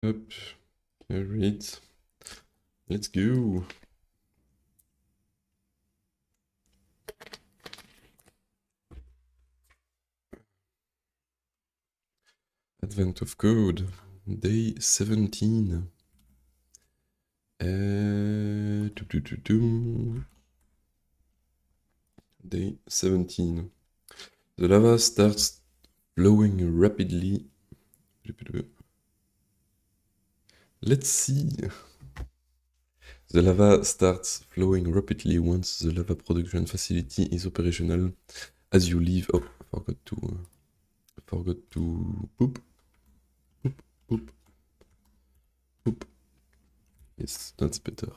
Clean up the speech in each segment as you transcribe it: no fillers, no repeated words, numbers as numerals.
Hop, read. Let's go. Advent of Code, day 17. Day 17. The lava starts flowing rapidly. Let's see. The lava starts flowing rapidly once the lava production facility is operational. As you leave, oh, I forgot to poop. Poop. Yes, that's better.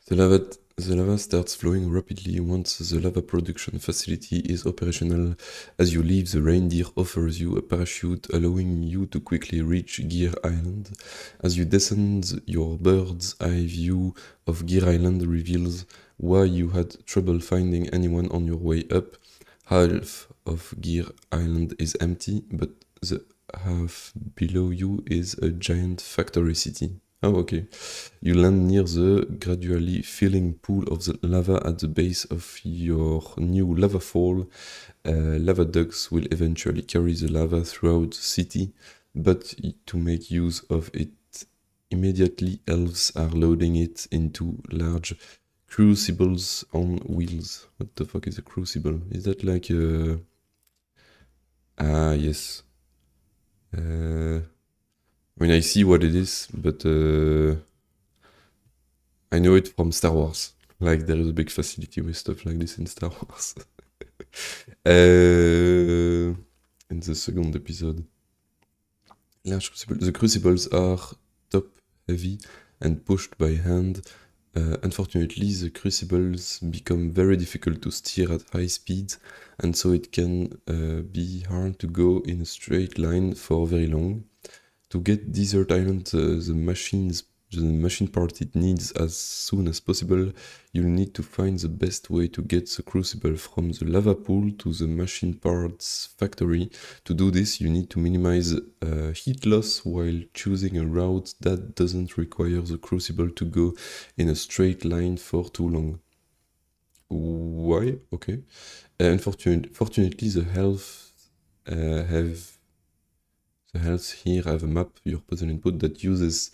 The lava starts flowing rapidly once the lava production facility is operational. As you leave, the reindeer offers you a parachute, allowing you to quickly reach Gear Island. As you descend, your bird's eye view of Gear Island reveals why you had trouble finding anyone on your way up. Half of Gear Island is empty, but the half below you is a giant factory city. Oh, okay. You land near the gradually filling pool of the lava at the base of your new lava fall. Lava ducts will eventually carry the lava throughout the city, but to make use of it immediately, elves are loading it into large crucibles on wheels. What the fuck is a crucible? Is that like a... Ah, yes. I mean, I see what it is, but I know it from Star Wars. Like, there is a big facility with stuff like this in Star Wars. In the second episode. Large crucibles. The crucibles are top heavy and pushed by hand. Unfortunately, the crucibles become very difficult to steer at high speeds, and so it can be hard to go in a straight line for very long. To get Desert Island the machine part it needs as soon as possible, you'll need to find the best way to get the crucible from the lava pool to the machine parts factory. To do this, you need to minimize heat loss while choosing a route that doesn't require the crucible to go in a straight line for too long. Why? Okay. Fortunately, the health here have a map, your puzzle input, that uses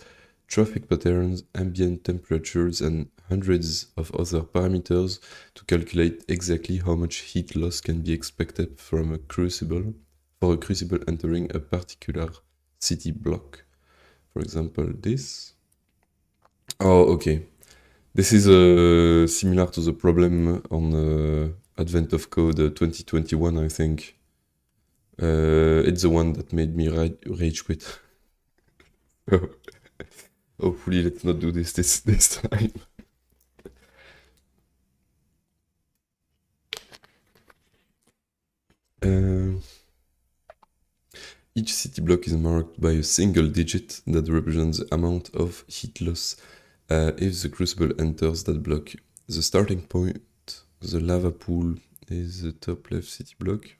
traffic patterns, ambient temperatures, and hundreds of other parameters to calculate exactly how much heat loss can be expected from a crucible, for a crucible entering a particular city block. For example, this. Oh, okay. This is similar to the problem on Advent of Code 2021, I think. It's the one that made me rage quit. Hopefully, let's not do this time. Each city block is marked by a single digit that represents the amount of heat loss if the crucible enters that block. The starting point, the lava pool, is the top left city block.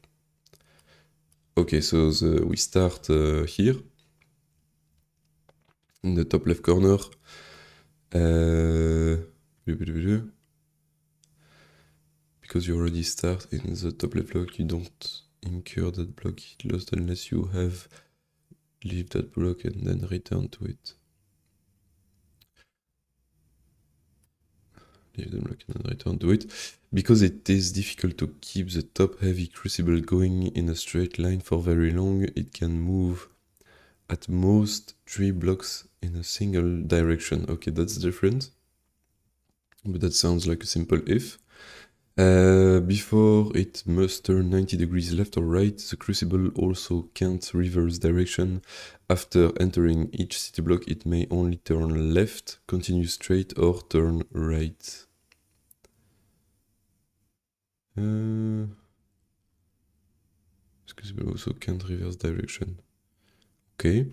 Okay, so we start here, in the top left corner. Because you already start in the top left block, you don't incur that block heat loss unless you have leave that block and then return to it. Leave the block and then return to it. Because it is difficult to keep the top heavy crucible going in a straight line for very long, it can move at most 3 blocks in a single direction. Okay, that's different. But that sounds like a simple if. Before it must turn 90 degrees left or right, the crucible also can't reverse direction. After entering each city block, it may only turn left, continue straight, or turn right. This crucible also can't reverse direction. Okay.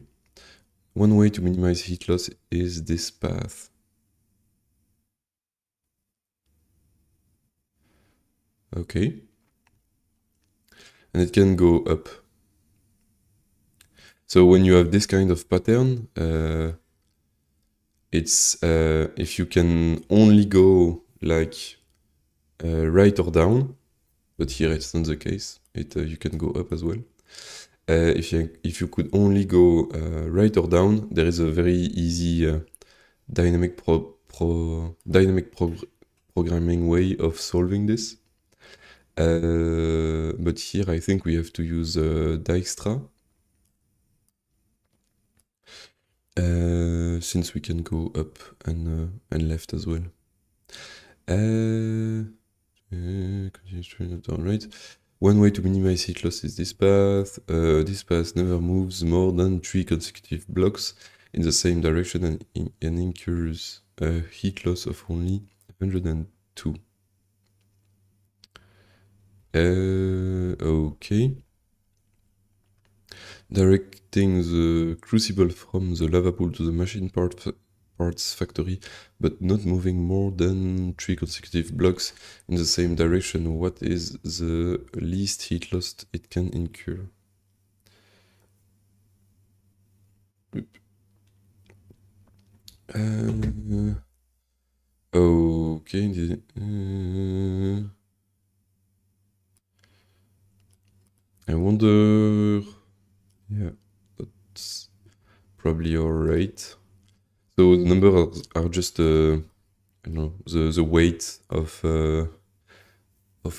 One way to minimize heat loss is this path. Okay. And it can go up. So when you have this kind of pattern, it's if you can only go like right or down, but here it's not the case. You can go up as well. If you could only go right or down, there is a very easy dynamic programming way of solving this. But here I think we have to use Dijkstra. Since we can go up and left as well. Continue straight down right. One way to minimize heat loss is this path. This path never moves more than 3 consecutive blocks in the same direction and incurs a heat loss of only 102. Okay. Directing the crucible from the lava pool to the machine parts factory, but not moving more than 3 consecutive blocks in the same direction. What is the least heat loss it can incur? Okay. I wonder. Yeah, that's probably alright. So the numbers are just I don't know, the weight of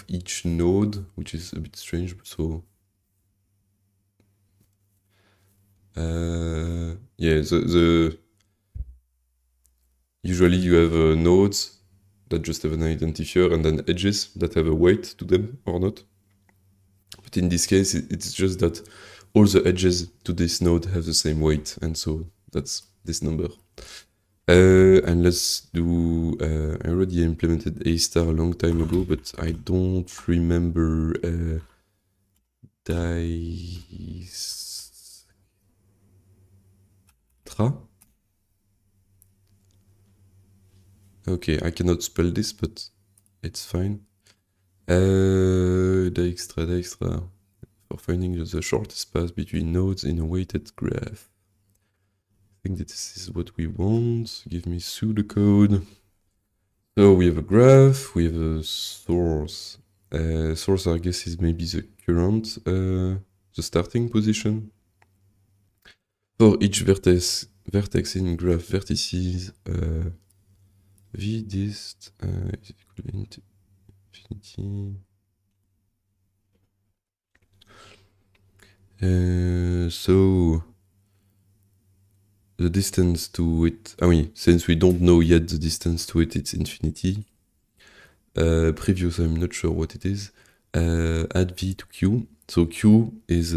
each node, which is a bit strange. So yeah, the usually you have nodes that just have an identifier and then edges that have a weight to them or not. But in this case, it's just that all the edges to this node have the same weight, and so that's this number. And let's do, I already implemented A star a long time ago, but I don't remember Dijkstra. Okay, I cannot spell this, but it's fine. Dijkstra, for finding the shortest path between nodes in a weighted graph. I think that this is what we want. Give me pseudocode. So we have a graph, we have a source. Source, I guess, is maybe the current, the starting position. For each vertex in graph vertices, vdist is equivalent to infinity. So the distance to it, since we don't know yet the distance to it, it's infinity. Previous, I'm not sure what it is. Add v to q. So q is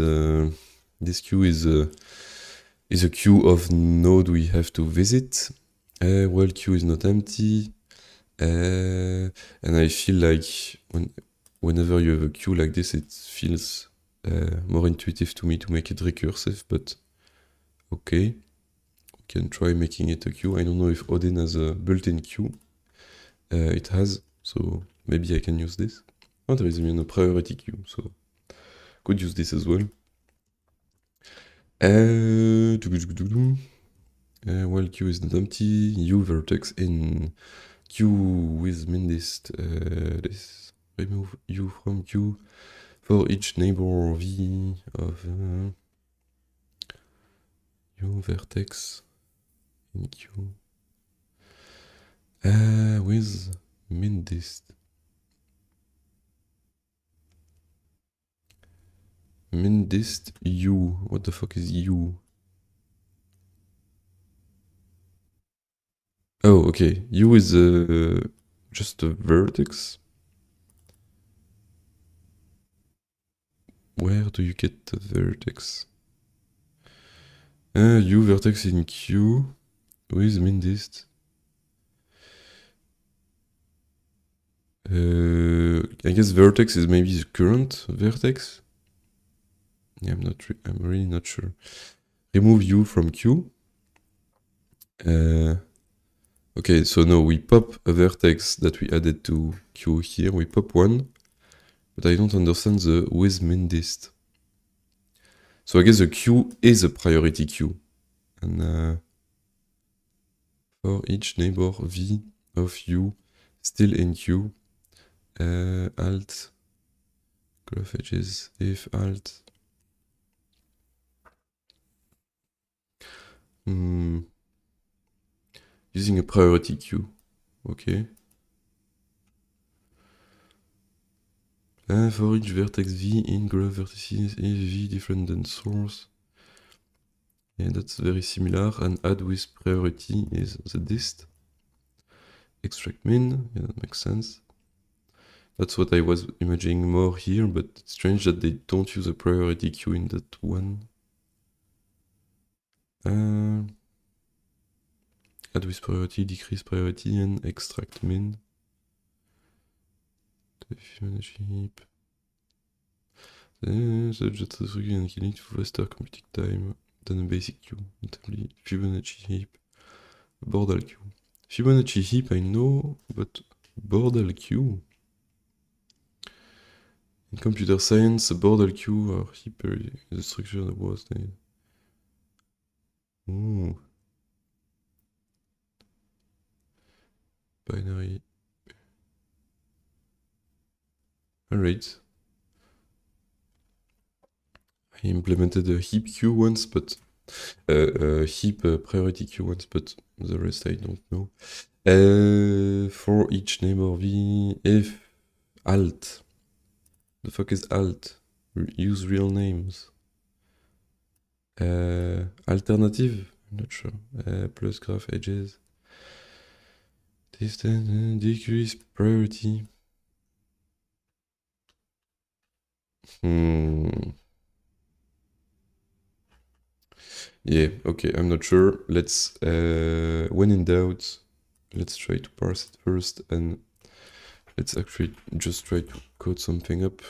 this q is a queue of node we have to visit. While q is not empty. And I feel like whenever you have a queue like this, it feels more intuitive to me to make it recursive, but okay. We can try making it a queue. I don't know if Odin has a built-in queue. It has, so maybe I can use this. Oh, there is even a priority queue, so could use this as well. While queue is not empty, u vertex in queue with min-dist. This remove u from queue for each neighbor v of u vertex in queue with min-dist. Min-dist u. What the fuck is u? Oh, okay. U is just a vertex. Where do you get the vertex? U vertex in Q with min-dist. I guess vertex is maybe the current vertex. Yeah, I'm really not sure. Remove U from Q. Okay, so now we pop a vertex that we added to Q here. We pop one, but I don't understand the with min-dist. So I guess the queue is a priority queue. And for each neighbor v of u still in queue, alt graph edges if alt. Using a priority queue. Okay. For each vertex v in graph vertices is v different than source. Yeah, that's very similar. And add with priority is the dist. Extract min, yeah, that makes sense. That's what I was imagining more here, but it's strange that they don't use a priority queue in that one. Add with priority, decrease priority, and extract min. Fibonacci heap. Subject and killing to faster computing time than a basic queue, notably Fibonacci heap, Bordal queue. Fibonacci heap I know, but Bordal queue? In computer science, a Bordal queue or heap is a structure that was named. Ooh. Binary. Alright. I implemented a heap queue once, but heap priority queue once, but the rest I don't know. For each neighbor v, if alt. The fuck is alt? Use real names. Alternative? I'm not sure. Plus graph edges. Distance, decrease priority. Yeah, okay, I'm not sure. Let's, when in doubt, let's try to parse it first and let's actually just try to code something up.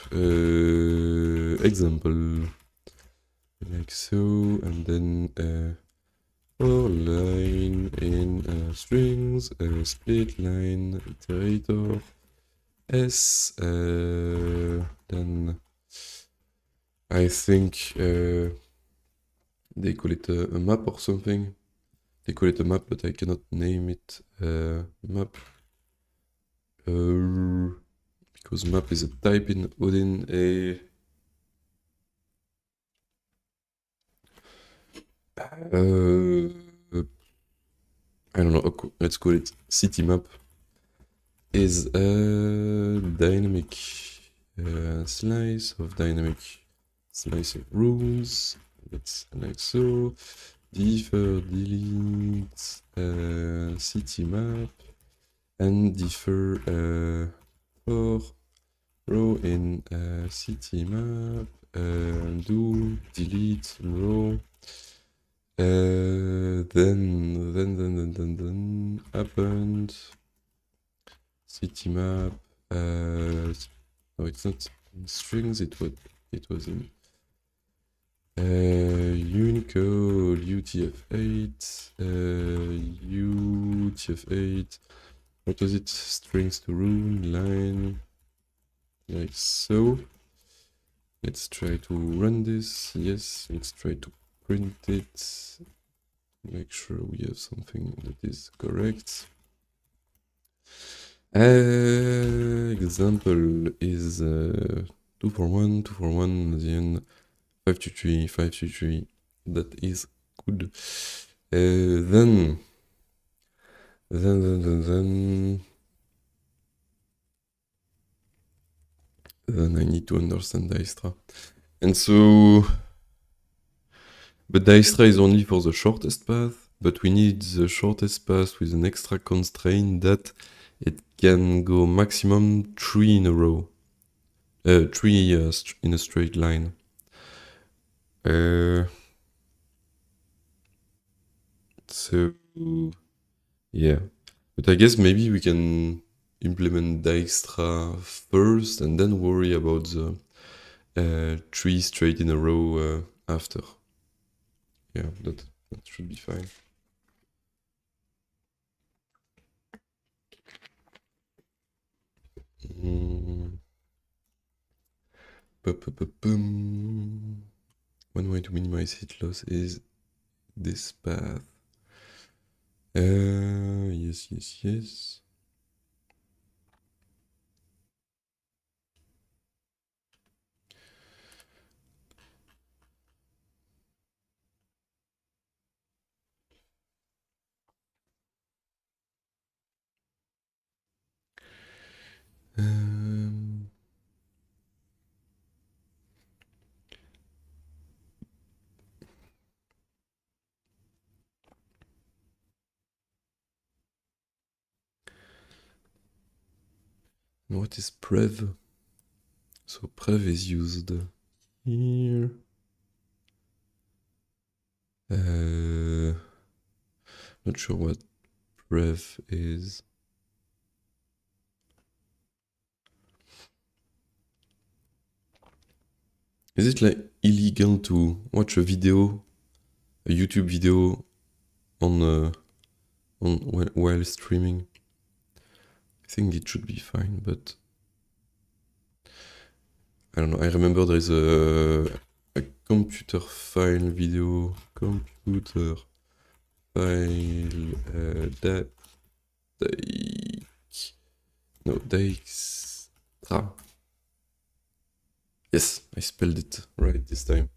Example, like so, and then for line in strings, split line, iterator, s, then I think they call it a map or something. They call it a map, but I cannot name it map. Because map is a type in Odin. I don't know, let's call it city map. Is a dynamic slice of rules. That's like so. Differ, delete, city map, and differ for row in city map, do delete row, then append city map. No, it's not in strings. It was in Unicode UTF-8, UTF-8. What was it? Strings to rune line, like so. Let's try to run this. Yes, let's try to print it. Make sure we have something that is correct. Example is 2 for 1, 2 for 1, then 523, 523. That is good. Then I need to understand Dijkstra. And so, but Dijkstra is only for the shortest path, but we need the shortest path with an extra constraint that it can go maximum 3 in a row. 3 in a straight line. So, yeah. But I guess maybe we can implement Dijkstra first and then worry about the 3 straight in a row after. Yeah, that should be fine. One way to minimize heat loss is this path. Yes. What is prev? So prev is used here. Not sure what prev is. Is it like illegal to watch a video, a YouTube video on while streaming? I think it should be fine, but I don't know. I remember there is a computer file video, computer file Dijkstra. Yes, I spelled it right this time.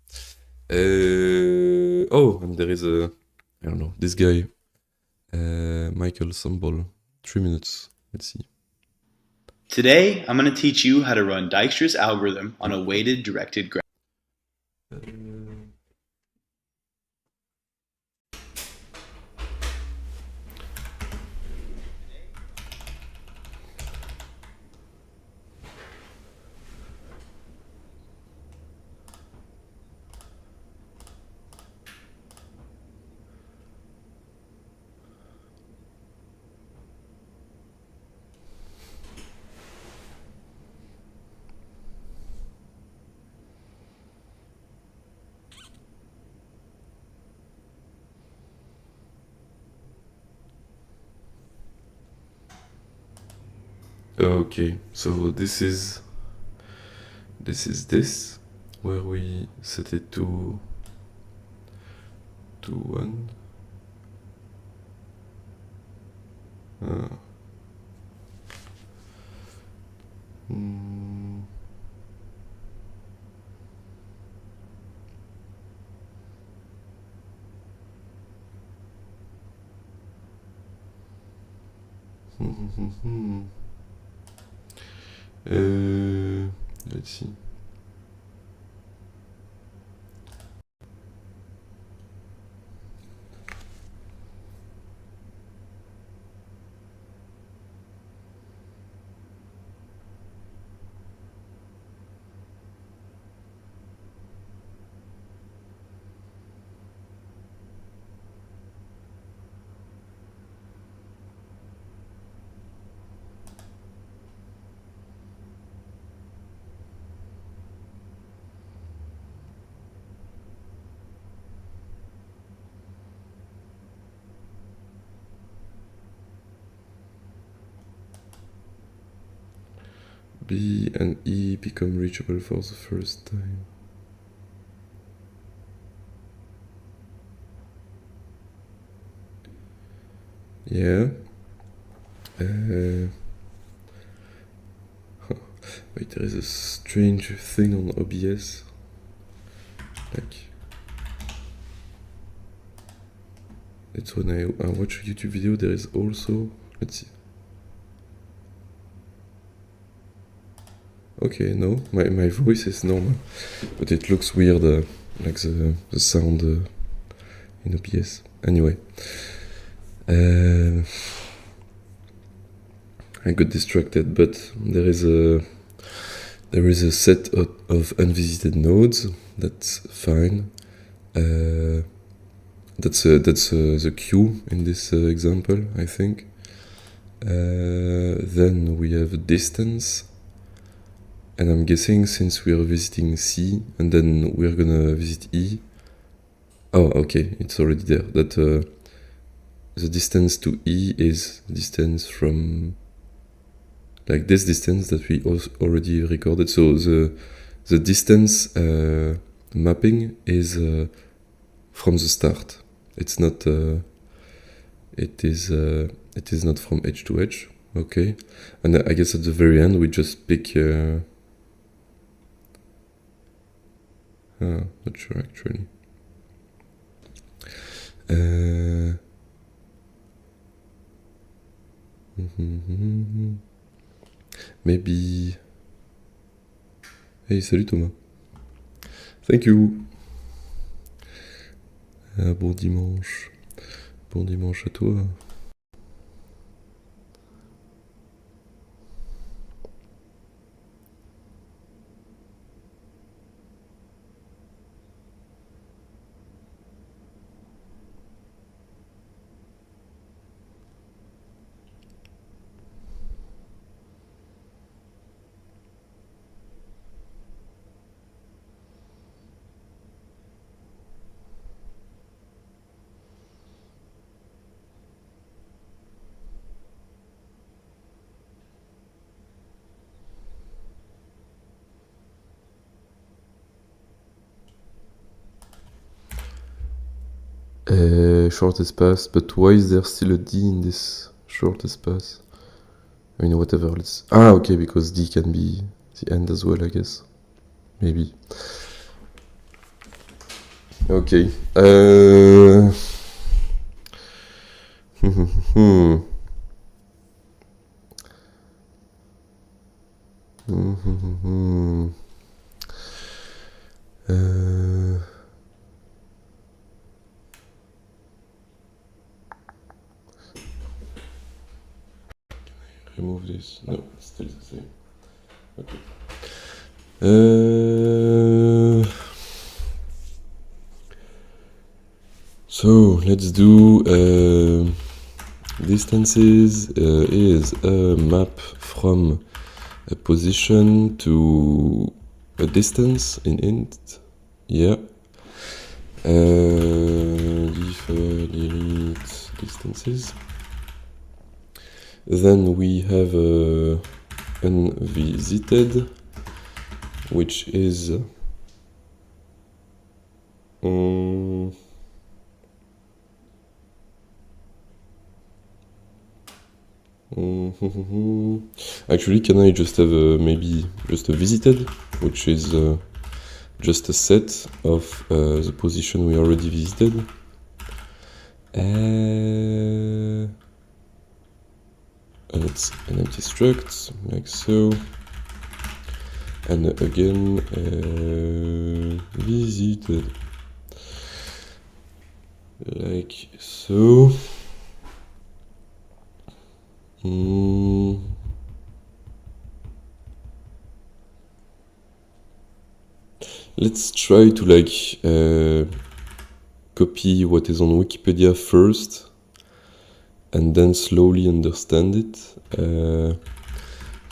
Oh, and there is I don't know, this guy, Michael Sambol. 3 minutes. Let's see. Today, I'm going to teach you how to run Dijkstra's algorithm on a weighted directed graph. Okay, so this is this where we set it to 1. Let's see. B and E become reachable for the first time. Yeah. Wait, there is a strange thing on OBS. Like, it's when I watch a YouTube video, there is also, let's see. Okay, no, my voice is normal, but it looks weird, like the sound in OBS. Anyway, I got distracted, but there is a set of unvisited nodes. That's fine. That's the queue in this example, I think. Then we have distance. And I'm guessing since we are visiting C and then we're gonna visit E. Oh, okay, it's already there. That the distance to E is distance from, like, this distance that we already recorded. So the distance mapping is from the start. It's not. It is not from edge to edge. Okay, and I guess at the very end we just pick. Not sure actually. Maybe. Hey, salut Thomas. Thank you. Bon dimanche. Bon dimanche à toi. Short espace, but why is there still a D in this short espace? I mean, whatever, let's... Ah, okay, because D can be the end as well, I guess. Maybe. Okay. Remove this. No, it's still the same. Okay. So let's do distances is a map from a position to a distance in int. Yeah. Delete distances. Then we have unvisited, which is actually, can I just have maybe just a visited, which is just a set of the position we already visited. And it's an empty struct, like so. And again, visited, like so. Let's try to like copy what is on Wikipedia first and then slowly understand it.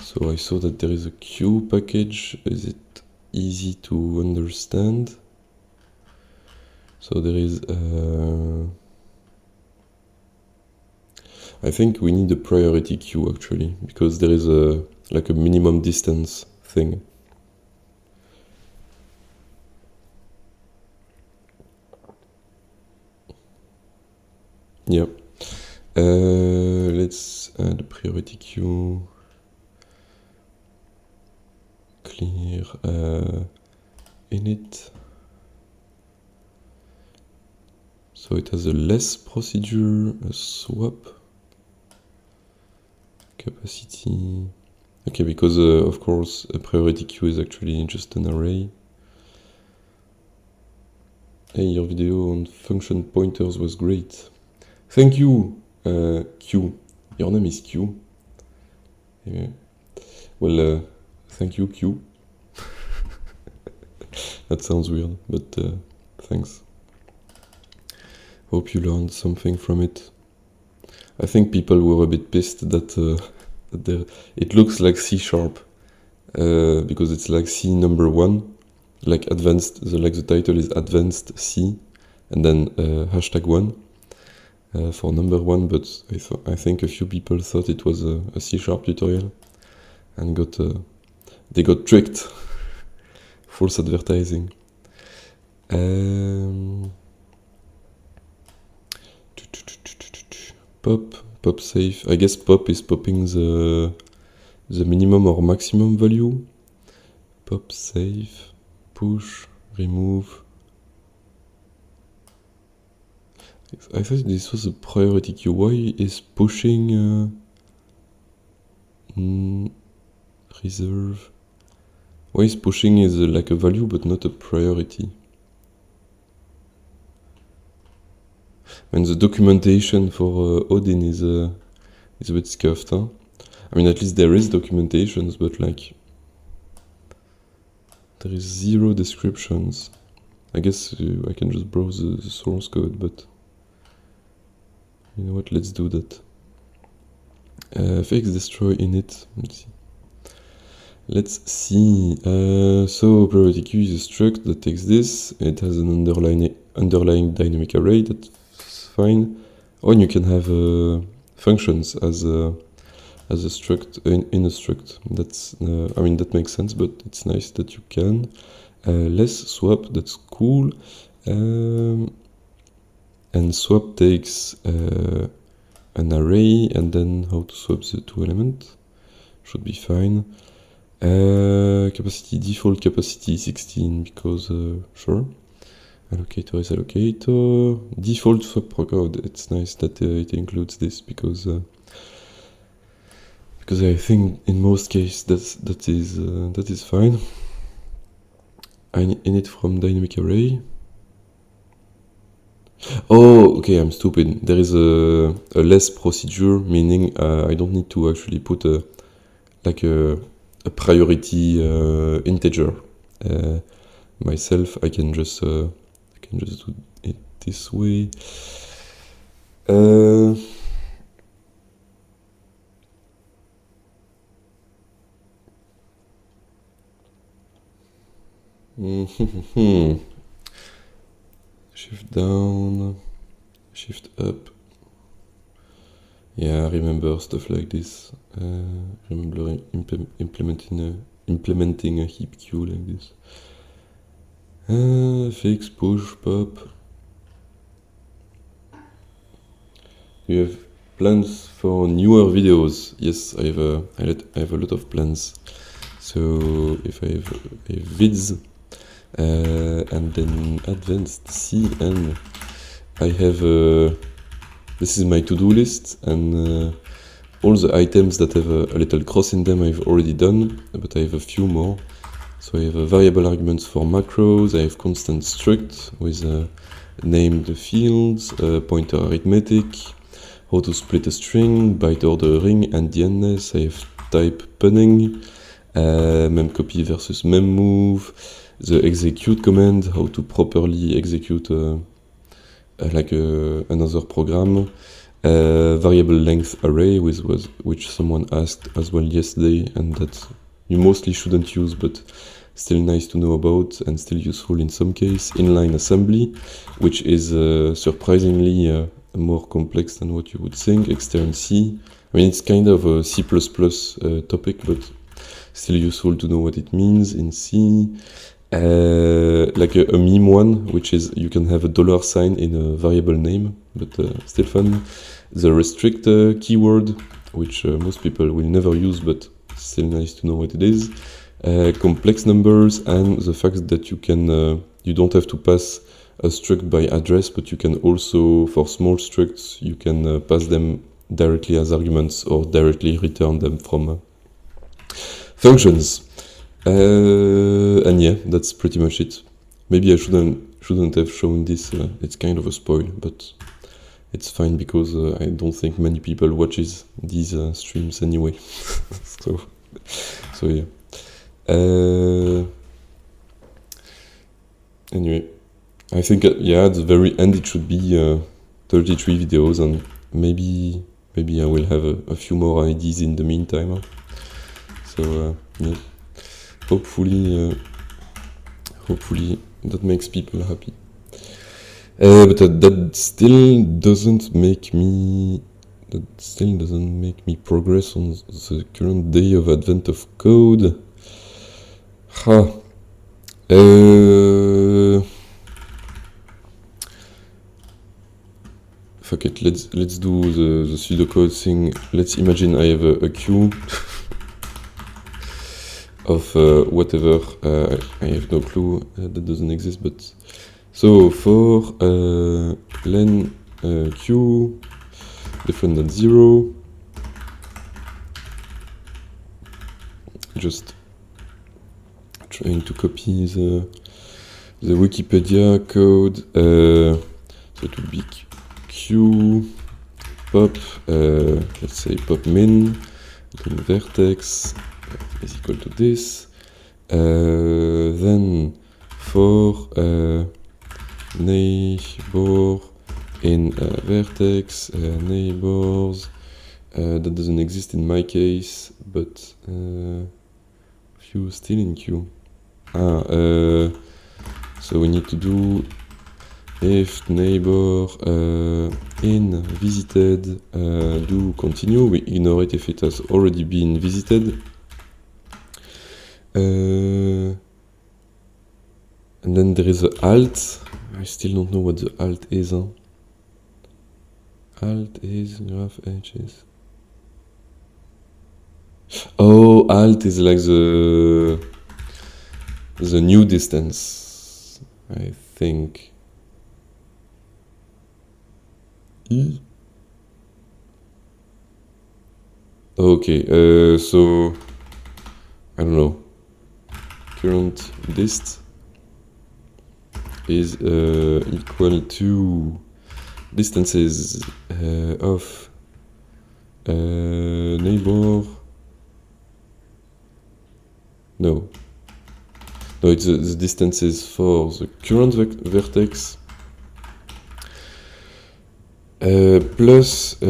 So I saw that there is a Q package. Is it easy to understand? So there is I think we need a priority queue actually, because there is a like a minimum distance thing. Yeah. Let's add a priority queue. Clear init. So it has a less procedure, a swap. Capacity. Okay, because of course a priority queue is actually just an array. Hey, your video on function pointers was great. Thank you, Q. Your name is Q. Yeah. Well, thank you, Q. That sounds weird, but thanks. Hope you learned something from it. I think people were a bit pissed that, it looks like C#, because it's like C number 1, like advanced, like the title is advanced C, and then #1 for number 1, but I think a few people thought it was a C# tutorial and they got tricked. False advertising. Pop safe. I guess pop is popping the minimum or maximum value. Pop save, push, remove. I thought this was a priority queue. Why is pushing reserve? Why is pushing is like a value but not a priority? And the documentation for Odin is a bit scuffed, huh? I mean, at least there is documentations, but like there is 0 descriptions. I guess I can just browse the source code, but you know what? Let's do that. Fix destroy init. Let's see. So priority queue is a struct that takes this. It has an underlying dynamic array. That's fine. Oh, and you can have functions as a struct in a struct. That's I mean, that makes sense, but it's nice that you can. Less swap. That's cool. And swap takes an array, and then how to swap the 2 elements should be fine. Capacity default capacity 16 because sure. Allocator is allocator. Default swap procode. It's nice that it includes this because I think in most cases that is fine. I init from dynamic array. Oh, okay, I'm stupid. There is a less procedure, meaning I don't need to actually put a priority integer myself. I can just do it this way. Shift down, shift up. Yeah, I remember stuff like this. Remember implementing a heap queue like this. Fix, push, pop. You have plans for newer videos? Yes, I have a lot of plans. So if I have vids, and then advanced C, and I have this is my to-do list, and all the items that have a little cross in them I've already done, but I have a few more. So I have variable arguments for macros, I have constant struct with name the fields, pointer arithmetic, how to split a string, byte ordering, and DNS. I have type punning, memcopy versus memmove, the execute command, how to properly execute another program, variable length array which someone asked as well yesterday, and that you mostly shouldn't use, but still nice to know about and still useful in some case. Inline assembly, which is surprisingly more complex than what you would think. Extern C, I mean, it's kind of a C++ topic, but still useful to know what it means in C. Like a meme one, which is you can have a $sign in a variable name, but still fun. The restrict keyword, which most people will never use, but still nice to know what it is. Complex numbers, and the fact that you can you don't have to pass a struct by address, but you can also, for small structs, you can pass them directly as arguments or directly return them from functions. And yeah, that's pretty much it. Maybe I shouldn't have shown this. It's kind of a spoil, but it's fine because I don't think many people watches these streams anyway. so yeah. Anyway, I think yeah, at the very end it should be 33 videos, and maybe I will have a few more ideas in the meantime. So yeah. Hopefully that makes people happy. But that still doesn't make me progress on the current day of advent of code. fuck it, let's do the pseudocode thing. Let's imagine I have a queue of whatever, I have no clue, that doesn't exist, but so for len q different than 0, just trying to copy the Wikipedia code, so it would be q pop, let's say pop min, then vertex is equal to this, then for neighbor in vertex, neighbors, that doesn't exist in my case, but few still in queue. So we need to do if neighbor in visited do continue. We ignore it if it has already been visited. And then there is a alt. I still don't know what the alt is. Huh? Alt is graph edges. Oh, alt is like the new distance, I think. Okay, so I don't know. Current dist is equal to distances of neighbor. No, it's the distances for the current vertex plus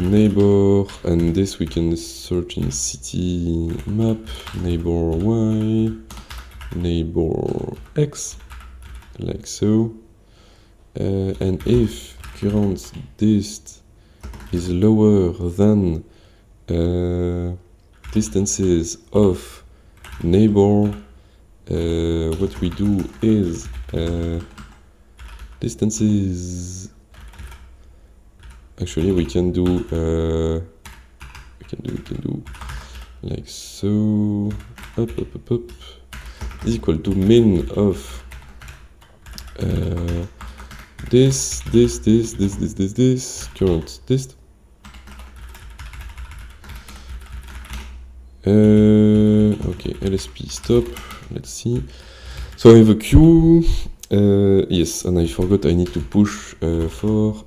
neighbor, and this we can search in city map, neighbor y, neighbor x, like so. And if current dist is lower than distances of neighbor, what we do is distances. Actually, we can do like so. Up is equal to min of this current dist. Okay, LSP stop. Let's see. So I have a queue. Yes, and I forgot I need to push for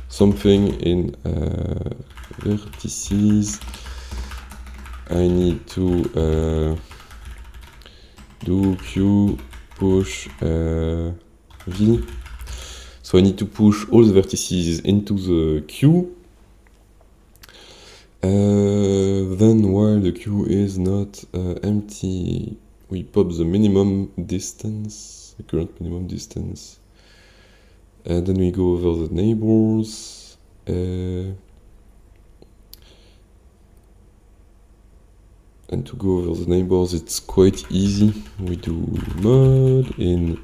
something in vertices. I need to do q push v. So I need to push all the vertices into the queue. Then while the queue is not empty, we pop the minimum distance, the current minimum distance. Then we go over the neighbors. And to go over the neighbors, it's quite easy. We do mod in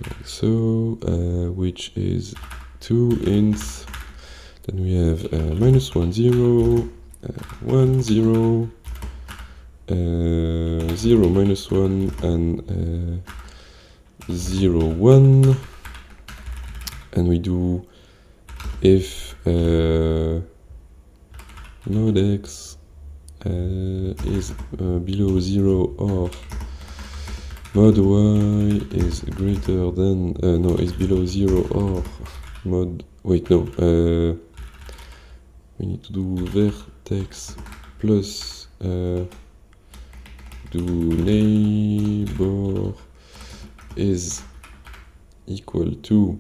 like so, which is 2 ints. Then we have -1 0 1 0 0 -1 and 0 1, and we do if mod x is below 0 or mod y is greater than no, is below 0 or mod, wait, no, we need to do vertex plus do neighbor is equal to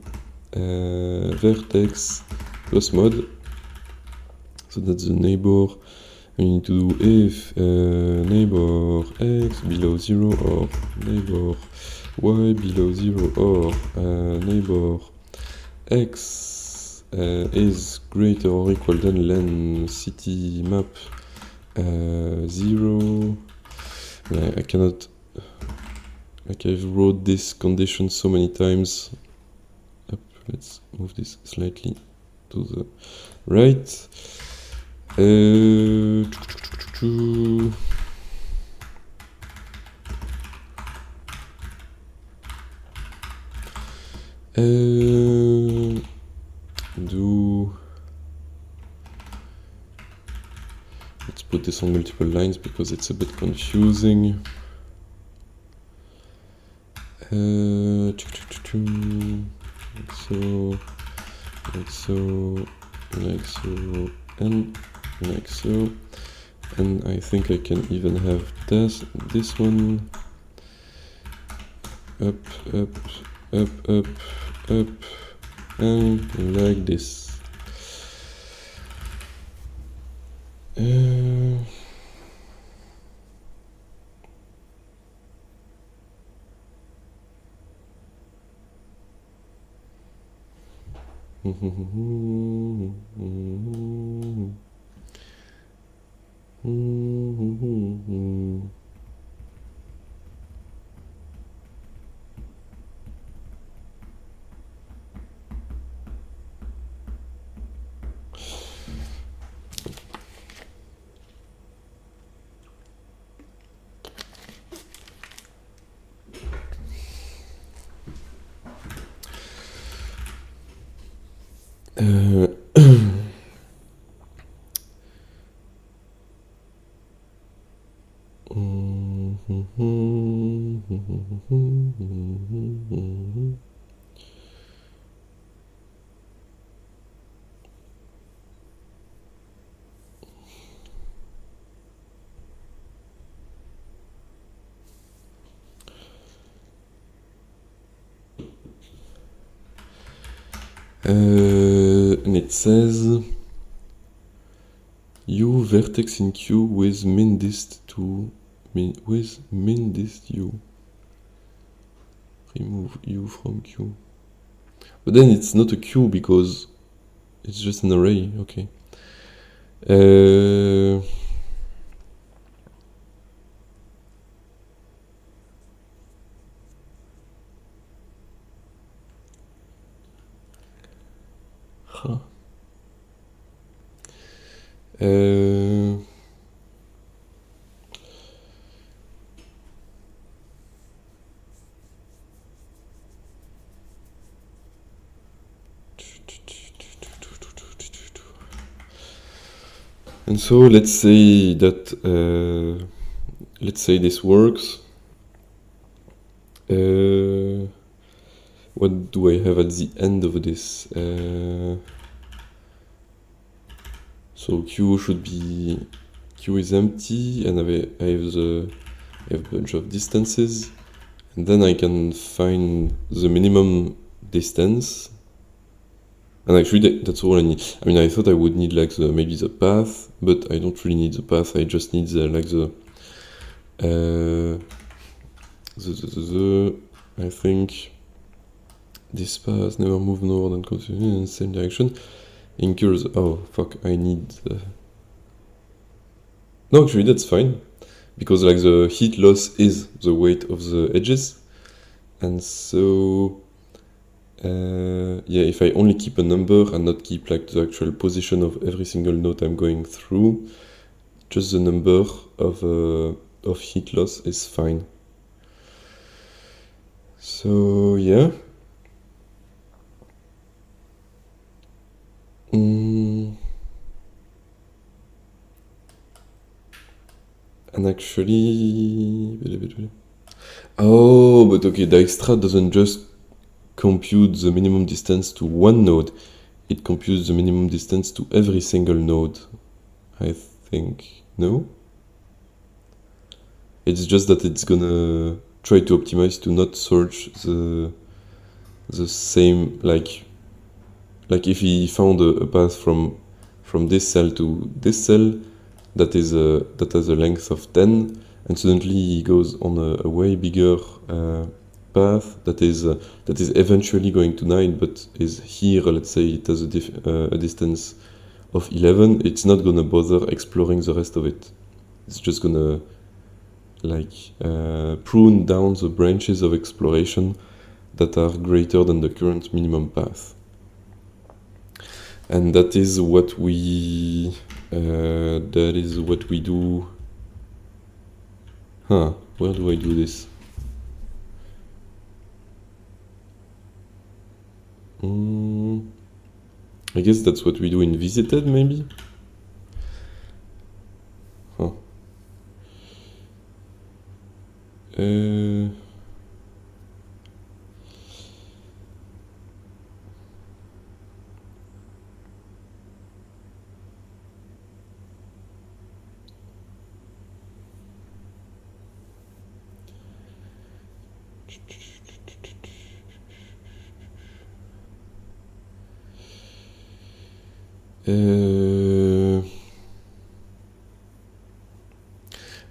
vertex plus mod. So that's the neighbor. We need to do if neighbor x below 0 or neighbor y below 0 or neighbor x is greater or equal than len city map 0. I cannot like I've wrote this condition so many times. Up, let's move this slightly to the right. Let's put this on multiple lines because it's a bit confusing. Like so, and like so. And I think I can even have this one up, and like this. And it says u vertex in Q with min dist to with min dist u. Remove u from Q. But then it's not a Q because it's just an array. Okay. Huh. And so let's say that let's say this works. What do I have at the end of this? So Q should be, Q is empty, and I have a bunch of distances, and then I can find the minimum distance. And actually that's all I need. I mean, I thought I would need like maybe the path, but I don't really need the path. I just need I think this path never move north and continue in the same direction. Incurs. Oh fuck! I need. No, actually that's fine, because like the heat loss is the weight of the edges, and so yeah, if I only keep a number and not keep like the actual position of every single node I'm going through, just the number of heat loss is fine. So yeah. And actually, oh, but okay, Dijkstra doesn't just compute the minimum distance to one node, it computes the minimum distance to every single node, I think. No? It's just that it's gonna try to optimize to not search the same, like if he found a path from this cell to this cell that has a length of 10, and suddenly he goes on a way bigger path that is eventually going to 9, but is here, let's say it has a distance of 11, it's not gonna bother exploring the rest of it. It's just gonna prune down the branches of exploration that are greater than the current minimum path. And that is what we do. Where do I do this? I guess that's what we do in visited, maybe?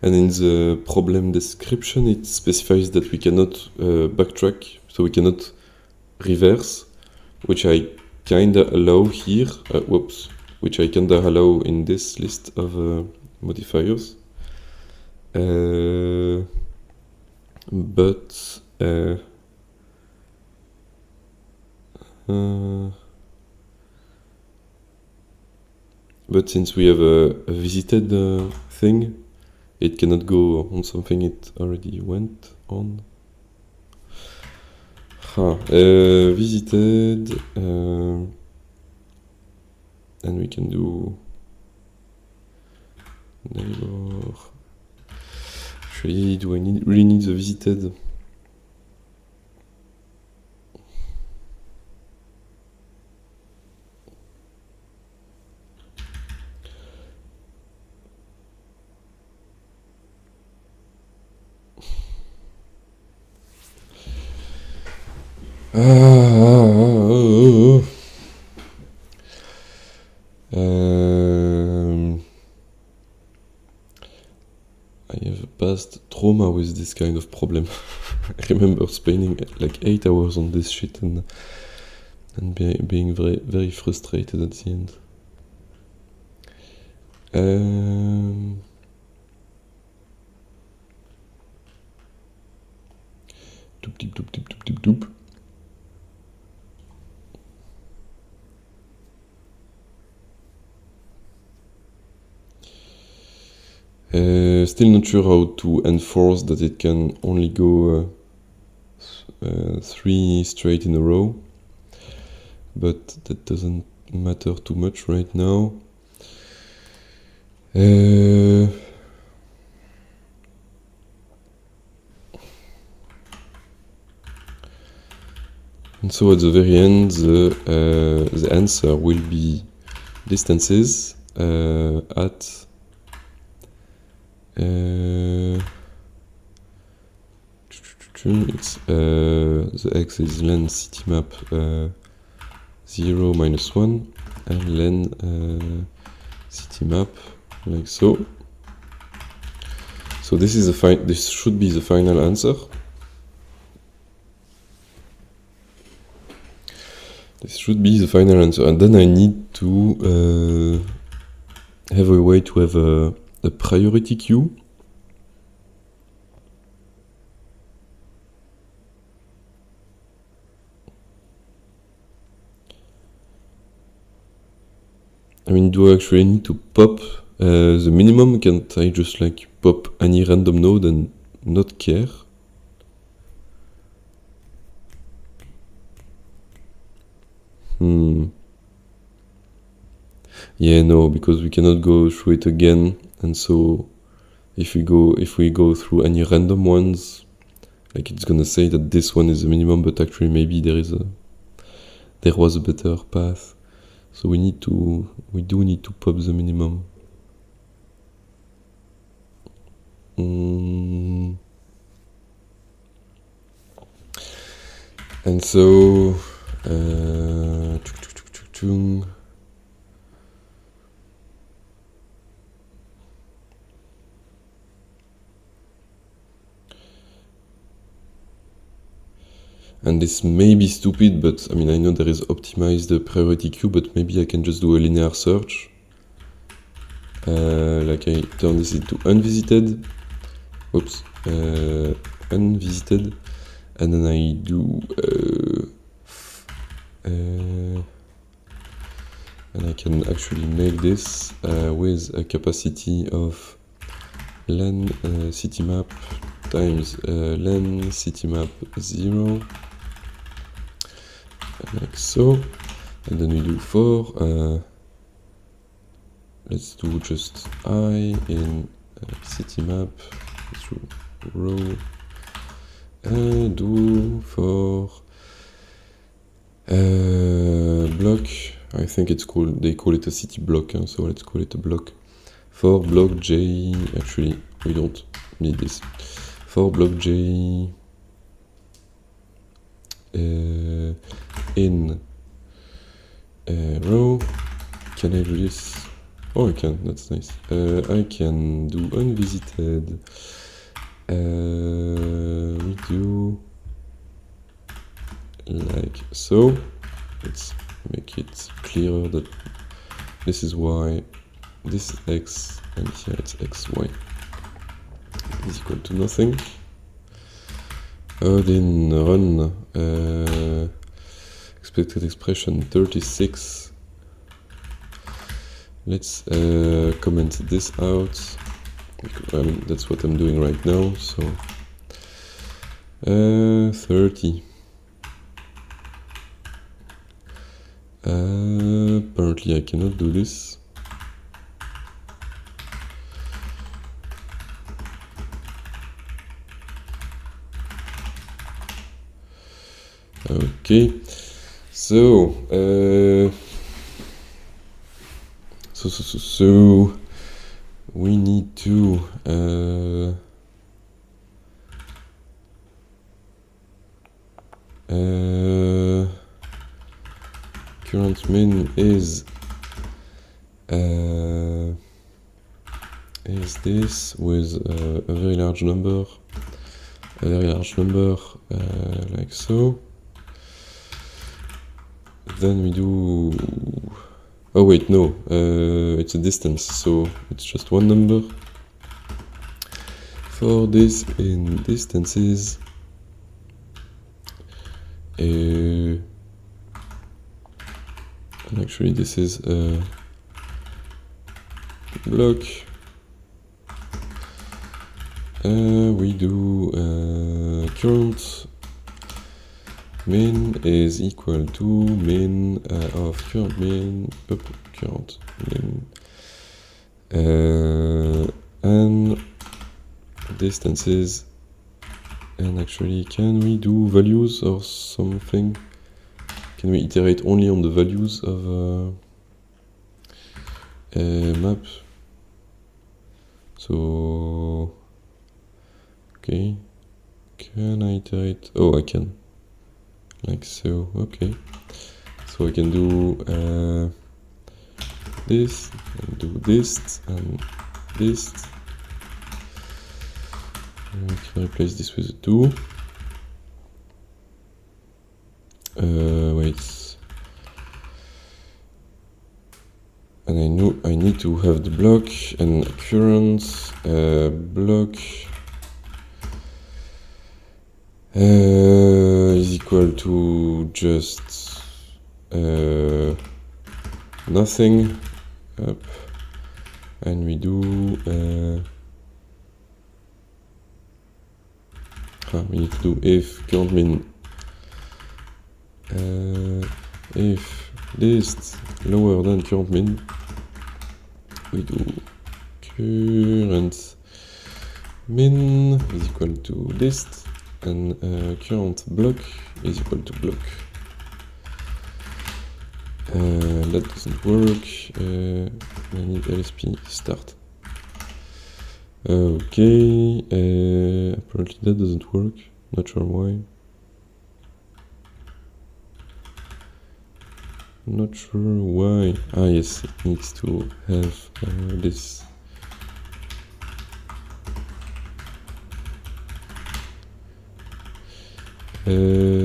And in the problem description, it specifies that we cannot backtrack, so we cannot reverse, which I kinda allow here. Which I kinda allow in this list of modifiers. But since we have a visited thing, it cannot go on something it already went on. Visited, and we can do neighbor. Actually, do I really need the visited? I have a past trauma with this kind of problem. I remember spending like 8 hours on this shit and being very, very frustrated at the end. Doop, doop, doop, doop, doop, doop, doop. Still not sure how to enforce that it can only go 3 straight in a row, but that doesn't matter too much right now. And so at the very end, the answer will be distances at it's the x is len citymap 0 minus 1 and len citymap like so. So this is this should be the final answer. This should be the final answer, and then I need to have a way to have a priority queue. I mean, do I actually need to pop the minimum? Can't I just like pop any random node and not care? Yeah, no, because we cannot go through it again, and so if we go through any random ones, like it's gonna say that this one is the minimum, but actually maybe there was a better path. So we do need to pop the minimum. And so and this may be stupid, but I mean, I know there is optimized priority queue, but maybe I can just do a linear search. Like I turn this into unvisited, oops, unvisited, and then I do and I can actually make this with a capacity of len citymap times len citymap 0, like so, and then we do for let's do just I in citymap through row, do for block. I think it's called, they call it a city block, so let's call it a block. For block J, actually we don't need this. For block J in row, can I do this? Oh, I can, that's nice. I can do unvisited. We do like so. Let's make it clearer that this is y, this is x, and here it's xy is equal to nothing. Then run expected expression 36. Let's comment this out. I mean, that's what I'm doing right now, so 30. Apparently I cannot do this. Okay, so so we need to current min is this with a very large number, like so. Then we do, oh wait, no, it's a distance, so it's just one number. For this in distances, and actually this is a block. We do current min is equal to min of current min, current min, and distances. And actually, can we do values or something? Can we iterate only on the values of a map? So, okay, can I iterate? Oh, I can. Like so, okay. So I can do this, and do this, and this. And I can replace this with a 2. Wait. And I know I need to have the block and current block is equal to just nothing up, and we do we need to do if current min if list lower than current min, we do current min is equal to list, and current block is equal to block. That doesn't work. I need LSP start. Okay, apparently that doesn't work. Not sure why. Not sure why. Ah yes, it needs to have this. Okay.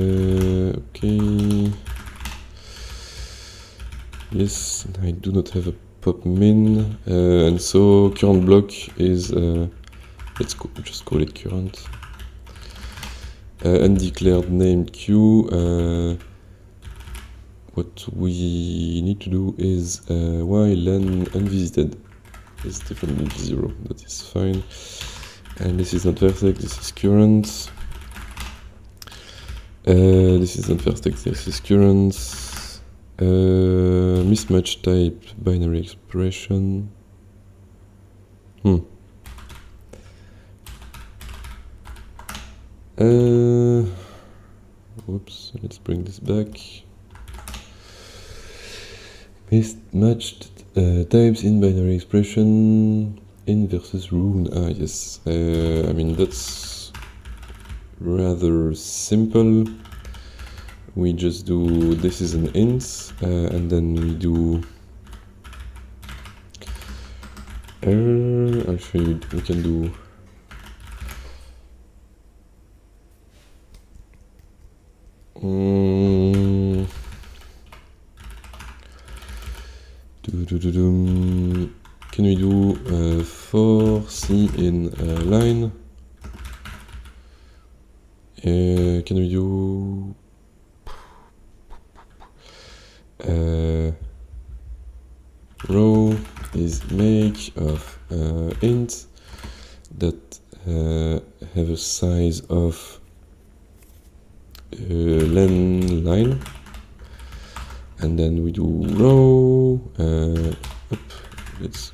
Yes, I do not have a pop min, and so current block is just call it current. Undeclared named queue. What we need to do is while len unvisited is different than 0. That is fine. And this is not vertex. This is current. This is not vertex. This is current. Mismatch type binary expression. Whoops, let's bring this back. Mismatched types in binary expression in versus rune. Yes. I mean, that's rather simple. We just do this is an int, and then we do actually we can do can we do for C in line? Can we do row is make of int that have a size of len line, and then we do row let's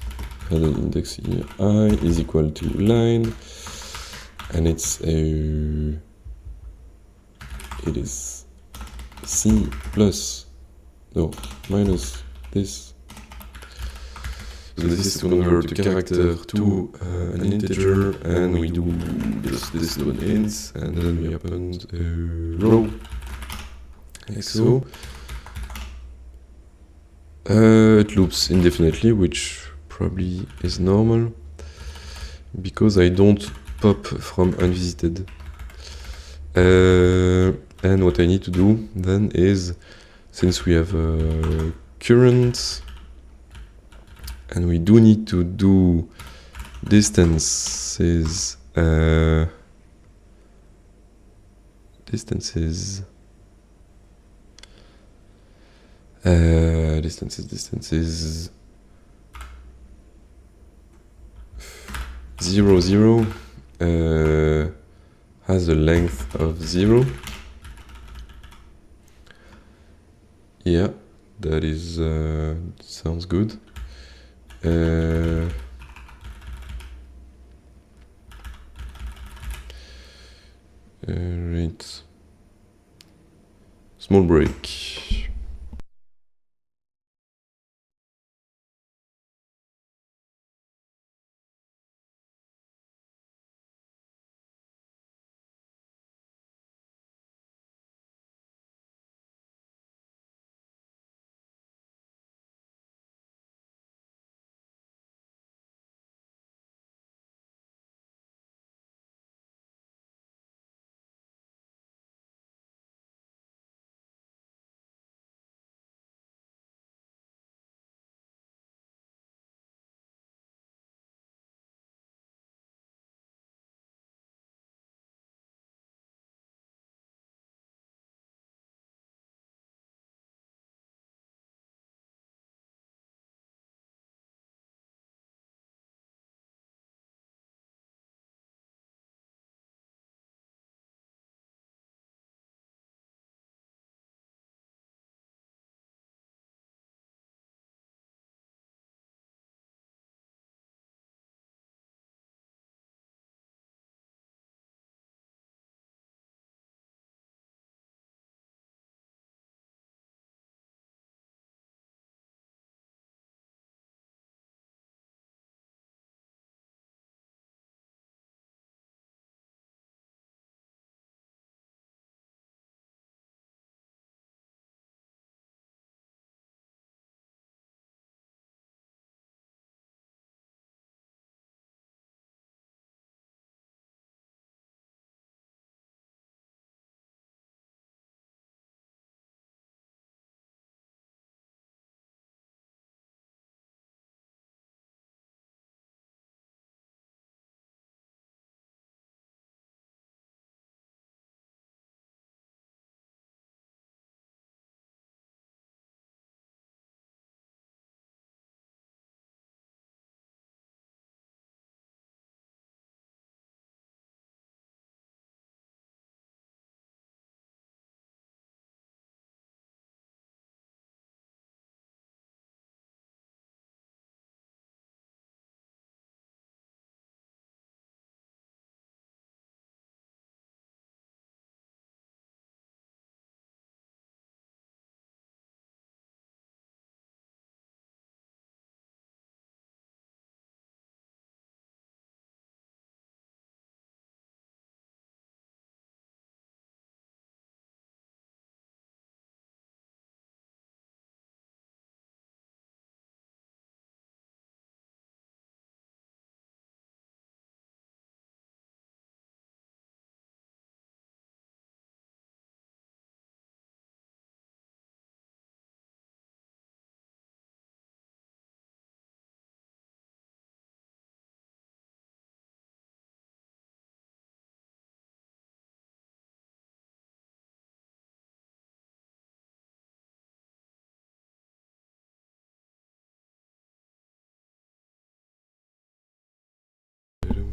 add an index here, I is equal to line, and it is C plus minus this. So this is to convert the character to an integer, and we do this to an int, and then we append a row, like so. It loops indefinitely, which probably is normal, because I don't pop from unvisited. And what I need to do then is, since we have current, and we do need to do distances, distances 0, 0 has a length of 0. Yeah, that is sounds good. Right. Small break.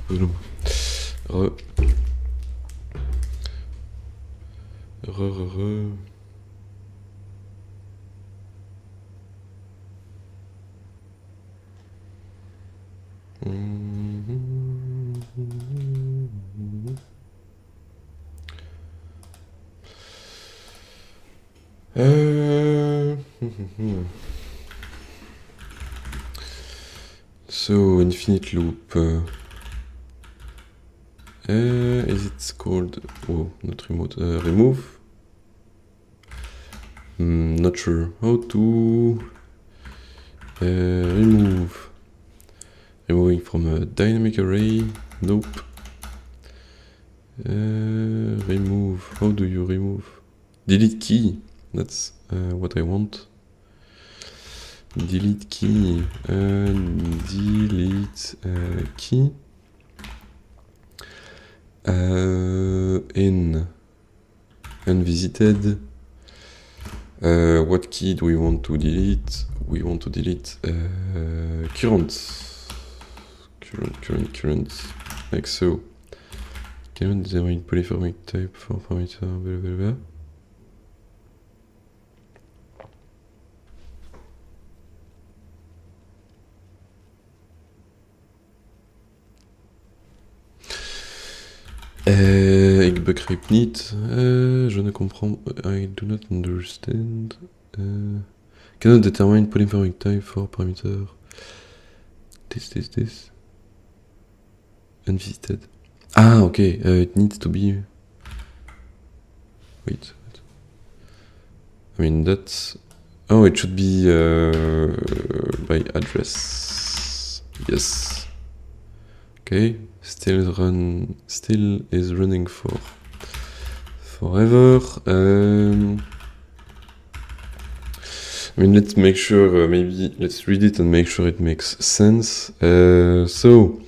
Re. Re. So infinite loop. Is it called? Oh, not remote. Remove. Not sure how to remove. Removing from a dynamic array. Nope. Remove. How do you remove? Delete key. That's what I want. Delete key. Delete key. In unvisited. What key do we want to delete? We want to delete current, like so. Current determine polyformic type for parameter, blah blah blah. Eggbug neat. Je ne comprends. I do not understand. Cannot determine polyformic type for parameter. This. Unvisited. Ah, okay. It needs to be. Wait. I mean that's. Oh, it should be by address. Yes. Okay. Still is running for forever. I mean, let's make sure, maybe let's read it and make sure it makes sense. So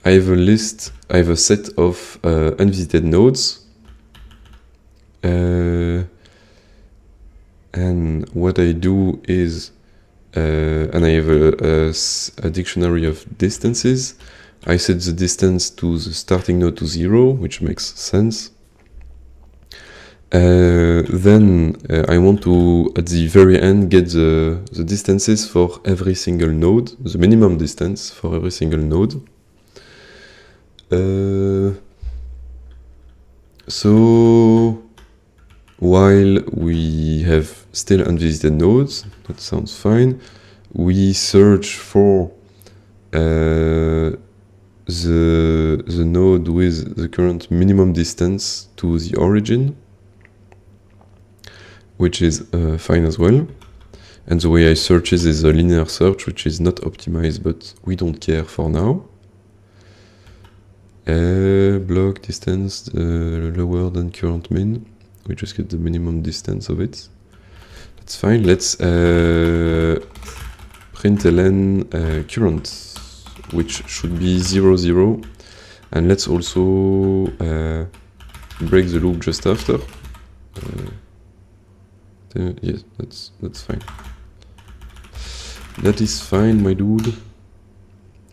I have a set of unvisited nodes. And what I do is, and I have a dictionary of distances. I set the distance to the starting node to 0, which makes sense. Then I want to, at the very end, get the distances for every single node, the minimum distance for every single node. So while we have still unvisited nodes, that sounds fine, we search for the node with the current minimum distance to the origin, which is fine as well. And the way I search is a linear search, which is not optimized, but we don't care for now. Block distance lower than current min. We just get the minimum distance of it. That's fine. Let's println current, which should be 0, 0. And let's also break the loop just after. Yes, that's fine. That is fine, my dude.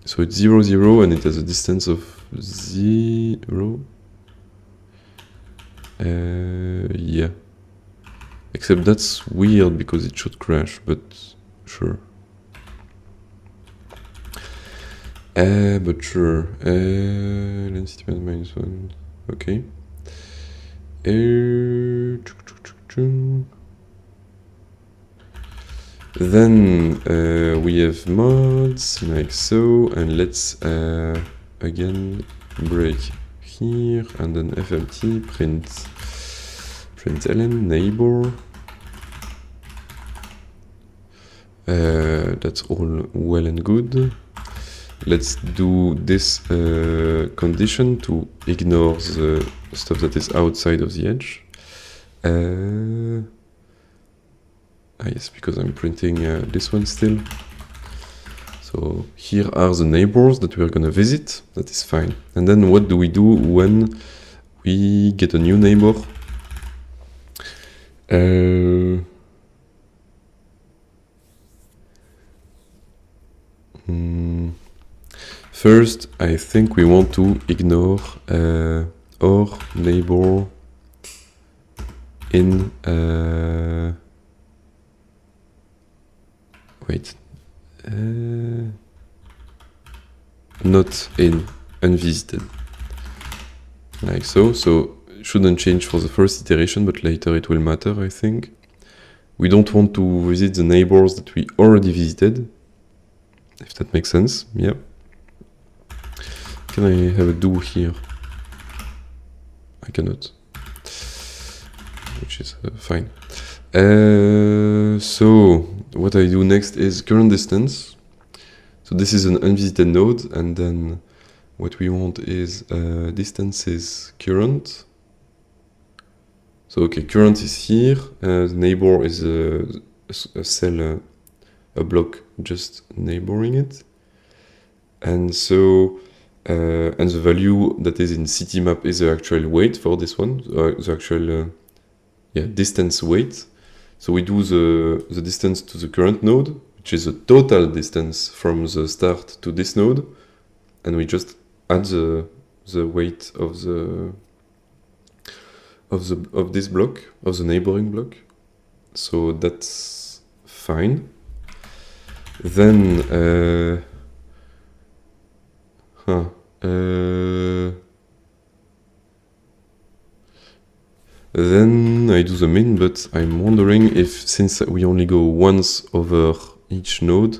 So it's 0, 0, and it has a distance of 0. Yeah. Except that's weird because it should crash, but sure. But sure. Density -1. Okay. Then we have mods like so, and let's again break here, and then fmt println neighbor. That's all well and good. Let's do this condition to ignore the stuff that is outside of the edge. Yes, because I'm printing this one still. So here are the neighbors that we're gonna visit. That is fine. And then what do we do when we get a new neighbor? First, I think we want to ignore our neighbor in not in unvisited, like so. So it shouldn't change for the first iteration, but later it will matter, I think. We don't want to visit the neighbors that we already visited, if that makes sense. Yeah. Can I have a do here? I cannot, which is fine. So what I do next is current distance. So this is an unvisited node, and then what we want is distance is current. So okay, current is here. The neighbor is a cell, a block just neighboring it, and so and the value that is in CTMap is the actual weight for this one, the actual distance weight. So we do the distance to the current node, which is the total distance from the start to this node, and we just add the weight of this block, of the neighboring block. So that's fine. Then then I do the min, but I'm wondering if, since we only go once over each node,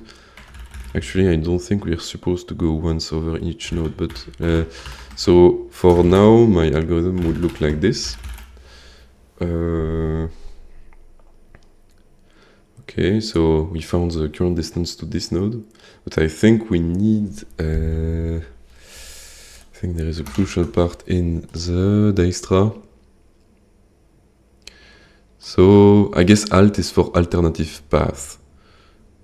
actually I don't think we're supposed to go once over each node, but so for now my algorithm would look like this. Okay, so we found the current distance to this node, but I think we need I think there is a crucial part in the Dijkstra. So I guess alt is for alternative path.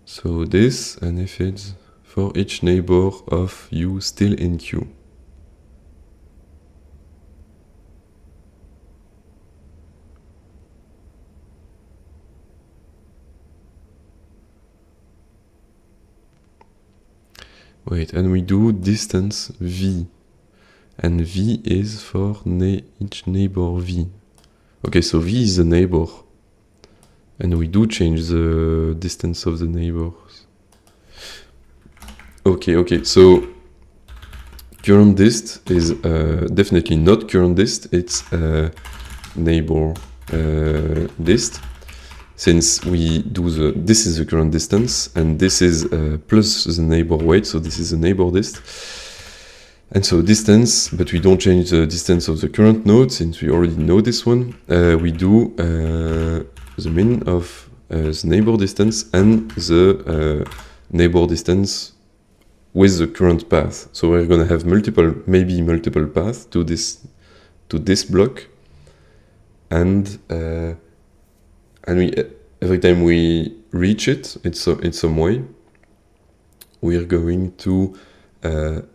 So this, and if it's for each neighbor of u still in queue. Wait, and we do distance v, and v is for each neighbor v. Okay, so v is the neighbor, and we do change the distance of the neighbors. Okay, so current dist is definitely not current dist, it's neighbor dist. Since we do this is the current distance, and this is plus the neighbor weight, so this is the neighbor dist. And so distance, but we don't change the distance of the current node, since we already know this one. We do the min of the neighbor distance and the neighbor distance with the current path. So we're gonna have maybe multiple paths to this block, and we every time we reach it in some way, we are going to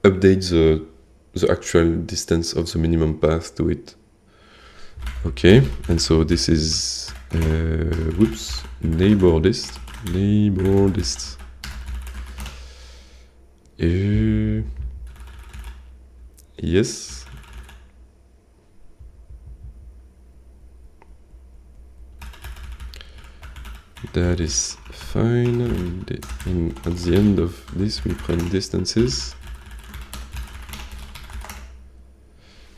update the actual distance of the minimum path to it. Okay, and so this is neighbor dist. Yes. That is fine, and at the end of this we print distances.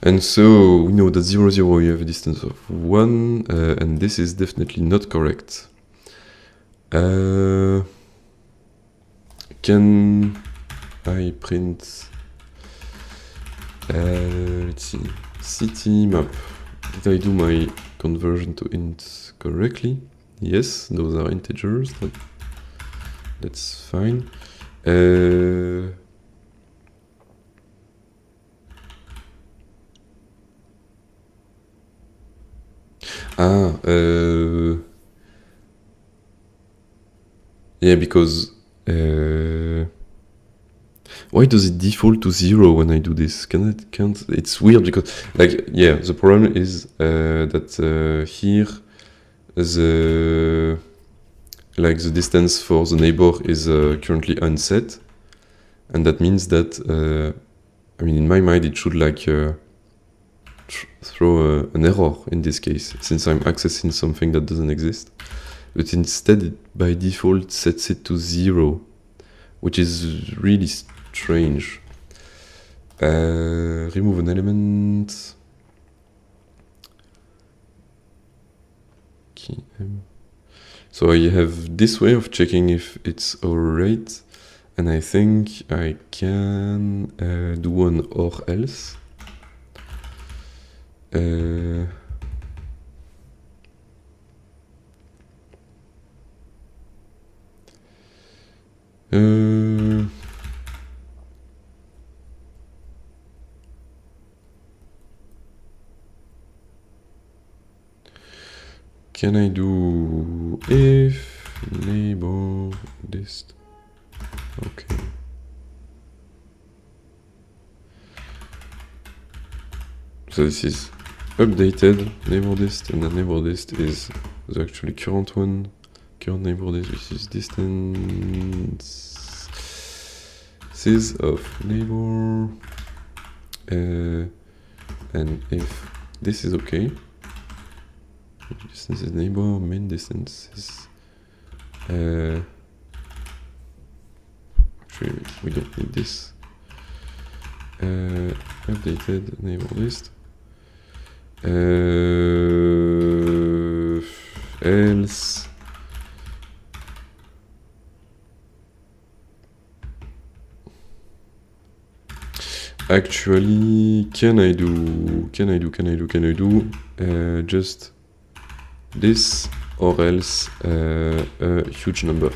And so we know that 0, 0 you have a distance of 1, and this is definitely not correct. Can I print, let's see, CTMap, did I do my conversion to int correctly? Yes, those are integers, that's fine. Yeah, because why does it default to 0 when I do this? Can't it's weird, because the problem is that here the distance for the neighbor is currently unset, And that means that, I mean, in my mind, it should like throw an error in this case, since I'm accessing something that doesn't exist. But instead, it by default sets it to 0, which is really strange. Remove an element. So I have this way of checking if it's alright, and I think I can do an or else. Can I do if neighbor dist? Okay. So this is updated neighbor dist, and the neighbor dist is the actually current one. Current neighbor dist, which is distances of neighbor. And if this is okay, distance is neighbor, main distance is actually we don't need this. Updated neighbor list. Else actually can I do just this or else a huge number?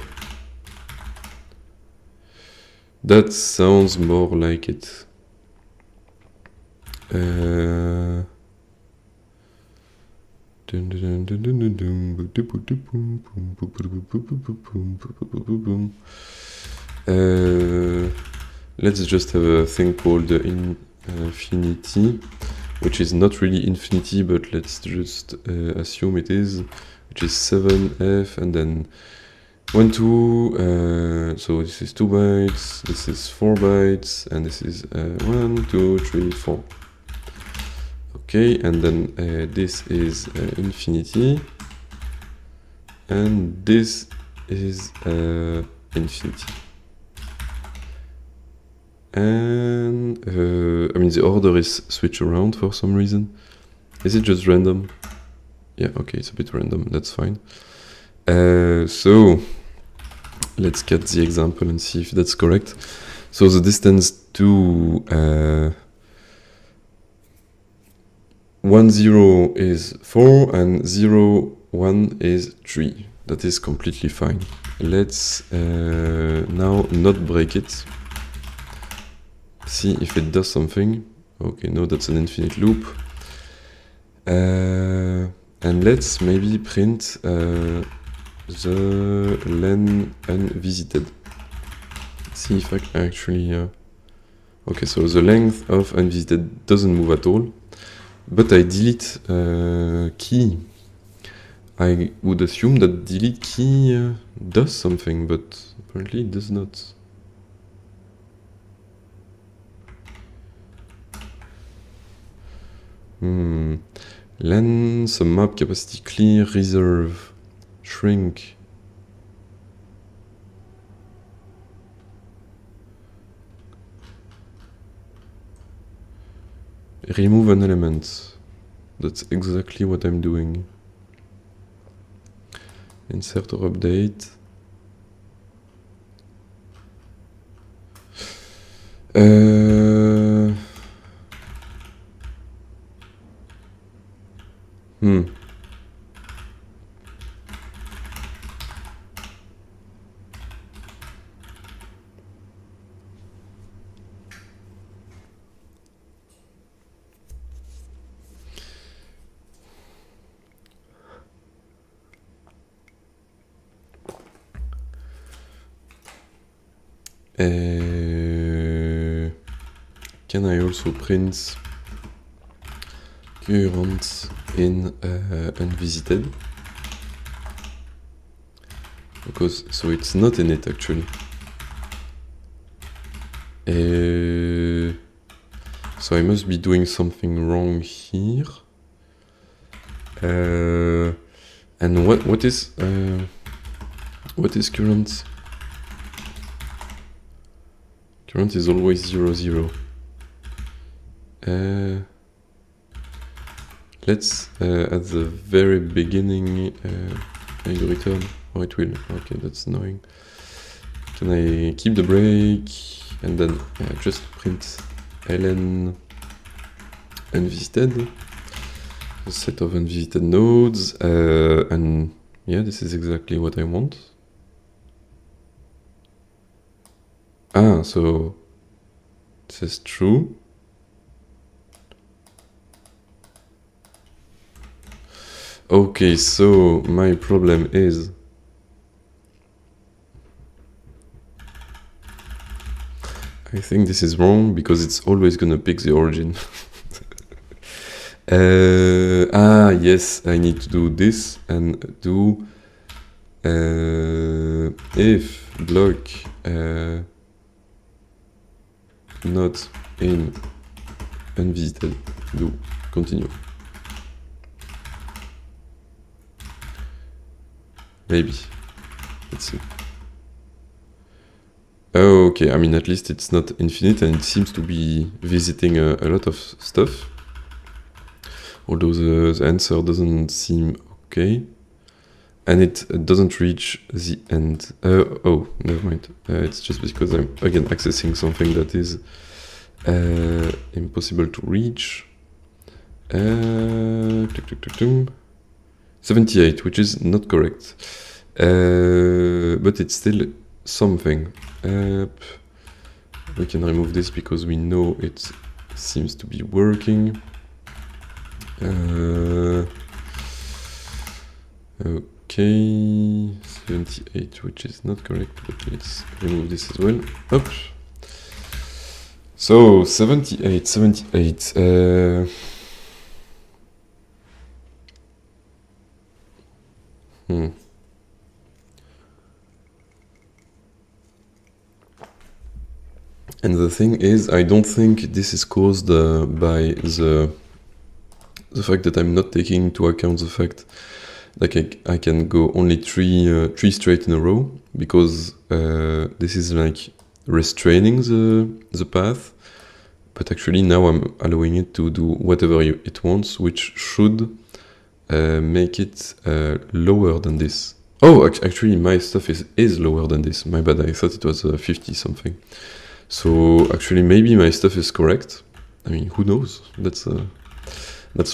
That sounds more like it. Let's just have a thing called infinity, which is not really infinity, but let's just assume it is, which is 7f and then 1, 2, so this is 2 bytes, this is 4 bytes, and this is 1, 2, 3, 4. Okay, and then this is infinity, and this is infinity. And I mean, the order is switched around for some reason. Is it just random? Yeah, okay, it's a bit random, that's fine. So let's get the example and see if that's correct. So the distance to 1, 0 is 4 and 0, 1 is 3. That is completely fine. Let's now not break it. See if it does something. Okay, no, that's an infinite loop. And let's maybe print the len unvisited. See if I can actually... okay, so the length of unvisited doesn't move at all. But I delete key. I would assume that delete key does something, but apparently it does not. Len, some map capacity clear, reserve, shrink. Remove an element. That's exactly what I'm doing. Insert or update. Can I also print current in unvisited? Because so it's not in it actually. So I must be doing something wrong here. And what is current? Current is always 0, 0. Let's at the very beginning algorithm. Oh, it will. Okay, that's annoying. Can I keep the break and then just print ln unvisited, a set of unvisited nodes, and yeah, this is exactly what I want. Ah, so this is true. Okay, so my problem is I think this is wrong because it's always gonna pick the origin. Yes, I need to do this and do if block not in unvisited, do continue. Maybe. Let's see. Oh, okay, I mean, at least it's not infinite and it seems to be visiting a lot of stuff. Although the answer doesn't seem okay. And it doesn't reach the end. Oh, never mind. It's just because I'm, again, accessing something that is impossible to reach. 78, which is not correct. But it's still something. We can remove this because we know it seems to be working. Okay, 78, which is not correct, but let's remove this as well. Up. So 78. And the thing is, I don't think this is caused by the fact that I'm not taking into account the fact that I can go only three straight in a row, because this is like restraining the path, but actually now I'm allowing it to do whatever it wants, which should make it lower than this. Oh, actually my stuff is lower than this. My bad, I thought it was 50 something. So actually maybe my stuff is correct. I mean, who knows? That's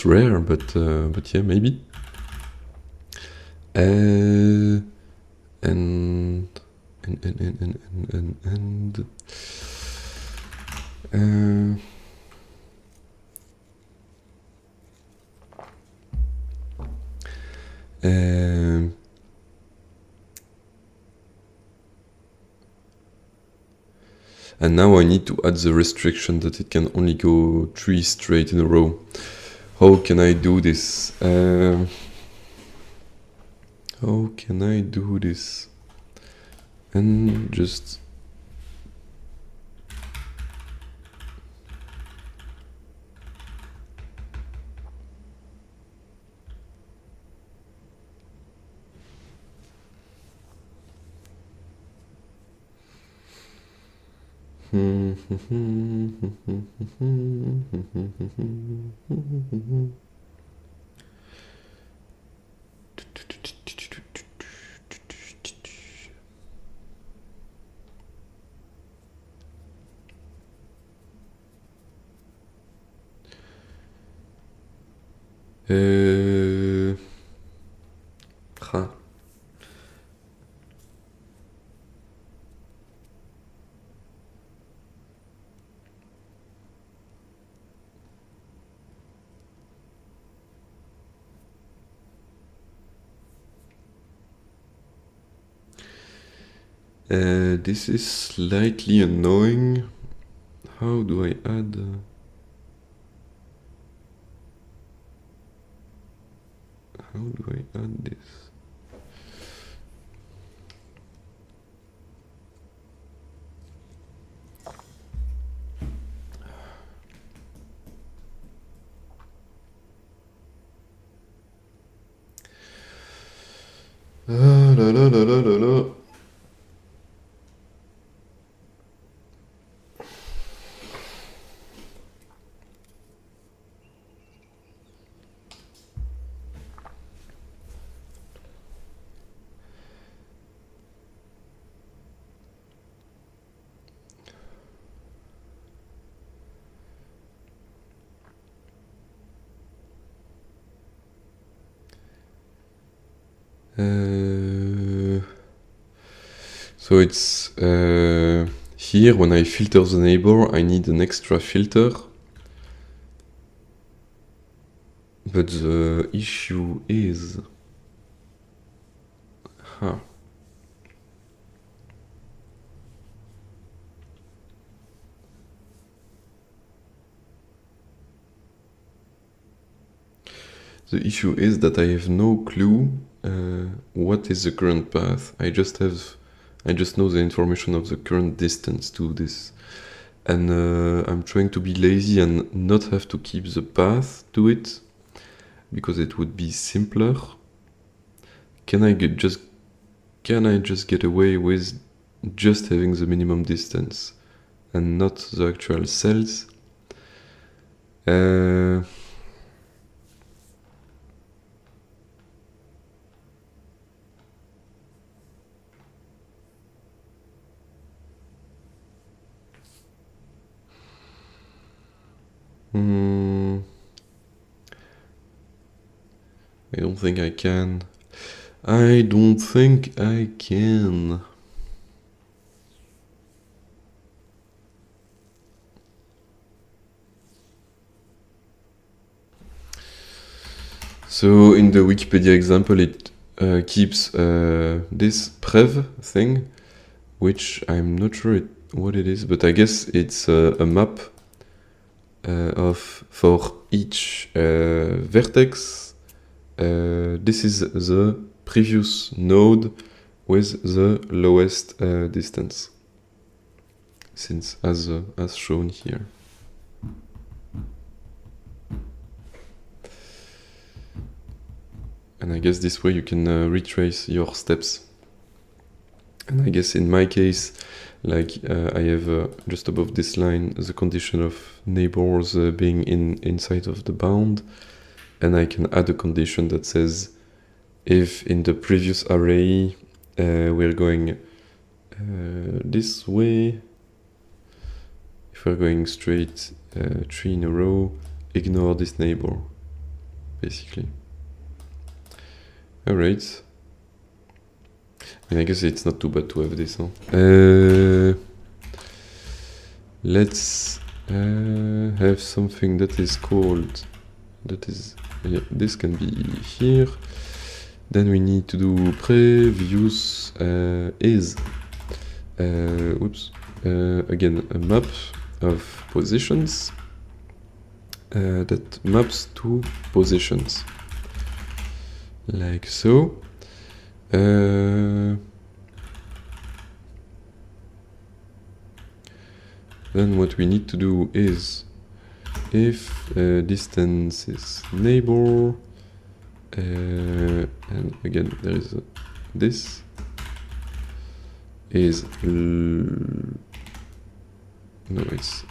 rare, but yeah, maybe. And now I need to add the restriction that it can only go 3 straight in a row. How can I do this? How can I do this? And just... This is slightly annoying. How do I add... How do I add this? Ah là là là là là là. So it's here when I filter the neighbor, I need an extra filter. But the issue is, the issue is that I have no clue what is the current path. I just know the information of the current distance to this. And I'm trying to be lazy and not have to keep the path to it, because it would be simpler. Can I just get away with just having the minimum distance and not the actual cells? I don't think I can. I don't think I can. So in the Wikipedia example, it keeps this prev thing, which I'm not sure what it is, but I guess it's a map for each vertex. This is the previous node with the lowest distance, since as shown here. And I guess this way you can retrace your steps. And I guess in my case, like I have just above this line the condition of neighbors being inside of the bound, and I can add a condition that says if in the previous array we're going this way, if we're going straight 3 in a row, ignore this neighbor, basically. Alright. I mean, I guess it's not too bad to have this, huh? Let's have something that is called, this can be here. Then we need to do previous is, again, a map of positions that maps to positions, like so. Then what we need to do is, if distance is neighbor, and again there is this is no, it's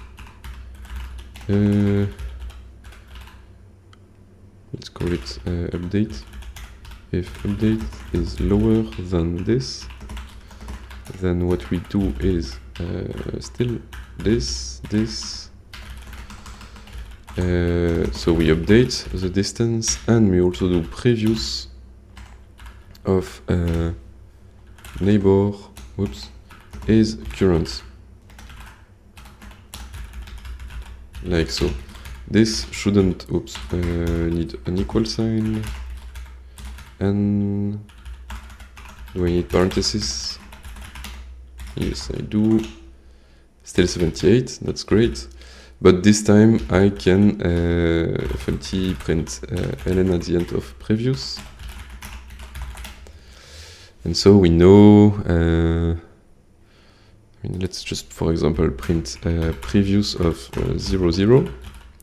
let's call it update. If update is lower than this, then what we do is still this. So we update the distance, and we also do previous of neighbor, is current, like so. This shouldn't need an equal sign. And do I need parentheses? Yes, I do. Still 78, that's great. But this time I can FLT print ln at the end of previous. And so we know, I mean, let's just, for example, print previous of 0, 0.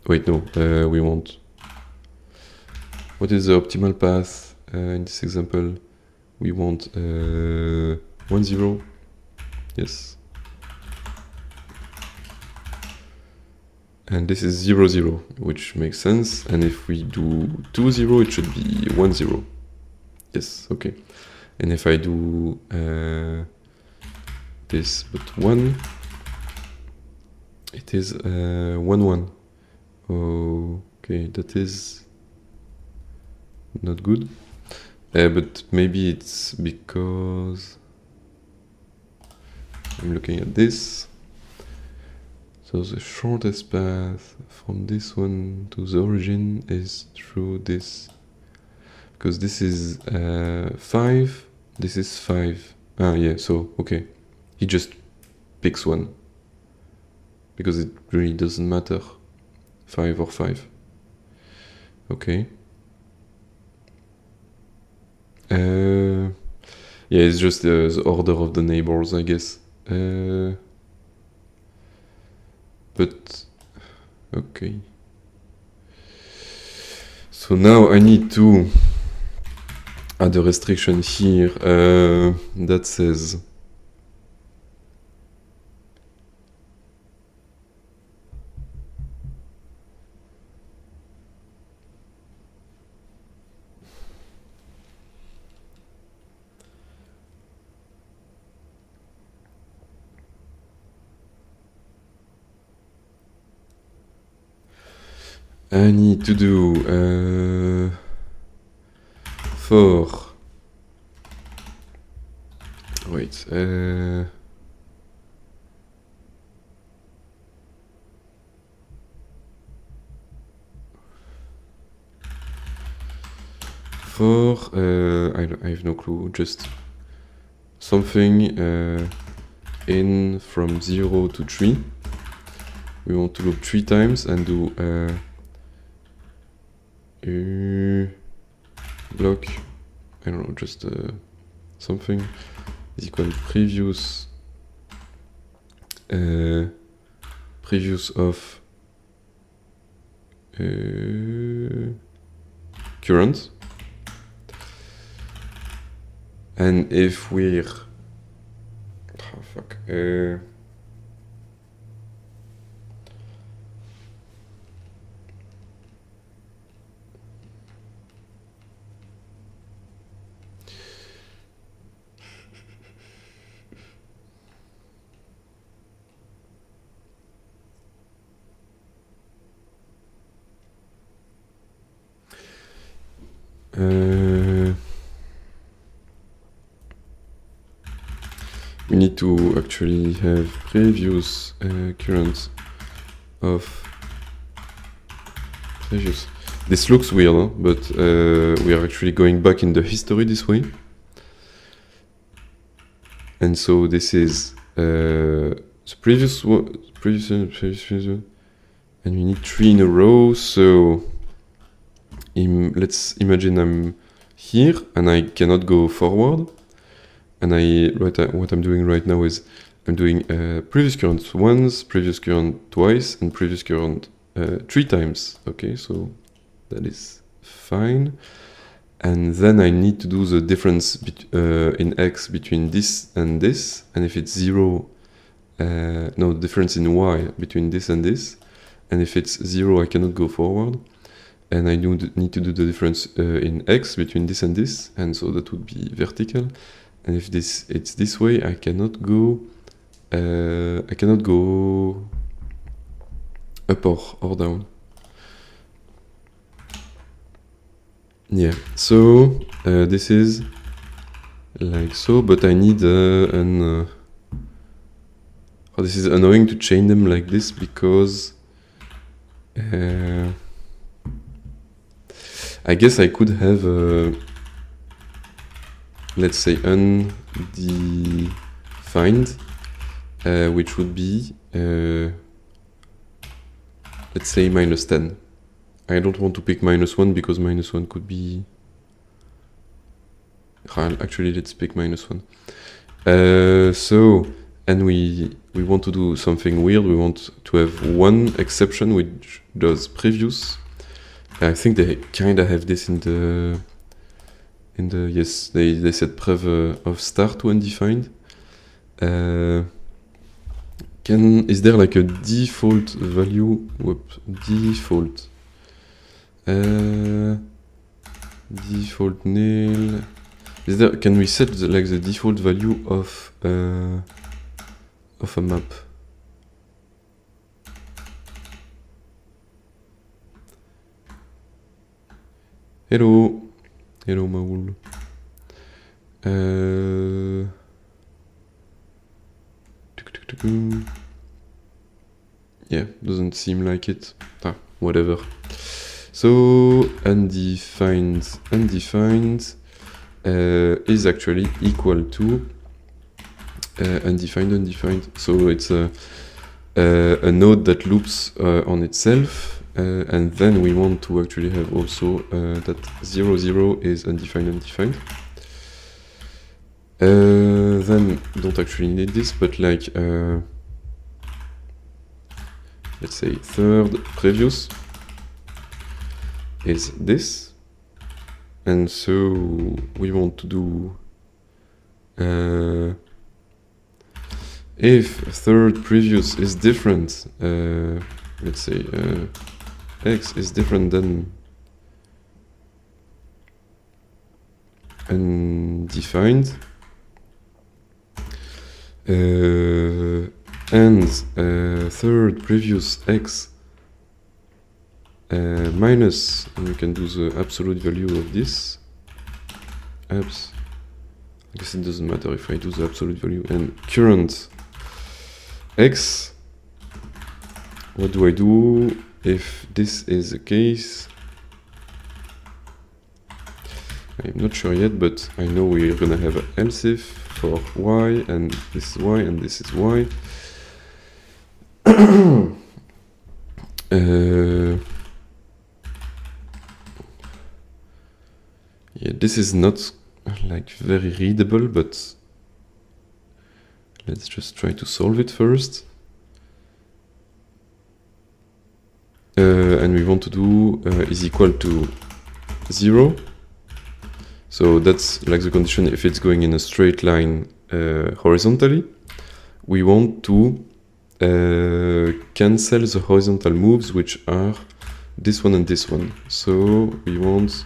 Wait, no, we won't. What is the optimal path in this example? we want 1 0. Yes. And this is 0 0, which makes sense. And if we do 2 0, it should be 1 0. Yes, okay. And if I do this but 1, it is 1 1. Okay, that is not good. But maybe it's because I'm looking at this. So the shortest path from this one to the origin is through this. Because this is 5, this is 5. Ah, yeah, so, okay. He just picks one. Because it really doesn't matter. 5 or 5. Okay. Yeah, it's just the order of the neighbors, I guess. But, okay. So now I need to add a restriction here that says I need to do for wait for I have no clue, just something in from 0 to 3. We want to loop 3 times and do block, I don't know, just something is equal previous of current. And if we're we need to actually have previous current of previous. This looks weird, huh? But we are actually going back in the history this way. And so this is the previous one, and we need 3 in a row. So let's imagine I'm here and I cannot go forward. And what I'm doing right now is I'm doing previous current once, previous current twice, and previous current 3 times. Okay, so that is fine. And then I need to do the difference in x between this and this. And if it's 0, no, difference in y between this and this. And if it's 0, I cannot go forward. And I need to do the difference in x between this and this. And so that would be vertical. And if it's this way, I cannot go up or down. Yeah, so this is like so, but I need this is annoying to chain them like this because I guess I could have let's say undefined, which would be let's say -10. I don't want to pick -1 because -1 could be. Actually, let's pick -1. So, and we want to do something weird. We want to have one exception which does previous. I think they kind of have this in in the yes, they set prev of start to undefined. Is there like a default value? Whoop, default. Default nil. Is there? Can we set the default value of a map? Hello, hello, Maoul. Yeah, doesn't seem like it. Whatever. So undefined is actually equal to undefined. So it's a node that loops on itself, and then we want to actually have also that 0 is undefined. Then don't actually need this, but like let's say third previous is this, and so we want to do if third previous is different, let's say x is different than undefined, and third previous x minus, and we can do the absolute value of this. I guess it doesn't matter if I do the absolute value, and current x. What do I do if this is the case? I'm not sure yet, but I know we're gonna have an else if for y, and this is y, and this is y. Yeah, this is not like very readable, but let's just try to solve it first. And we want to do is equal to 0. So that's like the condition if it's going in a straight line horizontally. We want to cancel the horizontal moves, which are this one and this one. So we want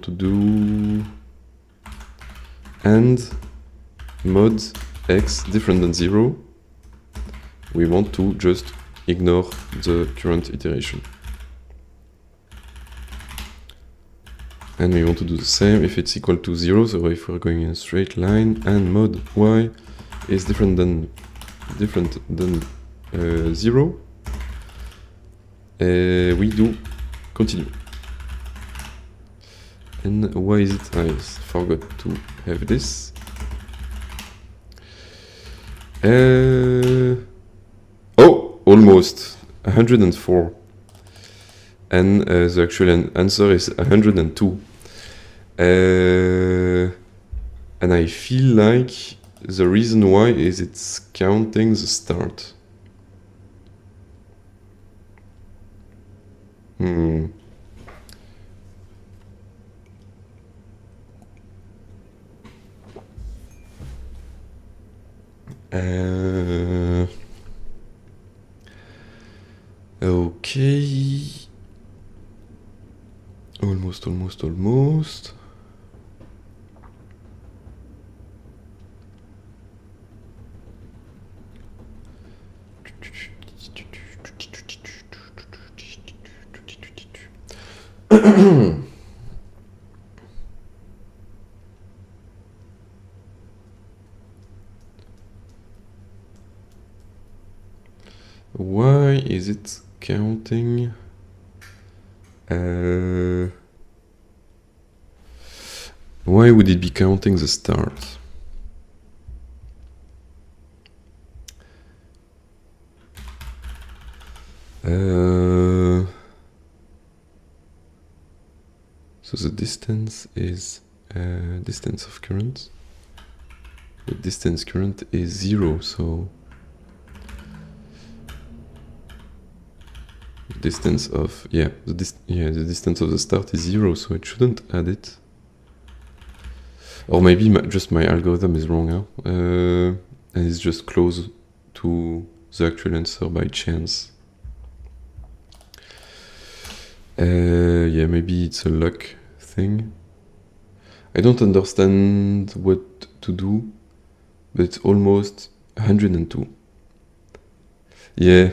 to do and mod x different than 0. We want to just ignore the current iteration. And we want to do the same if it's equal to 0, so if we're going in a straight line, and mod y is different than 0, we do continue. And why is it? I forgot to have this. Oh, almost 104. And the actual answer is 102. And I feel like the reason why is it's counting the start. Okay. Almost. Why is it counting? Why would it be counting the start? So the distance is distance of current. The distance current is 0, so distance of the distance of the start is 0, so it shouldn't add it. Or maybe just my algorithm is wrong, huh? And it's just close to the actual answer by chance. Yeah, maybe it's a luck thing. I don't understand what to do, but it's almost 102. Yeah,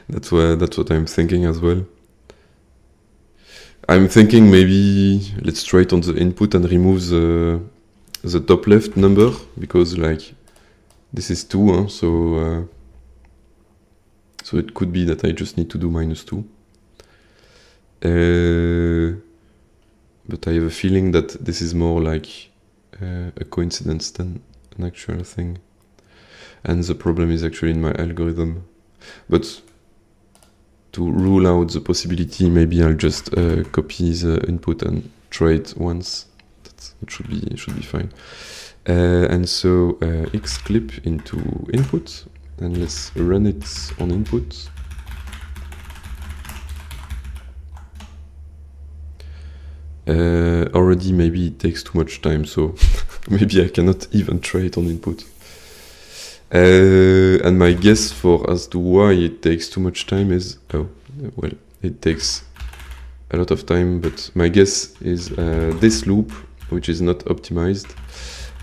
that's what I'm thinking as well. I'm thinking maybe let's try it on the input and remove the top left number, because like this is 2, huh? So it could be that I just need to do -2. But I have a feeling that this is more like a coincidence than an actual thing. And the problem is actually in my algorithm. But to rule out the possibility, maybe I'll just copy the input and try it once. It should be fine. And so xclip into input, and let's run it on input. Already maybe it takes too much time, so maybe I cannot even try it on input. And my guess for as to why it takes too much time is, well, it takes a lot of time, but my guess is this loop, which is not optimized.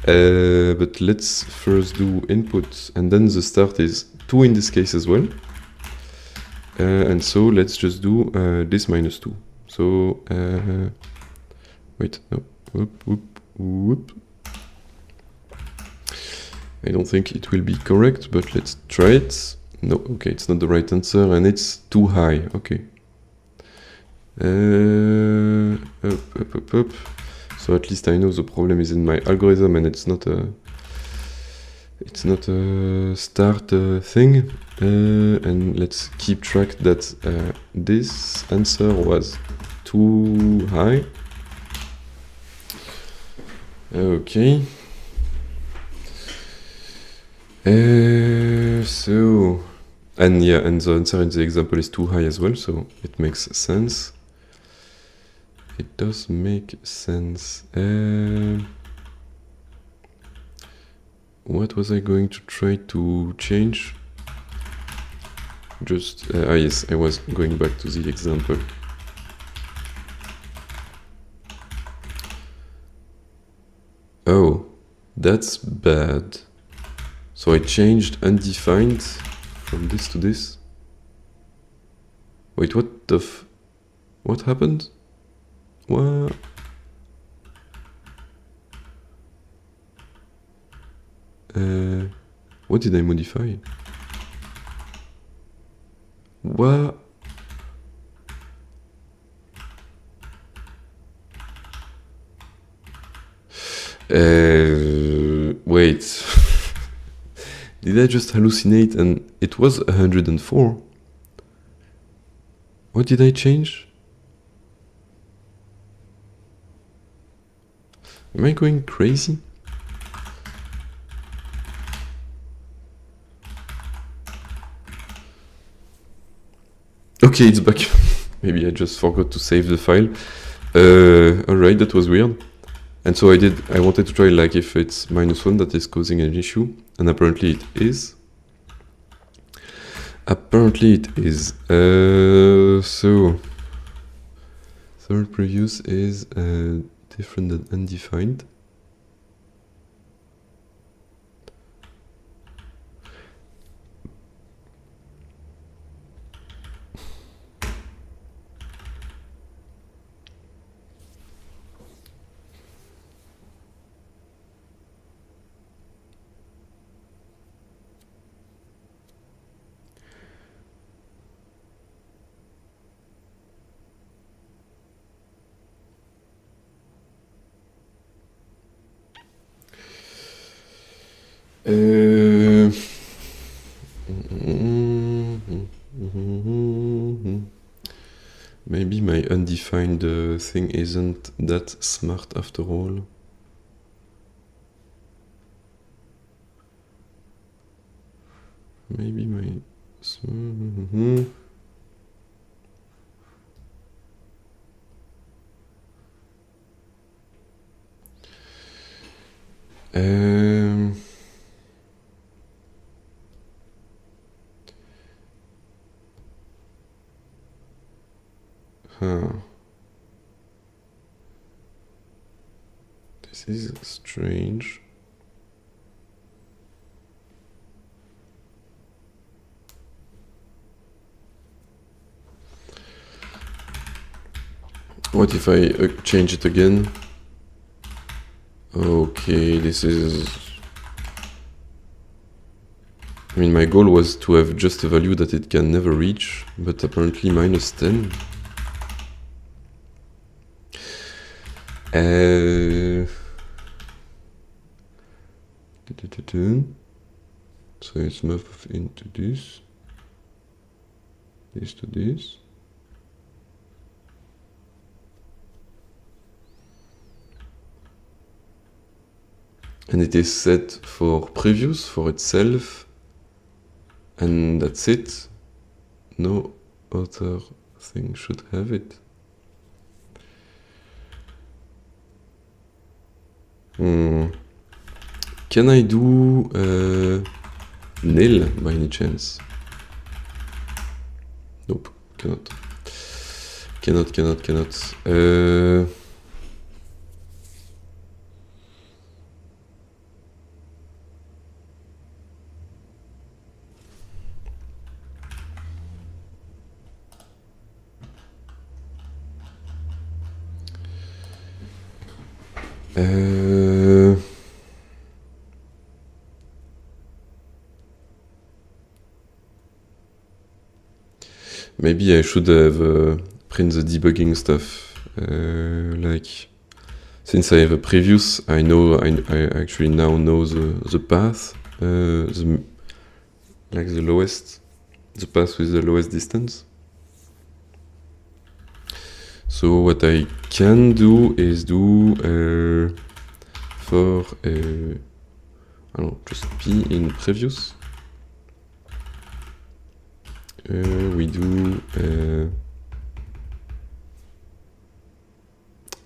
But let's first do input, and then the start is 2 in this case as well. And so let's just do this -2. So, wait, no, whoop. I don't think it will be correct, but let's try it. No, okay, it's not the right answer, and it's too high. Okay. Up. So at least I know the problem is in my algorithm, and it's not a start thing. And let's keep track that this answer was too high. Okay. So, and the answer in the example is too high as well, so it makes sense. It does make sense. What was I going to try to change? Just, yes, I was going back to the example. Oh, that's bad. So I changed undefined from this to this. Wait, what happened? What? What did I modify? What? Wait. Did I just hallucinate and it was 104? What did I change? Am I going crazy? Okay, it's back. Maybe I just forgot to save the file. Alright, that was weird. And so I wanted to try like if it's -1 that is causing an issue, and apparently it is. So third previous is different than undefined. Maybe my undefined thing isn't that smart after all. Maybe my This is strange. What if I change it again? Okay, this is... I mean, my goal was to have just a value that it can never reach, but apparently minus 10. So it's move into this to this. And it is set for previous, for itself, and that's it. No other thing should have it. Can I do nil by any chance? Nope, cannot. Cannot. Maybe I should have print the debugging stuff. Like, since I have a previous, I actually now know the path, the path with the lowest distance. So what I can do is do for I don't know, just p in previous. We do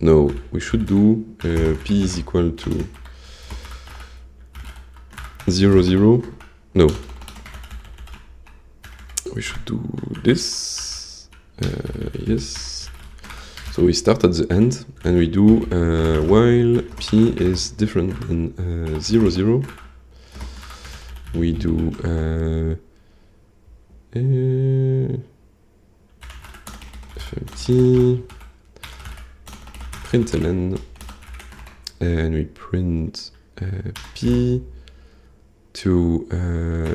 no, we should do p is equal to 0, 0. No, we should do this. Yes. So we start at the end and we do while p is different than 0, 0. We do fmt println, and we print p to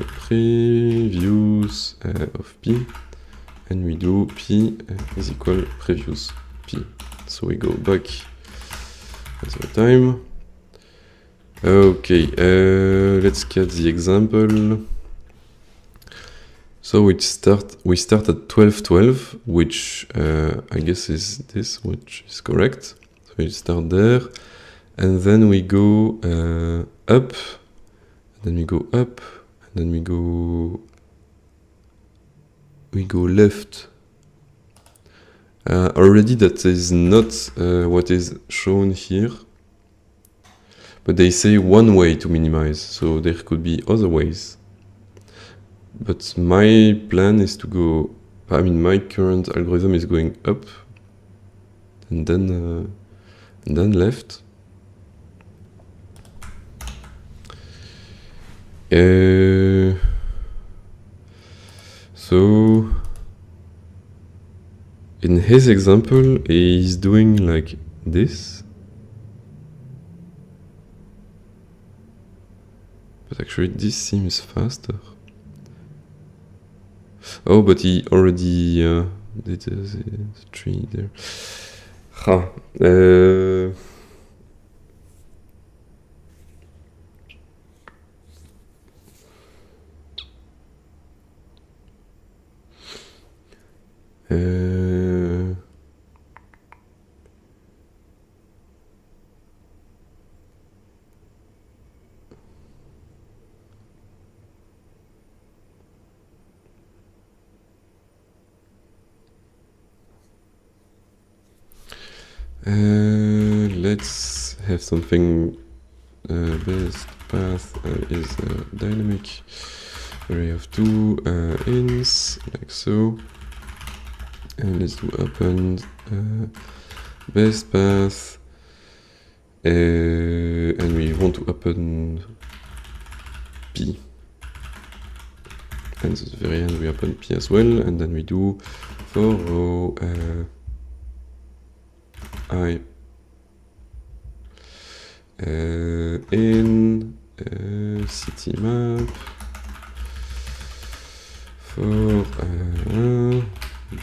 previous of p, and we do p is equal previous p. So we go back at the time. Okay, let's get the example. So we start at 1212, which I guess is this, which is correct. So we start there, and then we go up, and then we go up, and then we go left. Already that is not what is shown here, but they say one way to minimize, so there could be other ways. But my plan is to go, I mean, my current algorithm is going up and then left. So in his example, he's doing like this. But actually this seems faster. Oh, but he already did the tree there. Let's have something. Best path is dynamic array of 2 ins, like so. And let's do append best path. And we want to append p. And at the very end we append p as well. And then we do for row I in city map for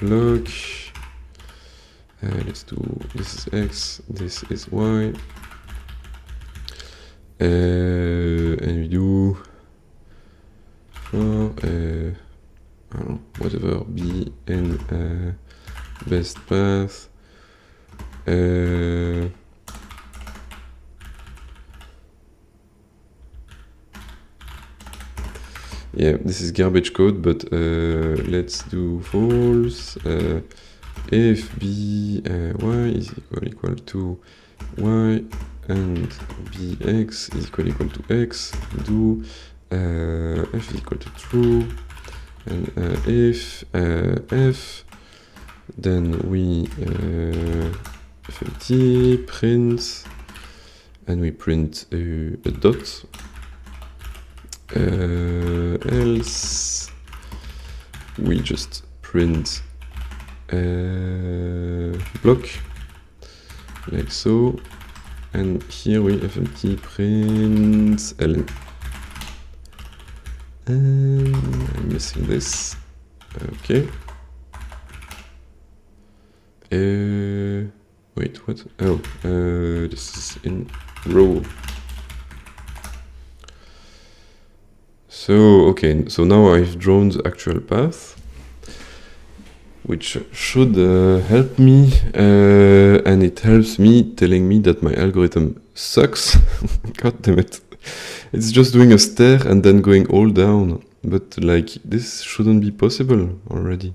block. Let's do this is x, this is y, and we do for I don't know, whatever b and best path. Yeah, this is garbage code, but let's do false. If b y is equal to y and bx is equal to x, do f is equal to true, and if f, then we fmt print, and we print a dot. Else we just print block like so, and here we fmt print ln. And I'm missing this. Okay. Wait, what? Oh, this is in row. So, okay, so now I've drawn the actual path, which should help me, and it helps me telling me that my algorithm sucks. God damn it. It's just doing a stair and then going all down, but like, this shouldn't be possible already.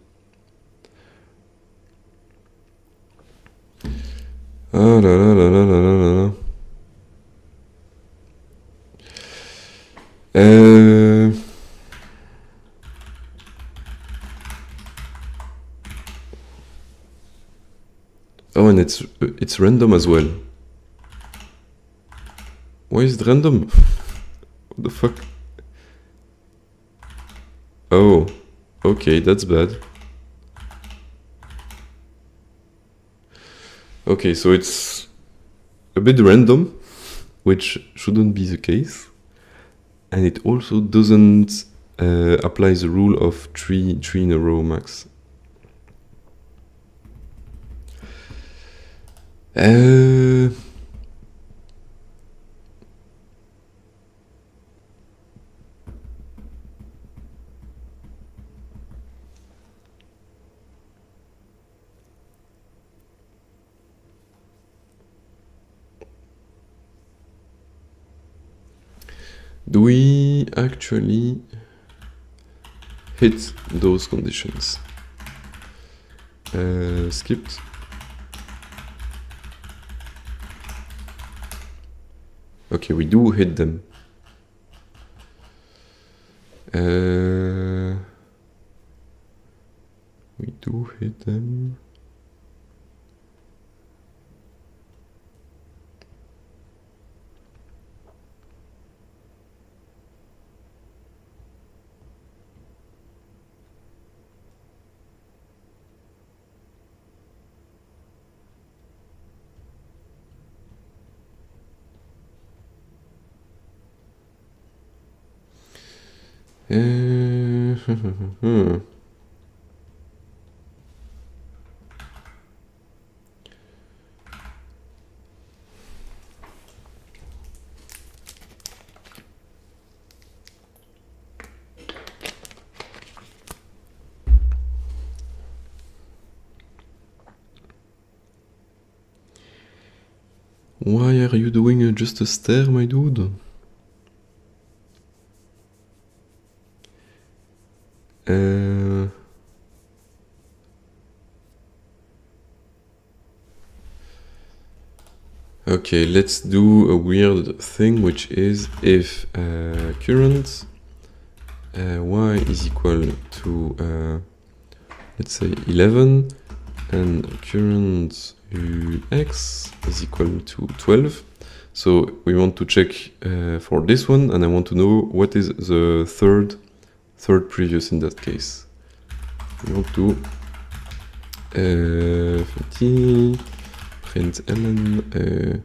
Ah la la la la la la la. Oh, and it's random as well. Why is it random? What the fuck? Oh, okay, that's bad. Okay, so it's a bit random, which shouldn't be the case. And it also doesn't apply the rule of three in a row max. Do we actually hit those conditions? Skipped. Okay, we do hit them. We do hit them. Why are you doing just a stair, my dude? Okay, let's do a weird thing, which is if current y is equal to, let's say 11, and current x is equal to 12. So we want to check for this one, and I want to know what is the third previous in that case. We want to print ln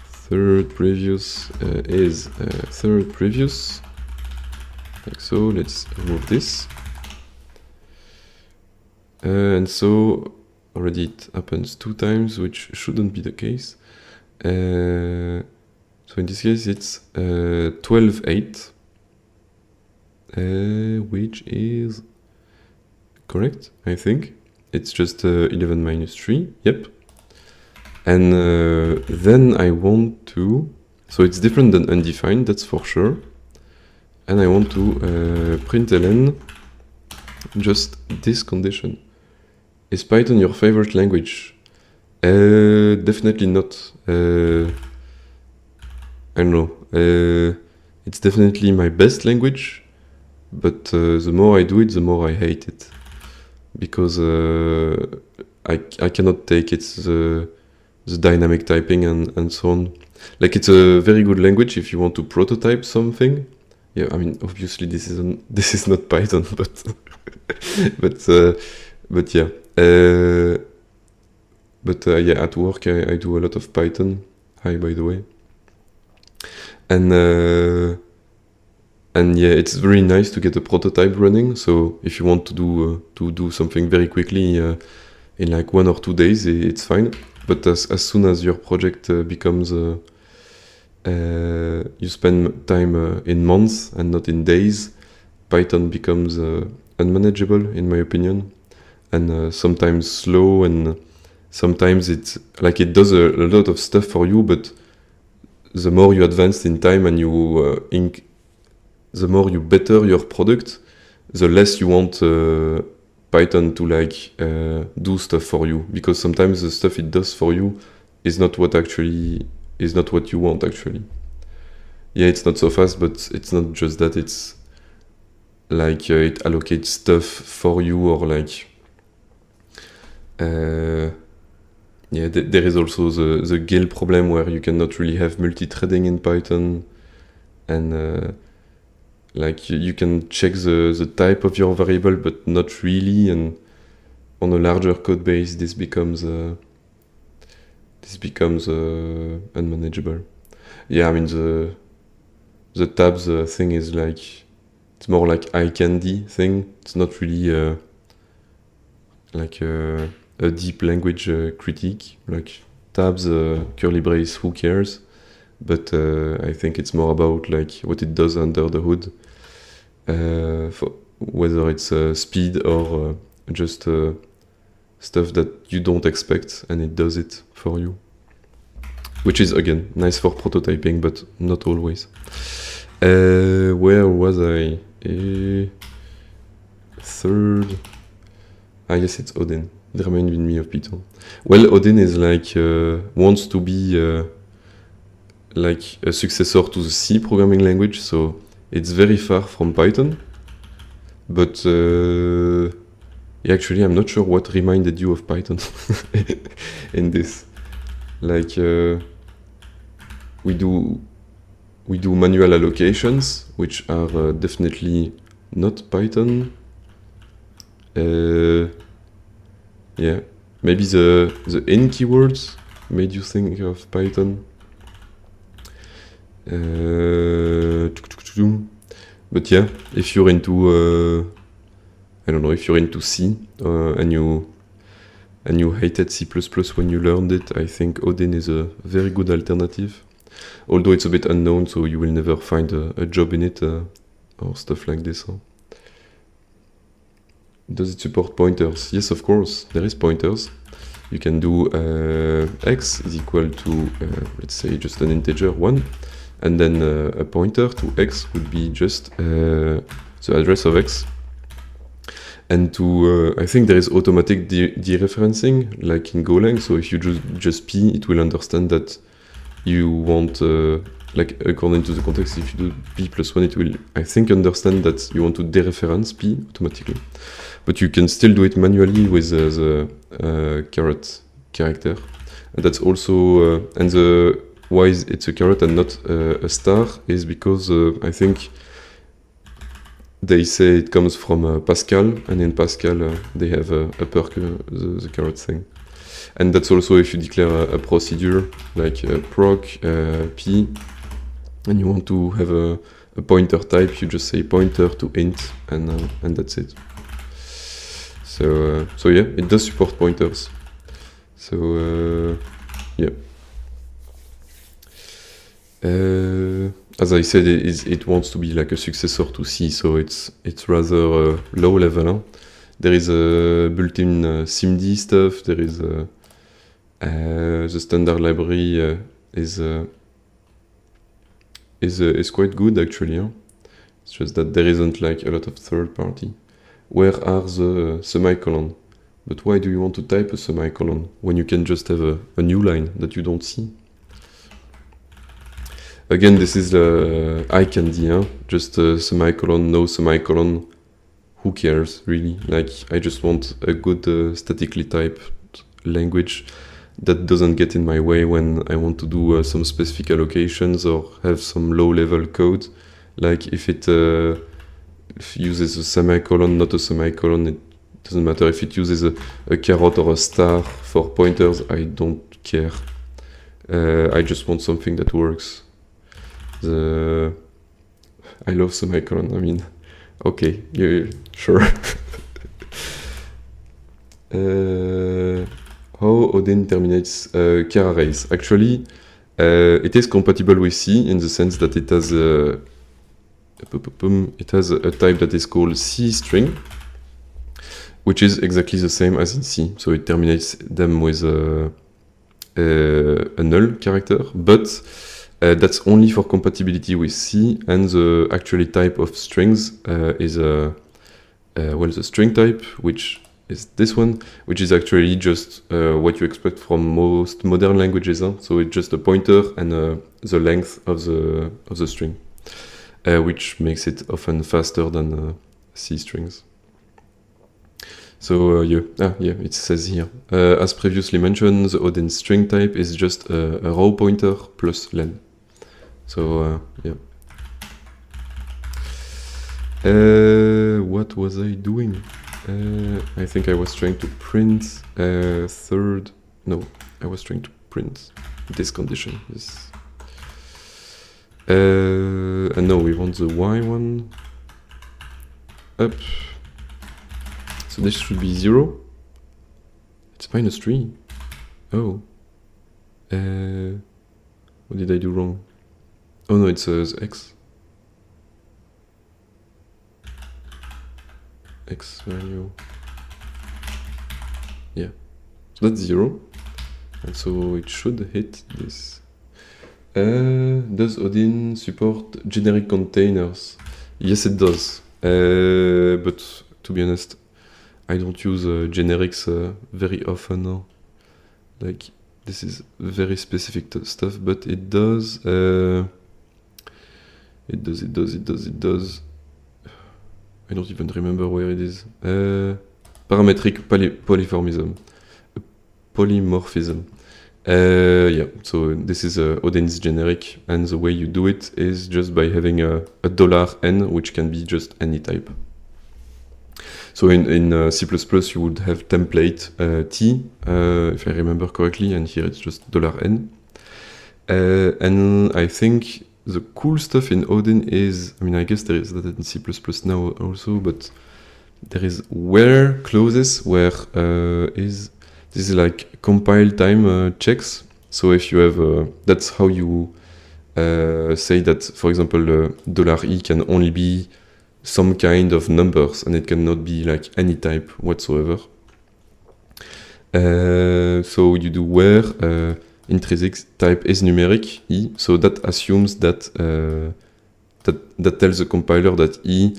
third previous is third previous, like so. Let's remove this, and so already it happens 2 times, which shouldn't be the case. So in this case it's 12/8, which is correct, I think. It's just 11 minus 3, yep. And then I want to, so it's different than undefined, that's for sure. And I want to println just this condition. Is Python your favorite language? Definitely not. I don't know. It's definitely my best language, but the more I do it, the more I hate it. Because I cannot take it, the dynamic typing and so on. Like, it's a very good language if you want to prototype something. Yeah, I mean, obviously this is not Python, but but yeah. Yeah, at work I do a lot of Python. Hi, by the way. And yeah, it's very nice to get a prototype running. So if you want to do something very quickly in like 1 or 2 days, it's fine. But as soon as your project becomes you spend time in months and not in days, Python becomes unmanageable, in my opinion, and sometimes slow, and sometimes it's like it does a lot of stuff for you, but the more you advance in time and you the more you better your product, the less you want Python to like do stuff for you, because sometimes the stuff it does for you is not what you want actually. Yeah, it's not so fast, but it's not just that. It's like it allocates stuff for you, or like yeah, there is also the GIL problem where you cannot really have multi-threading in Python, and like you can check the type of your variable, but not really. And on a larger code base, this becomes unmanageable. Yeah, I mean the tabs thing is like, it's more like eye candy thing. It's not really like a deep language critique. Like tabs, curly brace, who cares? But I think it's more about like what it does under the hood, for whether it's speed or just stuff that you don't expect, and it does it for you. Which is, again, nice for prototyping, but not always. Where was I? Third. Yes, it's Odin. The remain with me of Python. Well, Odin is like wants to be like a successor to the C programming language, so it's very far from Python. But actually, I'm not sure what reminded you of Python in this. Like we do manual allocations, which are definitely not Python. Yeah, maybe the in keywords made you think of Python. But yeah, if you're into I don't know, if you're into C and you hated C++ when you learned it, I think Odin is a very good alternative. Although it's a bit unknown, so you will never find a job in it or stuff like this. Huh? Does it support pointers? Yes, of course, there is pointers. You can do x is equal to, let's say, just an integer 1, and then a pointer to x would be just the address of x. And to, I think there is automatic dereferencing, like in Golang, so if you just p, it will understand that you want, like according to the context, if you do p plus 1, it will, I think, understand that you want to dereference p automatically. But you can still do it manually with the caret character. And that's also, and the why it's a caret and not a star is because I think they say it comes from Pascal, and in Pascal they have a perk, the caret thing. And that's also if you declare a procedure like proc p, and you want to have a pointer type, you just say pointer to int, and that's it. So yeah, it does support pointers. So yeah. As I said, it wants to be like a successor to C, so it's rather low level. Huh? There is a built-in SIMD stuff. There is the standard library is quite good actually. Huh? It's just that there isn't like a lot of third party. Where are the semicolon? But why do you want to type a semicolon when you can just have a new line that you don't see? Again, this is the eye candy, huh? Just a semicolon, no semicolon. Who cares, really? Like, I just want a good statically typed language that doesn't get in my way when I want to do some specific allocations or have some low-level code. Like, if it uses a semicolon, not a semicolon, it doesn't matter. If it uses a caret or a star for pointers, I don't care. I just want something that works. I love semicolon, I mean, okay, yeah, sure. How Odin terminates char arrays. Actually, it is compatible with C in the sense that it has a type that is called C string, which is exactly the same as in C. So it terminates them with a null character, but that's only for compatibility with C, and the actually type of strings is the string type, which is this one, which is actually just what you expect from most modern languages. Huh? So it's just a pointer and the length of the string, which makes it often faster than C strings. So yeah, it says here, as previously mentioned, the Odin string type is just a row pointer plus len. So yeah. What was I doing? I think I was trying to print I was trying to print this condition. This. And no, we want the Y one. Up. So this should be 0. It's -3. Oh. What did I do wrong? Oh no, it says X. X value. Yeah. So that's 0. And so it should hit this. Does Odin support generic containers? Yes, it does. But to be honest, I don't use generics very often now. Like, this is very specific stuff, but it does. It does. I don't even remember where it is. Parametric polymorphism. Yeah, so this is Odin's generic, and the way you do it is just by having a $n, which can be just any type. So in C++, you would have template T, if I remember correctly, and here it's just $n. And I think the cool stuff in Odin is, I mean, I guess there is that in C++ now also, but there is where clauses, where this is like compile time checks. So if you have, that's how you say that, for example, $e can only be some kind of numbers, and it cannot be like any type whatsoever. So you do where intrinsic type is numeric e, so that assumes that that tells the compiler that e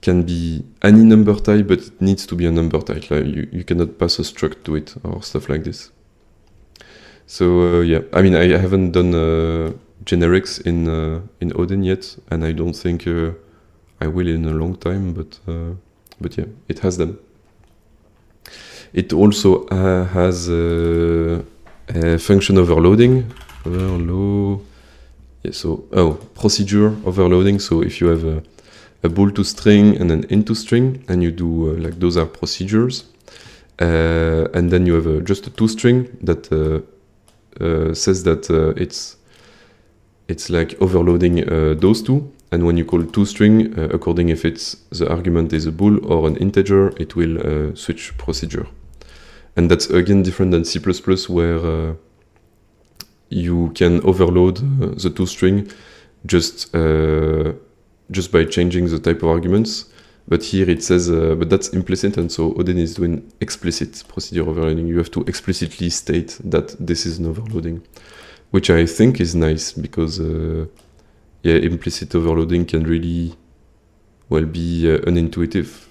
can be any number type, but it needs to be a number type. Like you cannot pass a struct to it or stuff like this. So yeah, I mean, I haven't done generics in Odin yet, and I don't think I will in a long time. But yeah, it has them. It also has a function overloading. Yeah, so procedure overloading. So if you have a bool to string and an int to string, and you do like those are procedures, and then you have just a toString that says that it's like overloading those two. And when you call toString, according if it's the argument is a bool or an integer, it will switch procedure. And that's again different than C++, where you can overload the toString just by changing the type of arguments. But here it says, but that's implicit, and so Odin is doing explicit procedure overloading. You have to explicitly state that this is an overloading, which I think is nice because, yeah, implicit overloading can really, well, be unintuitive.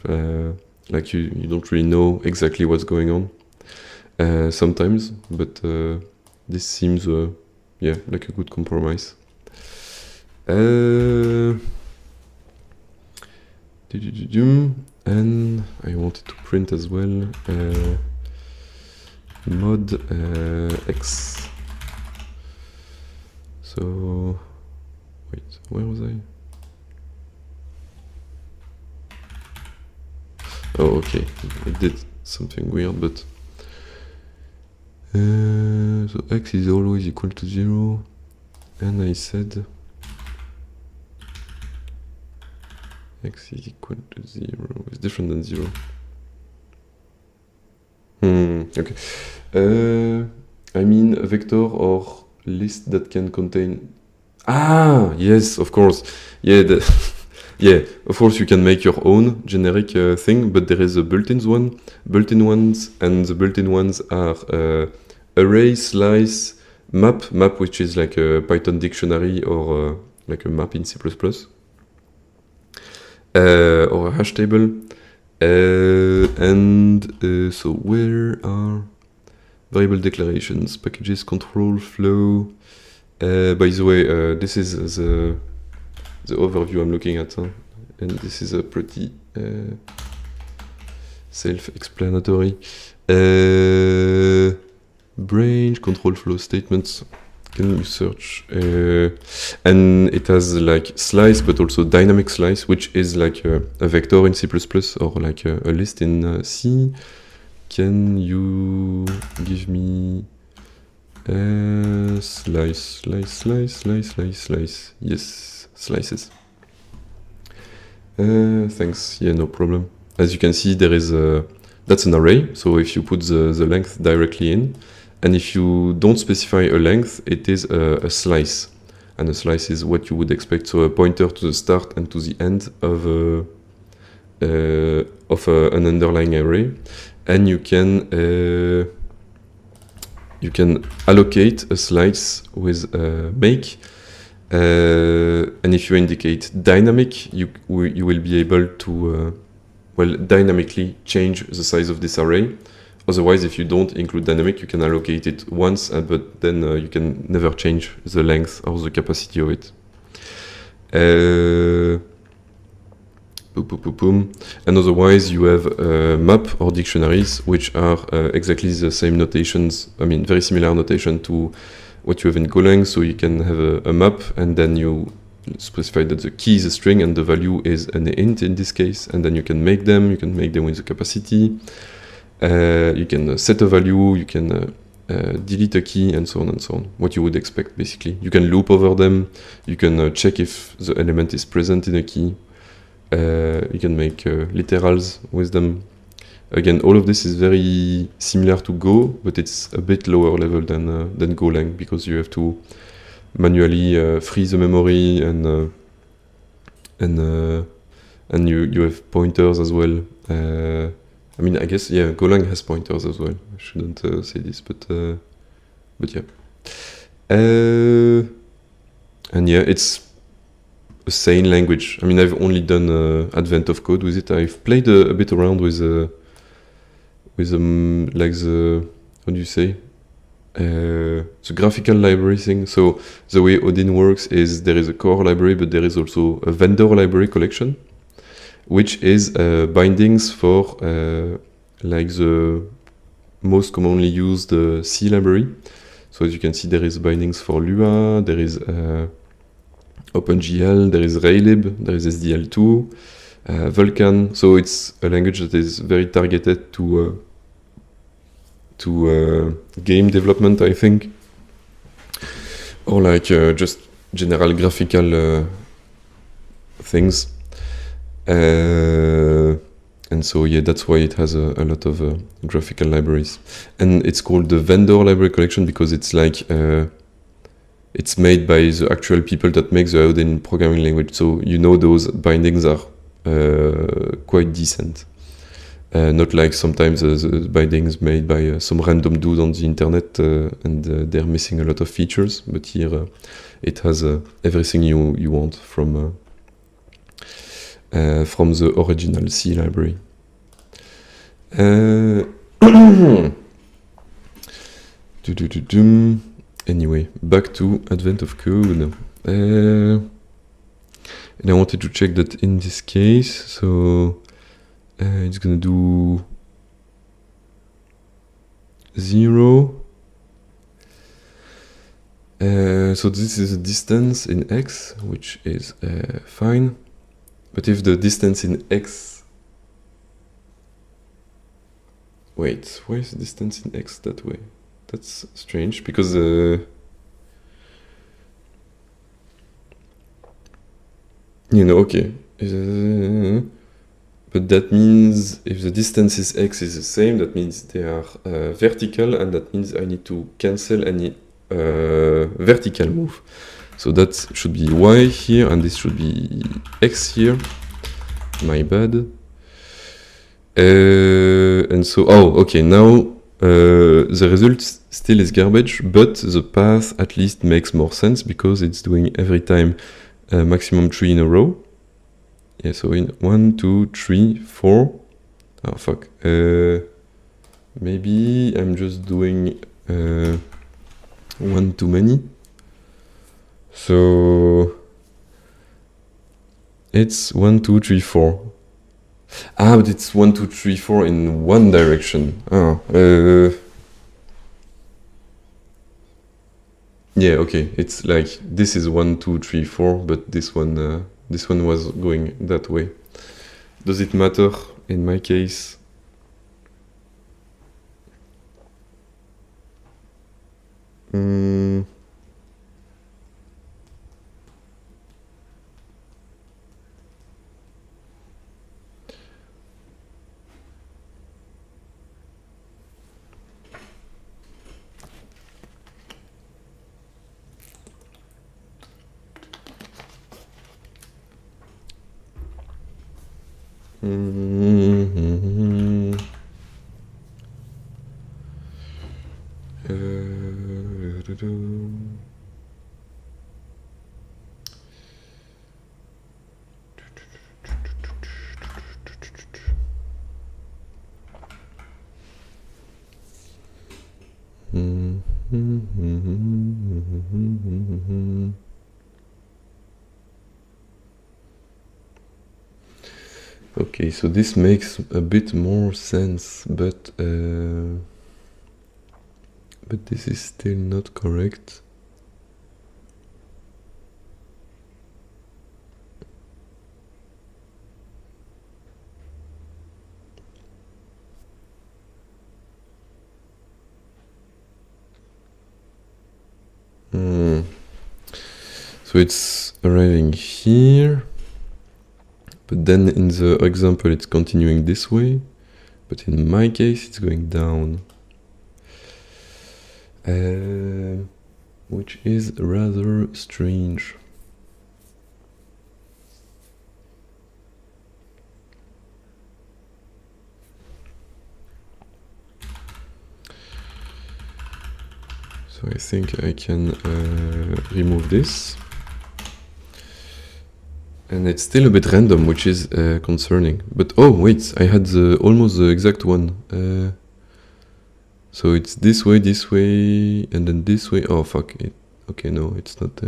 Like you don't really know exactly what's going on sometimes, but this seems, yeah, like a good compromise. And I wanted to print as well mod x. So wait, where was I? Oh, okay, I did something weird, but so x is always equal to 0, and I said x is equal to 0 is different than 0. Okay. I mean a vector or list that can contain. Ah, yes, of course. Yeah, yeah, of course you can make your own generic thing, but there is a built-in ones, and the built-in ones are array, slice, map, which is like a Python dictionary or like a map in C++. Or a hash table, and so where are variable declarations, packages, control flow? By the way, this is the overview I'm looking at, and this is a pretty self-explanatory. Branch, control flow statements. Can you search? And it has like slice, but also dynamic slice, which is like a vector in C++ or like a list in C. Can you give me slice? Yes, slices. Thanks. Yeah, no problem. As you can see, there is that's an array. So if you put the length directly in, and if you don't specify a length, it is a slice. And a slice is what you would expect. So a pointer to the start and to the end of an underlying array. And you can allocate a slice with make. And if you indicate dynamic, you will be able to dynamically change the size of this array. Otherwise, if you don't include dynamic, you can allocate it once, but then you can never change the length or the capacity of it. And otherwise, you have map or dictionaries, which are exactly the same notations, I mean, very similar notation to what you have in Golang. So you can have a map, and then you specify that the key is a string and the value is an int in this case, and then you can make them with the capacity. You can set a value, you can delete a key, and so on and so on. What you would expect, basically. You can loop over them. You can check if the element is present in a key. You can make literals with them. Again, all of this is very similar to Go, but it's a bit lower level than Golang, because you have to manually free the memory, and you have pointers as well. I mean, I guess, yeah, Golang has pointers as well. I shouldn't say this, but yeah. And yeah, it's a sane language. I mean, I've only done Advent of Code with it. I've played a bit around with like the, how do you say? the graphical library thing. So the way Odin works is there is a core library, but there is also a vendor library collection, which is bindings for like the most commonly used C library. So as you can see, there is bindings for Lua, there is OpenGL, there is Raylib, there is SDL2, Vulkan. So it's a language that is very targeted to game development, I think, or like just general graphical things. And so yeah, that's why it has a lot of graphical libraries. And it's called the vendor library collection because it's like it's made by the actual people that make the Odin programming language. So you know those bindings are quite decent. Not like sometimes the bindings made by some random dude on the internet and they're missing a lot of features. But here it has everything you want from the original C library. Anyway, back to Advent of Code. And I wanted to check that in this case, so it's gonna do 0. So this is a distance in x, which is fine. But if the distance in x... Wait, why is the distance in x that way? That's strange, because... okay. But that means if the distance is x is the same, that means they are vertical, and that means I need to cancel any vertical move. So that should be y here, and this should be x here. My bad. And so, okay, now the result still is garbage, but the path at least makes more sense because it's doing every time maximum 3 in a row. Yeah, so in 1, 2, 3, 4. Oh, fuck. Maybe I'm just doing one too many. So it's 1, 2, 3, 4. But it's 1, 2, 3, 4 in one direction. Yeah, okay. It's like this is 1, 2, 3, 4, but this one was going that way. Does it matter in my case? Okay, so this makes a bit more sense, but this is still not correct. So it's arriving here, but then in the example it's continuing this way, but in my case it's going down, which is rather strange. So I think I can remove this. And it's still a bit random, which is concerning. But oh wait, I had almost the exact one. So it's this way, and then this way. Oh fuck it. Okay, no, it's not.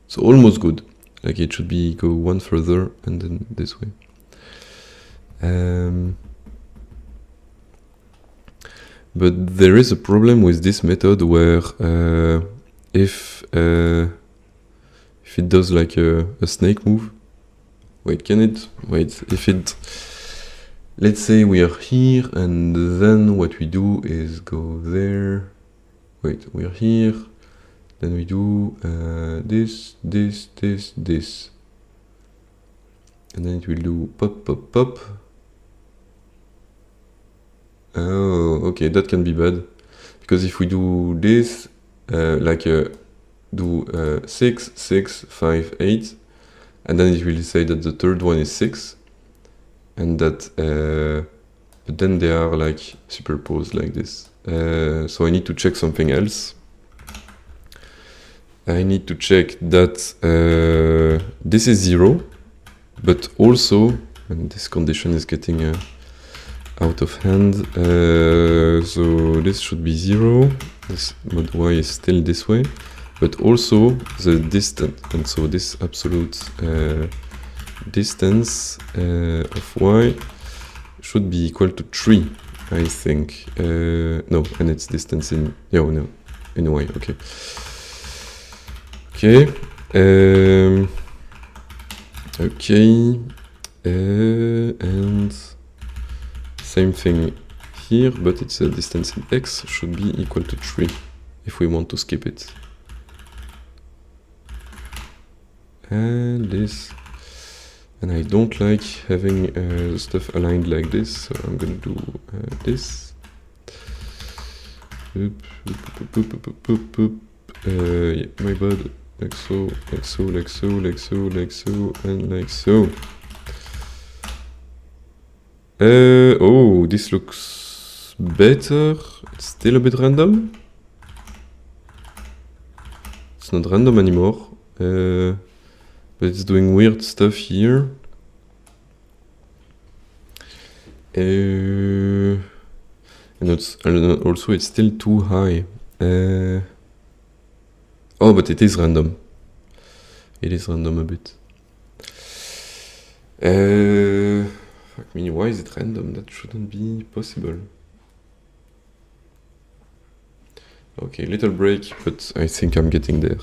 It's almost good. Like it should be go one further and then this way. But there is a problem with this method where if it does like a snake move. Wait, can it? Wait, if it. Let's say we are here and then what we do is go there. Wait, we are here. Then we do this. And then it will do pop, pop, pop. Oh, okay, that can be bad. Because if we do this, do 6, 6, 5, 8, and then it will say that the third one is 6, and that, but then they are like superposed like this. So I need to check something else. I need to check that this is 0, but also, and this condition is getting out of hand, so this should be 0, this mod y is still this way, but also the distance, and so this absolute distance of y should be equal to 3, I think. No, and it's distance in, no, in y, okay. Okay, okay, and same thing here, but it's a distance in x should be equal to 3 if we want to skip it. And this, and I don't like having stuff aligned like this, so I'm gonna do this. Yeah, my bad. Like so, like so, like so, like so, like so, and like so. Oh, this looks better. It's still a bit random. It's not random anymore. But it's doing weird stuff here. And also it's still too high. Oh, but it is random. It is random a bit. Fuck me, why is it random? That shouldn't be possible. Okay, little break, but I think I'm getting there.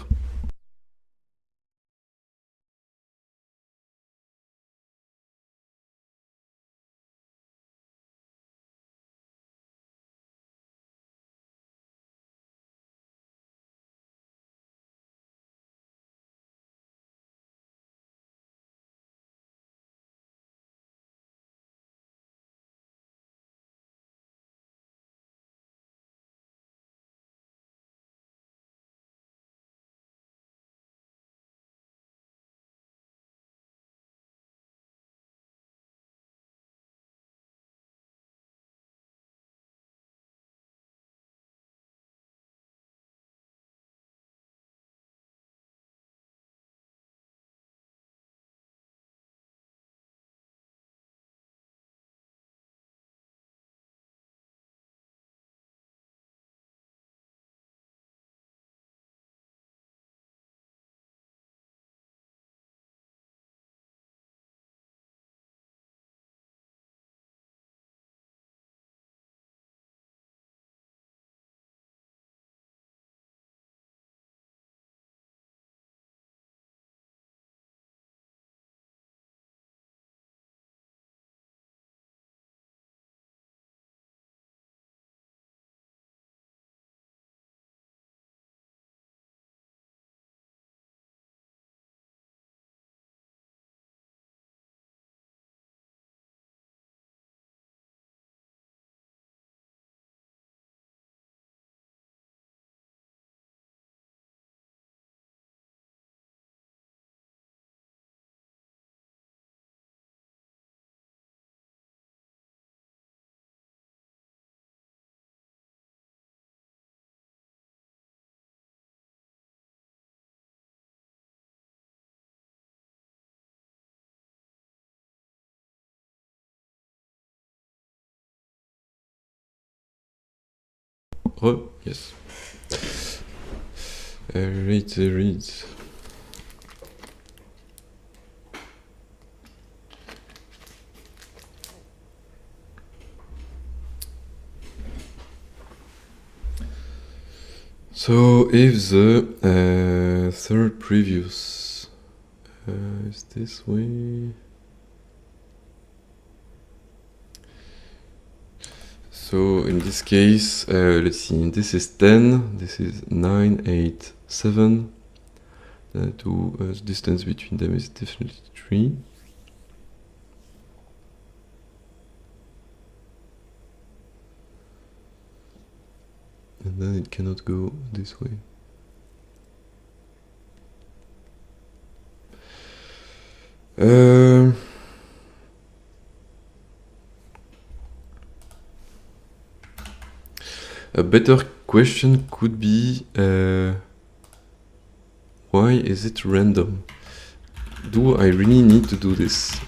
Yes. Read. So if the third previous is this way. So in this case, let's see, this is 10, this is 9, 8, 7. The distance between them is definitely 3. And then it cannot go this way. A better question could be why is it random? Do I really need to do this?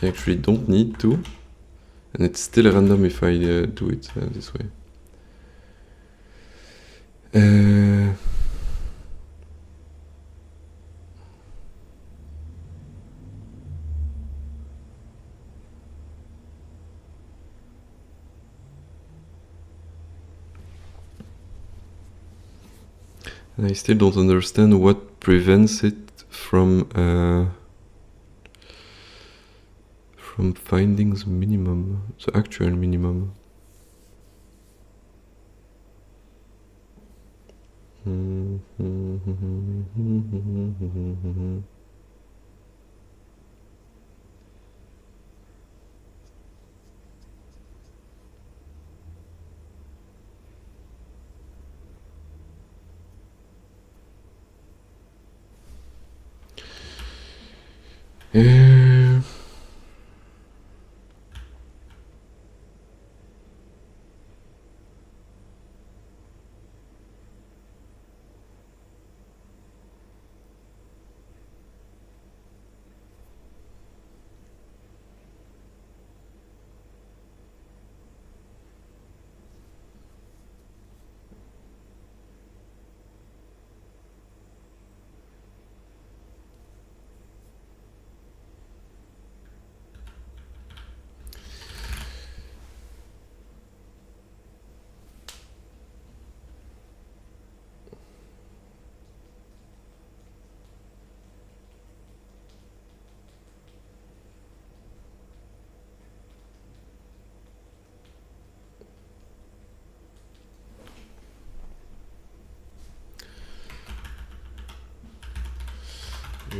I actually don't need to, and it's still random if I do it this way. And I still don't understand what prevents it from finding the minimum, the actual minimum.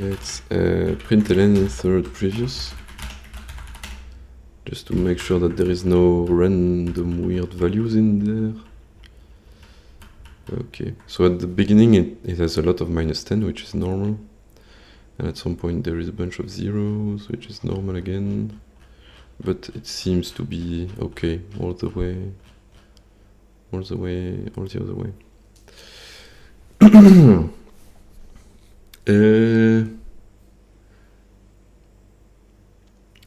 Let's println third previous, just to make sure that there is no random weird values in there. Okay, so at the beginning it has a lot of -10, which is normal, and at some point there is a bunch of zeros, which is normal again, but it seems to be okay all the other way.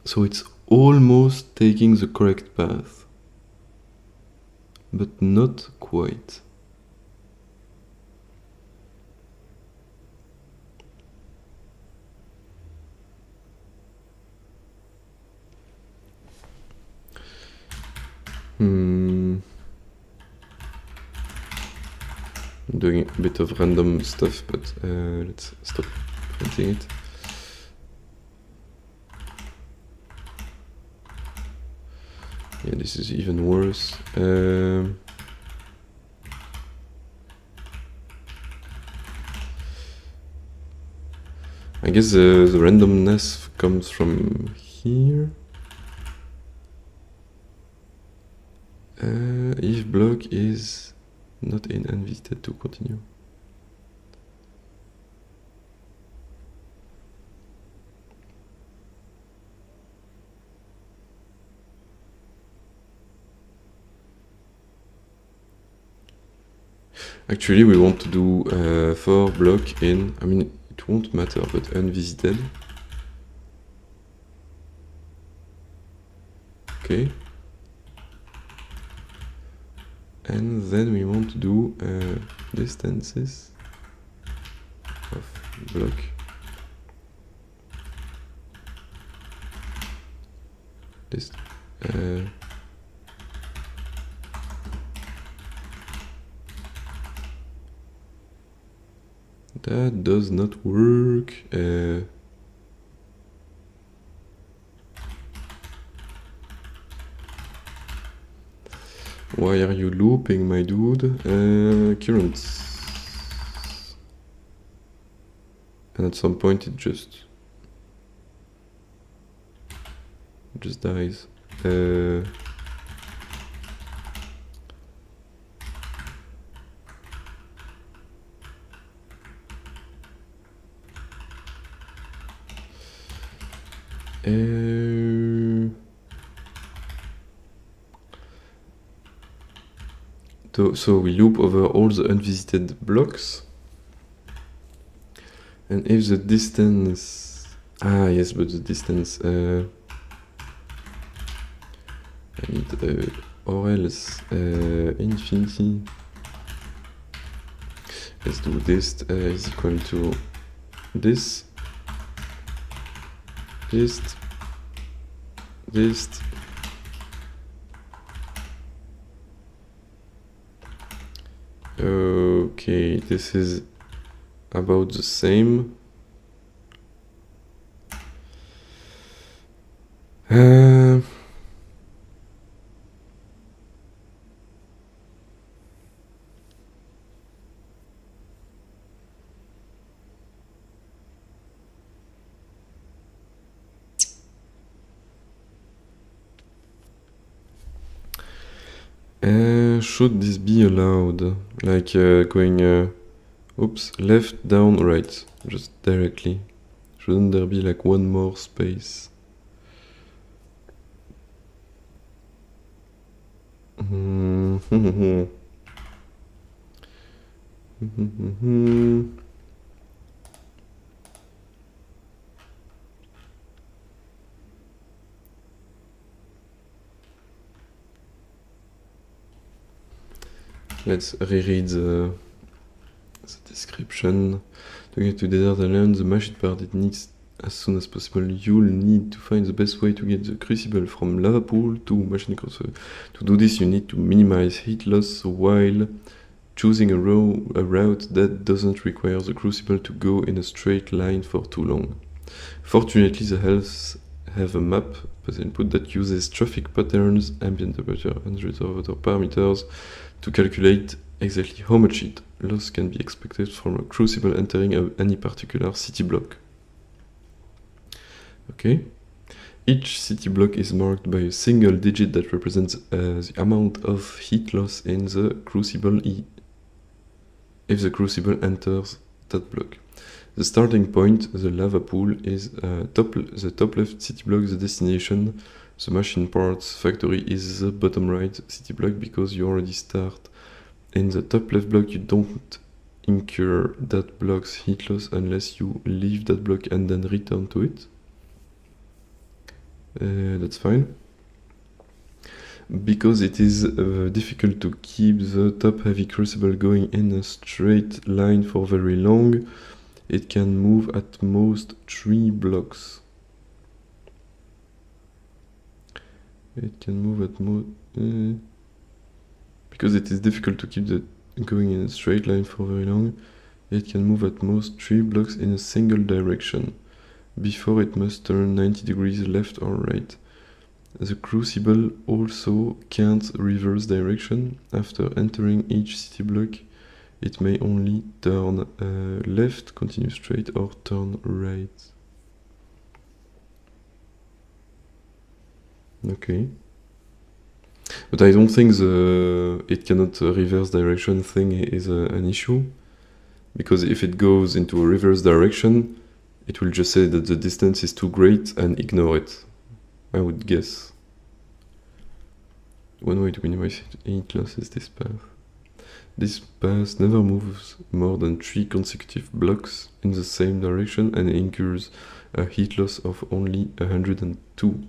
So it's almost taking the correct path, but not quite. I'm doing a bit of random stuff, but let's stop printing it. Yeah, this is even worse. I guess the randomness comes from here. If block is not in unvisited to continue. Actually, we want to do for block in, I mean, it won't matter, but unvisited. Okay. And then we want to do distances of block. This. That does not work. Why are you looping, my dude? Currents. And at some point it just dies. So we loop over all the unvisited blocks. And if the distance... Ah, yes, but the distance... I need... or else infinity. Let's do this is equal to this. This. Okay, this is about the same. Should this be allowed? Like going, oops, left, down, right, just directly. Shouldn't there be like one more space? Let's reread the description. To get to Desert Island, the machine part it needs as soon as possible. You'll need to find the best way to get the crucible from lava pool to machine crosser. To do this, you need to minimize heat loss while choosing a route that doesn't require the crucible to go in a straight line for too long. Fortunately, the hells have a map, but input that uses traffic patterns, ambient temperature, hundreds of other parameters to calculate exactly how much heat loss can be expected from a crucible entering any particular city block. Okay. Each city block is marked by a single digit that represents the amount of heat loss in the crucible if the crucible enters that block. The starting point, the lava pool, is the top left city block. The destination, the machine parts factory, is the bottom right city block. Because you already start in the top left block, you don't incur that block's heat loss unless you leave that block and then return to it. That's fine. Because it is difficult to keep the top heavy crucible going in a straight line for very long, it can move at most 3 blocks. It can move at most... because it is difficult to keep the going in a straight line for very long, it can move at most 3 blocks in a single direction, before it must turn 90 degrees left or right. The crucible also can't reverse direction. After entering each city block, it may only turn left, continue straight, or turn right. Okay. But I don't think the it cannot reverse direction thing is an issue. Because if it goes into a reverse direction, it will just say that the distance is too great and ignore it, I would guess. One way to minimize heat loss is this path. This pass never moves more than 3 consecutive blocks in the same direction and incurs a heat loss of only 102.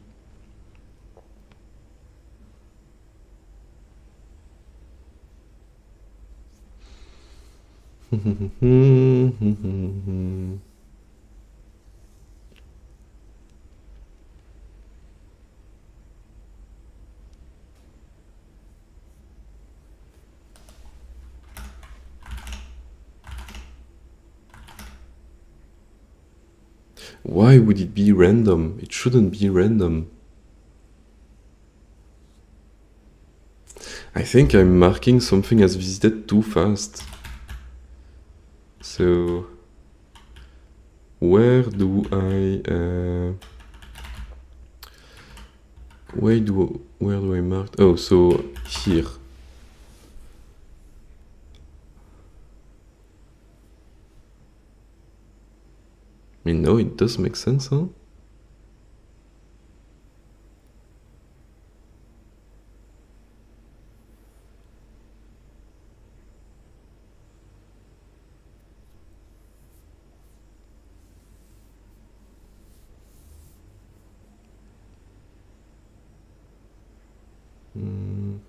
Why would it be random? It shouldn't be random. I think I'm marking something as visited too fast. So where do I where do I mark? Oh, so here. I mean, no, it does make sense, huh? Mm.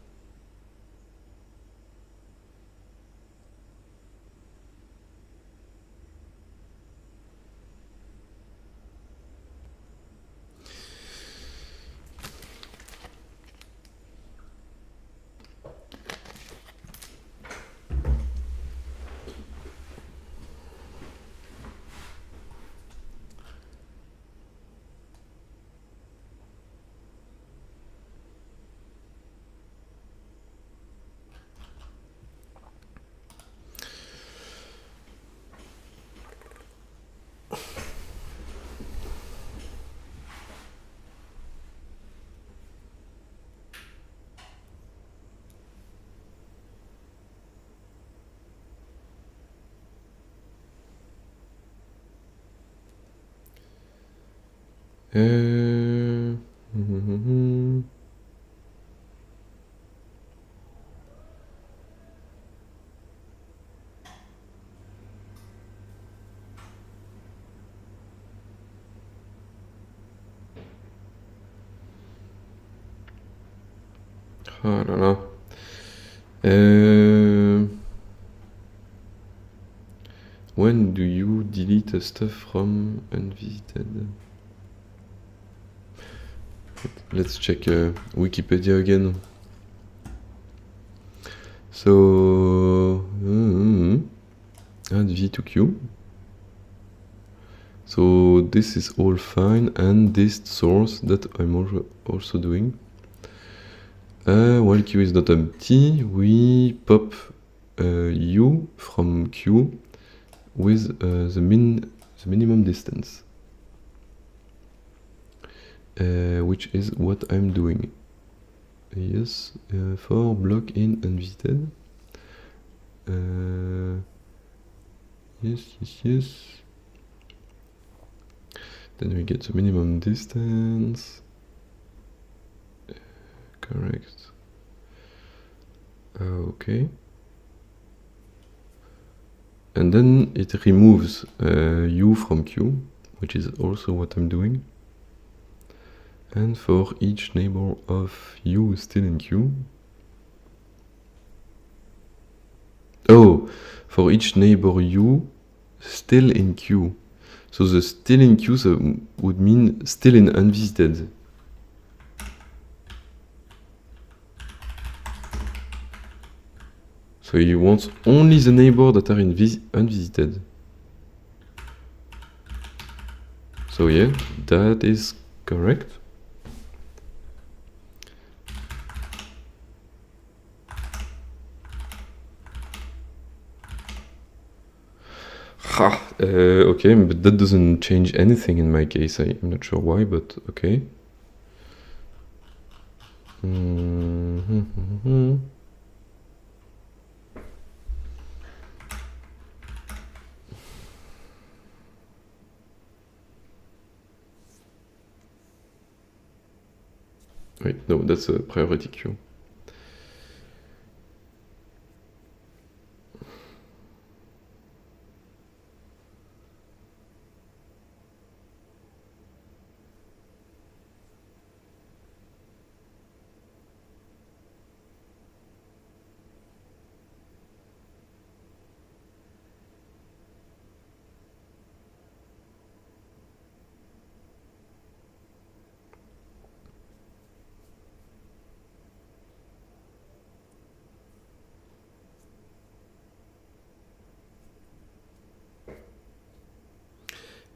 Oh là là. When do you delete stuff from unvisited? Let's check Wikipedia again. So add v to queue. So this is all fine, and this source that I'm also doing. While queue is not empty, we pop u from queue with the minimum distance, which is what I'm doing. Yes, for block in unvisited. Yes. Then we get the minimum distance. Correct. Okay. And then it removes u from queue, which is also what I'm doing. And for each neighbor of u still in queue. Oh, for each neighbor u still in queue. So the still in queue would mean still in unvisited. So you want only the neighbor that are unvisited. So yeah, that is correct. Okay, but that doesn't change anything in my case. I'm not sure why, but okay. Wait, no, that's a priority queue.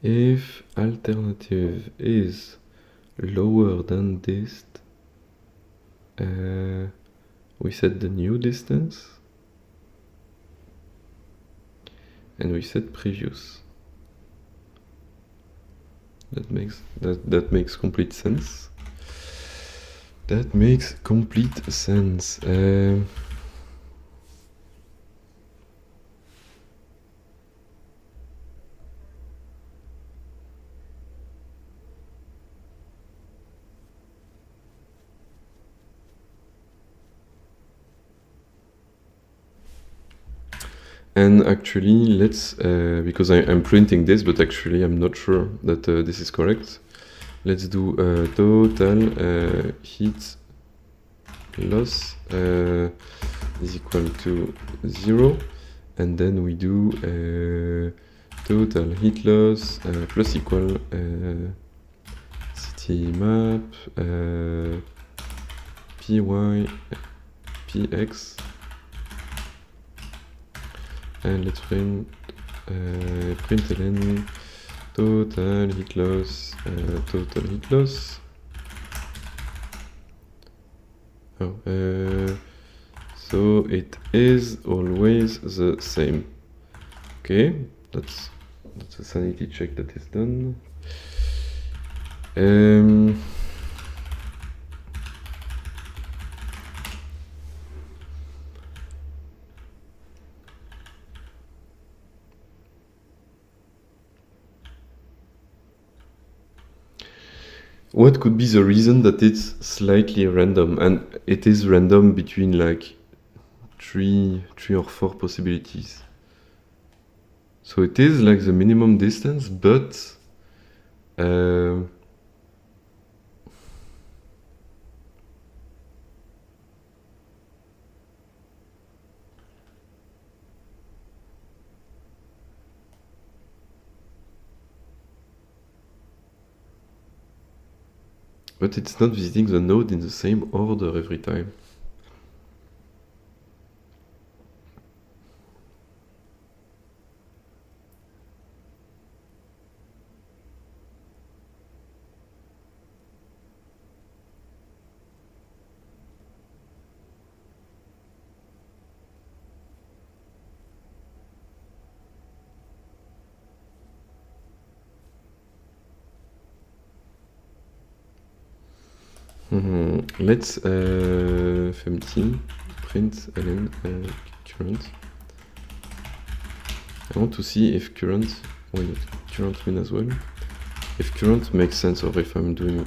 If alternative is lower than dist, we set the new distance and we set previous. That makes complete sense. That makes complete sense. And actually, let's, because I'm printing this, but actually I'm not sure that this is correct. Let's do total heat loss is equal to 0. And then we do total heat loss plus equal city map py px. And let's print println total heat loss total heat loss. So it is always the same. Okay, that's a sanity check that is done. What could be the reason that it's slightly random? And it is random between like three or four possibilities. So it is like the minimum distance, but it's not visiting the node in the same order every time. Let's fmt print ln current. I want to see if current, why not current win as well, if current makes sense or if I'm doing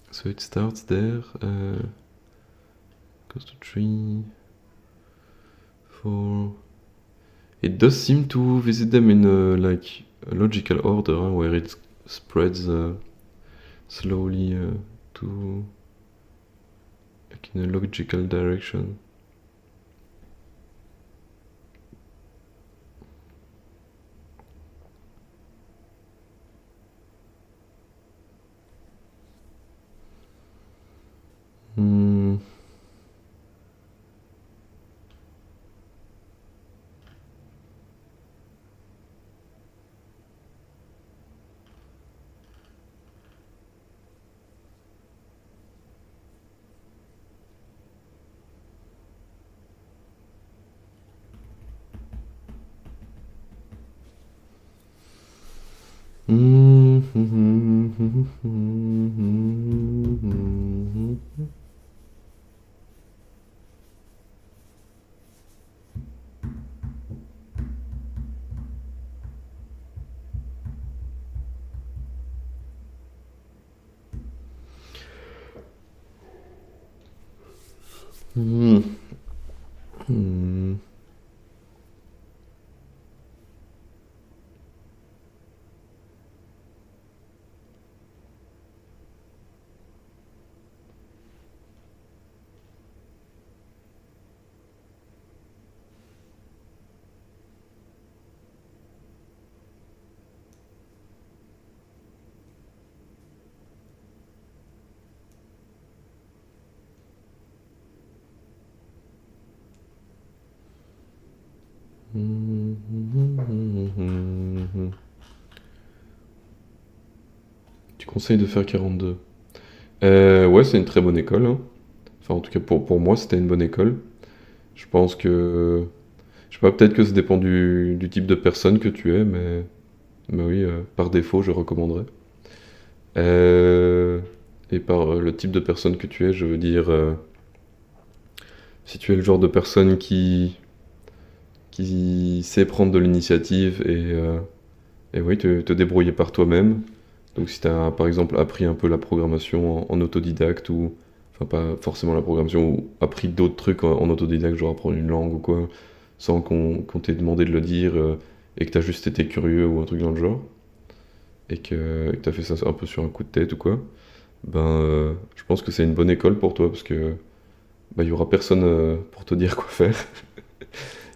so it starts there, goes to 3, 4. It does seem to visit them in like a logical order, where it spreads slowly to like in a logical direction. conseille de faire 42. Ouais, c'est une très bonne école, hein. Enfin, en tout cas, pour moi, c'était une bonne école. Je pense que... Je sais pas, peut-être que ça dépend du type de personne que tu es, mais oui, par défaut, je recommanderais. Euh, et par le type de personne que tu es, je veux dire, si tu es le genre de personne qui sait prendre de l'initiative et oui, te débrouiller par toi-même. Donc si tu as par exemple appris un peu la programmation en autodidacte ou enfin pas forcément la programmation ou appris d'autres trucs en autodidacte, genre apprendre une langue ou quoi, sans qu'on t'ait demandé de le dire et que tu as juste été curieux ou un truc dans le genre et que tu as fait ça un peu sur un coup de tête ou quoi, ben je pense que c'est une bonne école pour toi parce que bah, il y aura personne pour te dire quoi faire.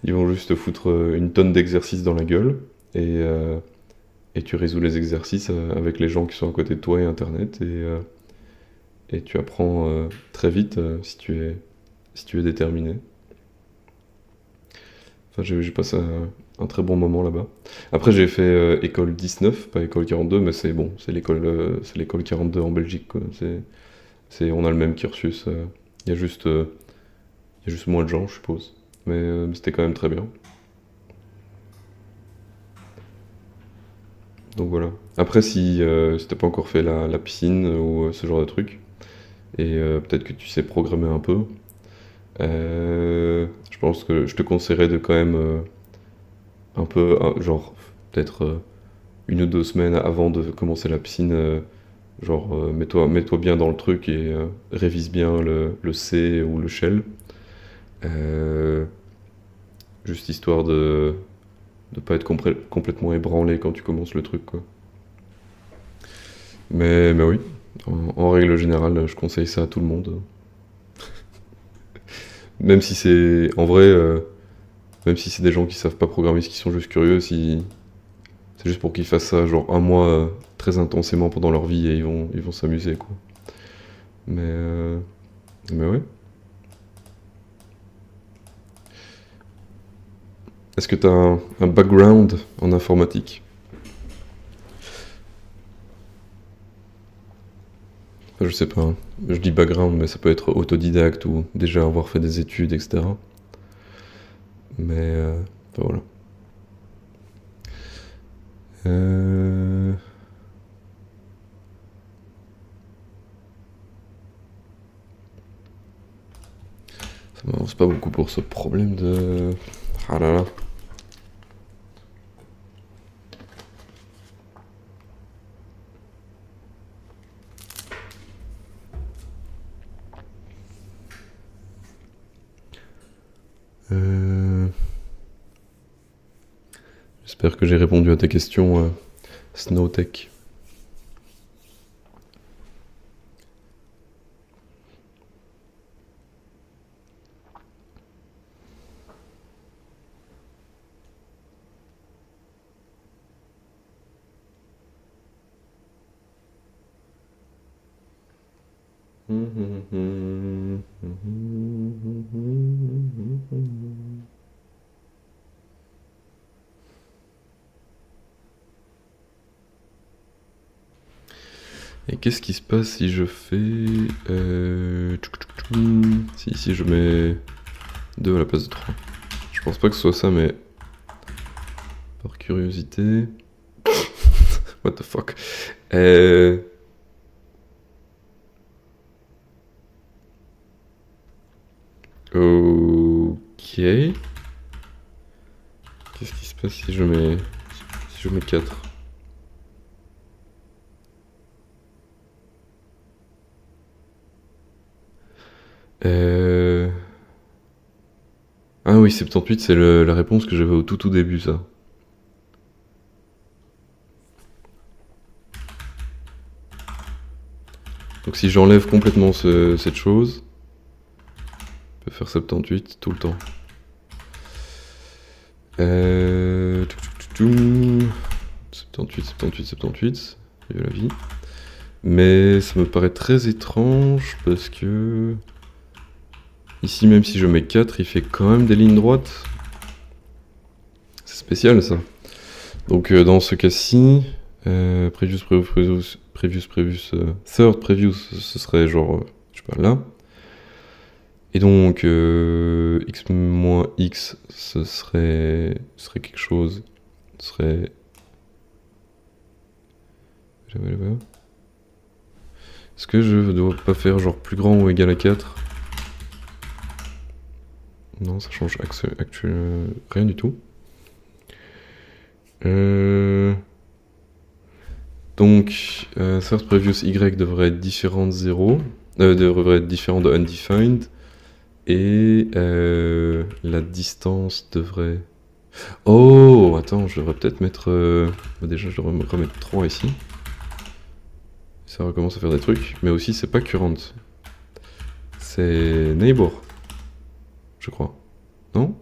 Ils vont juste te foutre une tonne d'exercices dans la gueule et tu résous les exercices avec les gens qui sont à côté de toi et Internet et tu apprends très vite si tu es déterminé. Enfin, j'ai passé un très bon moment là-bas. Après, j'ai fait école 19, pas école 42, mais c'est bon, c'est l'école 42 en Belgique, quoi. On a le même cursus. Il y a juste, il y a juste moins de gens, je suppose. Mais c'était quand même très bien. Donc voilà. Après, si t'as pas encore fait la piscine ou ce genre de truc, et peut-être que tu sais programmer un peu, je pense que je te conseillerais de quand même un peu, genre peut-être 1 ou 2 semaines avant de commencer la piscine, genre mets-toi bien dans le truc et révise bien le C ou le shell, euh, juste histoire de pas être complètement ébranlé quand tu commences le truc, quoi. Mais oui, en règle générale, je conseille ça à tout le monde. Même si c'est, en vrai, même si c'est des gens qui savent pas programmer, qui sont juste curieux, si c'est juste pour qu'ils fassent ça genre un mois très intensément pendant leur vie et ils vont s'amuser, quoi. Mais, euh, mais ouais. Est-ce que tu as un background en informatique? Enfin, je sais pas, hein. Je dis background, mais ça peut être autodidacte ou déjà avoir fait des études, etc. Enfin, voilà. Euh, Ça m'avance pas beaucoup pour ce problème de... Ah là là. Euh, J'espère que j'ai répondu à ta question, Snowtech. Et qu'est-ce qui se passe si je fais... Si je mets 2 à la place de 3. Je pense pas que ce soit ça, mais... Par curiosité... What the fuck. Ok. Qu'est-ce qui se passe si je mets 4? Ah oui, 78, c'est la réponse que j'avais au tout début, ça. Donc si j'enlève complètement cette chose, je peux faire 78 tout le temps. 78, 78, 78, vive la vie. Mais ça me paraît très étrange parce que... Ici, même si je mets 4, il fait quand même des lignes droites. C'est spécial, ça. Donc dans ce cas-ci, third previous, ce serait genre, je sais pas, là. Et donc, x moins x, ce serait quelque chose, ce serait... Est-ce que je dois pas faire genre plus grand ou égal à 4? Non, ça change rien du tout. Donc, third previous y devrait être différent de 0, devrait être différent de undefined, et la distance devrait... Oh, attends, je devrais peut-être mettre... déjà, je devrais remettre 3 ici. Ça recommence à faire des trucs, mais aussi c'est pas current. C'est neighbor, je crois. Non?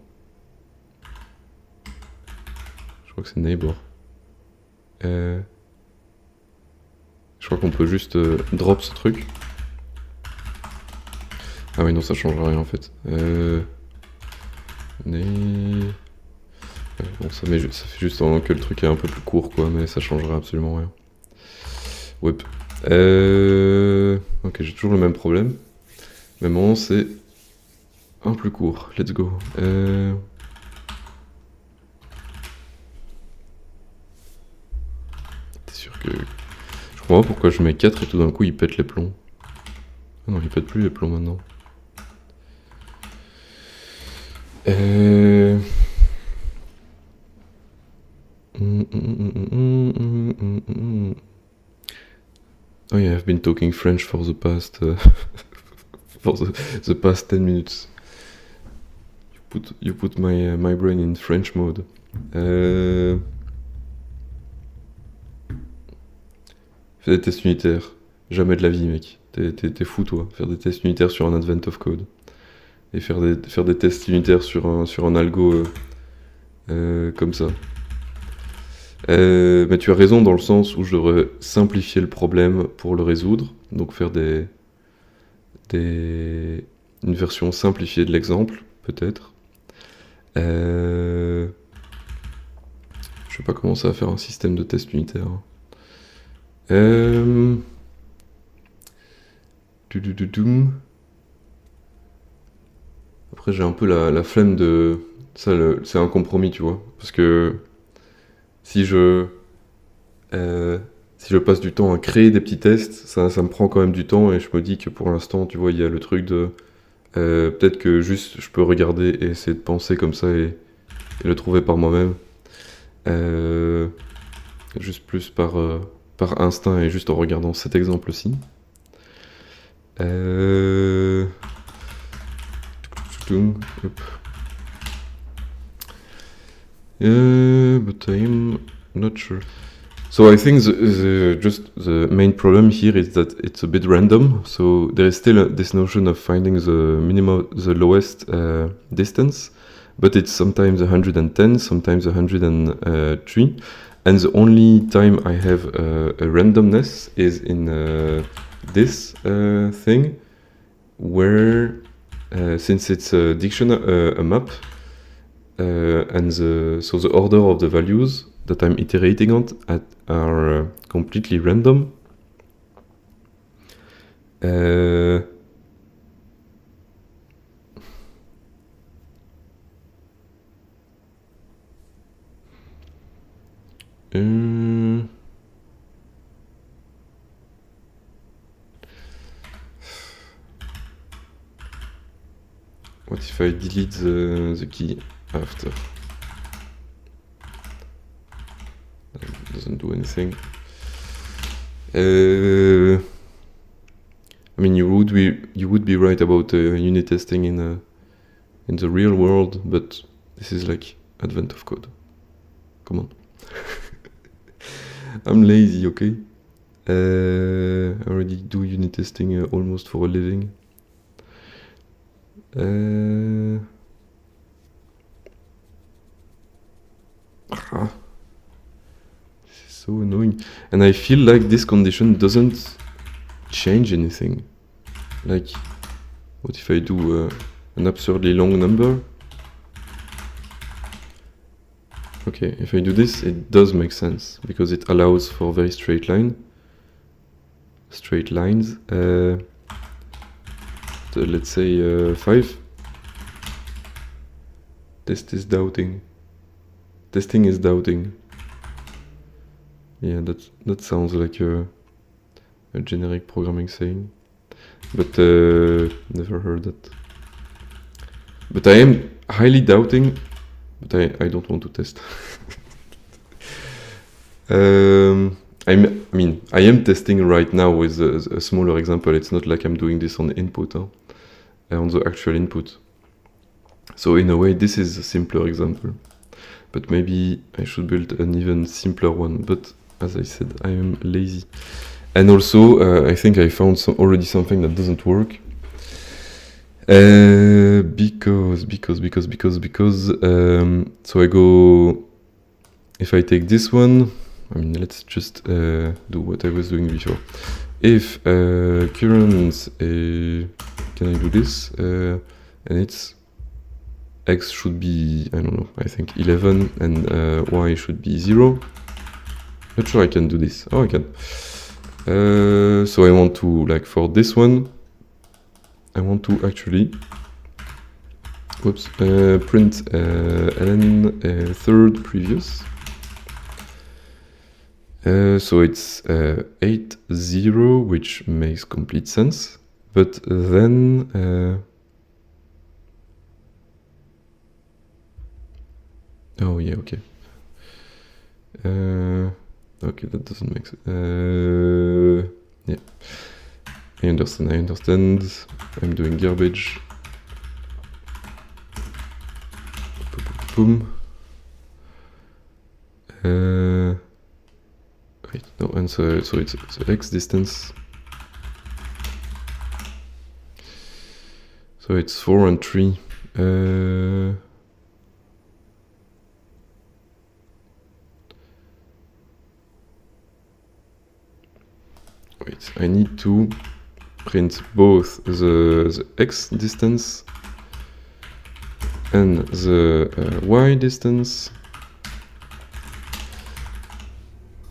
Je crois que c'est neighbor. Je crois qu'on peut juste drop ce truc. Ah oui, non, ça changera rien en fait. Bon, ça fait juste que le truc est un peu plus court, quoi, mais ça changera absolument rien. Web. Ok, j'ai toujours le même problème. Mais maintenant, c'est un plus court. Let's go. T'es sûr que... Je comprends pas pourquoi je mets 4 et tout d'un coup, il pète les plombs. Ah non, il pète plus les plombs maintenant. Oh yeah, I've been talking French for the past for the past 10 minutes. You put my brain in French mode. Fais des tests unitaires. Jamais de la vie, mec. T'es fou, toi. Faire des tests unitaires sur un Advent of Code. Et faire des tests unitaires sur un algo comme ça. Mais tu as raison dans le sens où je devrais simplifier le problème pour le résoudre. Donc faire une version simplifiée de l'exemple, peut-être. Je vais pas commencer à faire un système de test unitaire. Après, j'ai un peu la flemme de... Ça, c'est un compromis, tu vois. Parce que si je passe du temps à créer des petits tests, ça me prend quand même du temps. Et je me dis que pour l'instant, tu vois, il y a le truc de... peut-être que juste, je peux regarder et essayer de penser comme ça et le trouver par moi-même. Juste plus par instinct et juste en regardant cet exemple-ci. But I'm not sure. So I think the main problem here is that it's a bit random. So there is still this notion of finding the lowest distance, but it's sometimes 110, sometimes 103. And the only time I have a randomness is in this thing, where since it's a dictionary, a map, and so the order of the values that I'm iterating on are completely random. What if I delete the key after? That doesn't do anything. I mean, you would be right about unit testing in the real world, but this is like Advent of Code. Come on. I'm lazy, okay? I already do unit testing almost for a living. This is so annoying. And I feel like this condition doesn't change anything. Like, what if I do an absurdly long number? Okay, if I do this, it does make sense, because it allows for a very straight line. straight lines. Let's say 5. Test is doubting. Testing is doubting. Yeah, that sounds like a generic programming saying, but never heard that. But I am highly doubting, but I don't want to test. I am testing right now with a smaller example. It's not like I'm doing this on input, on the actual input. So in a way, this is a simpler example. But maybe I should build an even simpler one. But as I said, I am lazy. And also, I think I found already something that doesn't work. Because so I go, if I take this one, let's just do what I was doing before. If current, can I do this? And it's x should be, I don't know, I think 11, and y should be 0. Not sure I can do this. Oh, I can. So I want to, like for this one, I want to actually, print ln third previous. So it's 8, 0, which makes complete sense. But then, oh yeah, okay. Okay, that doesn't make sense. Yeah, I understand. I'm doing garbage. Boom. Wait, no, and so it's the x distance. So it's 4 and 3. Wait, I need to print both the x distance and the y distance.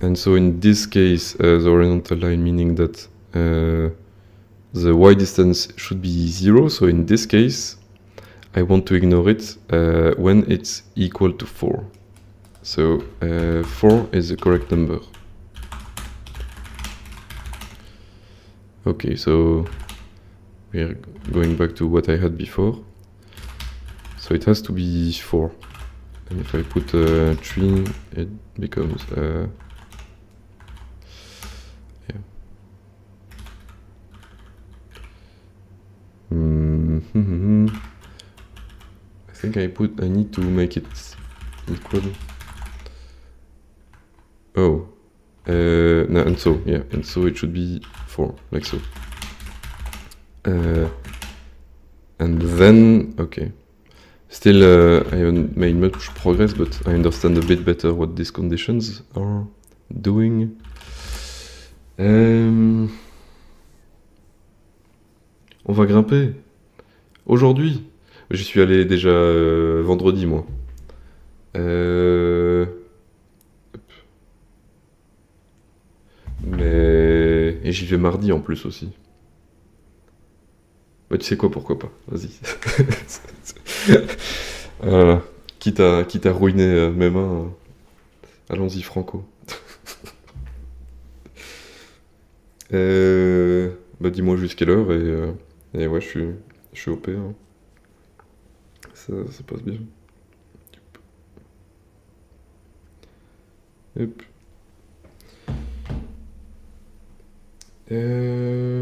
And so in this case, the horizontal line meaning that the y distance should be 0. So in this case, I want to ignore it when it's equal to 4. So 4 is the correct number. Okay, so we are going back to what I had before. So it has to be 4. And if I put 3, it becomes... yeah. I think I need to make it equal. Oh. No, and so, yeah, and so it should be 4, like so. And then, okay. Still, I haven't made much progress, but I understand a bit better what these conditions are doing. On va grimper. Aujourd'hui. J'y suis allé déjà vendredi, moi. Mais... Et j'y vais mardi en plus aussi. Bah tu sais quoi, pourquoi pas. Vas-y. Voilà. Quitte à ruiner mes mains, allons-y franco. Bah dis-moi juste quelle heure et ouais, je suis OP. Hein. Ça passe bien. Hop. Je vais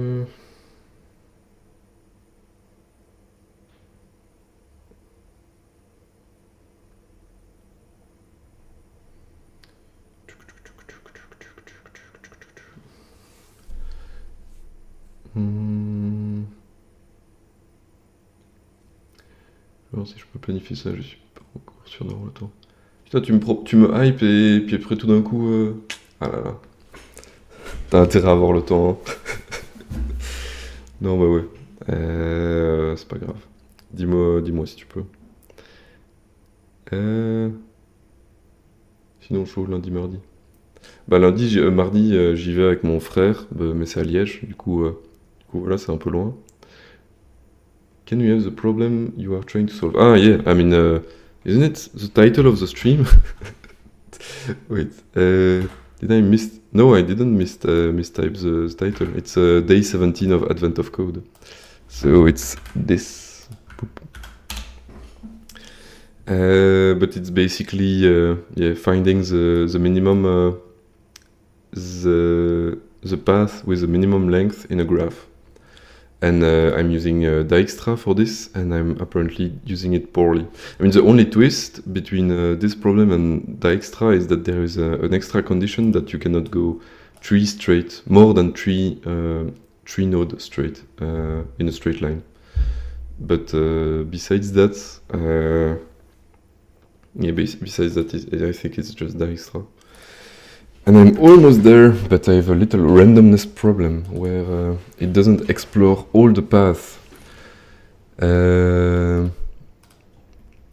voir si je peux planifier ça, je suis pas encore sûr d'avoir le temps. Putain, tu me hype et puis après tout d'un coup... Ah là là. T'as intérêt à avoir le temps. Hein. Non, bah ouais. C'est pas grave. Dis-moi si tu peux. Sinon, chaud lundi, mardi. Bah lundi, mardi, j'y vais avec mon frère, mais c'est à Liège, du coup voilà, c'est un peu loin. Can you have the problem you are trying to solve? Ah yeah, I mean, isn't it the title of the stream? Wait, did I miss? No, I didn't mistype the title. It's day 17 of Advent of Code. So it's this. But it's basically yeah, finding the minimum the path with the minimum length in a graph. And I'm using Dijkstra for this, and I'm apparently using it poorly. I mean, the only twist between this problem and Dijkstra is that there is an extra condition that you cannot go more than three node straight in a straight line. But besides that, yeah, besides that, I think it's just Dijkstra. And I'm almost there, but I have a little randomness problem where it doesn't explore all the paths.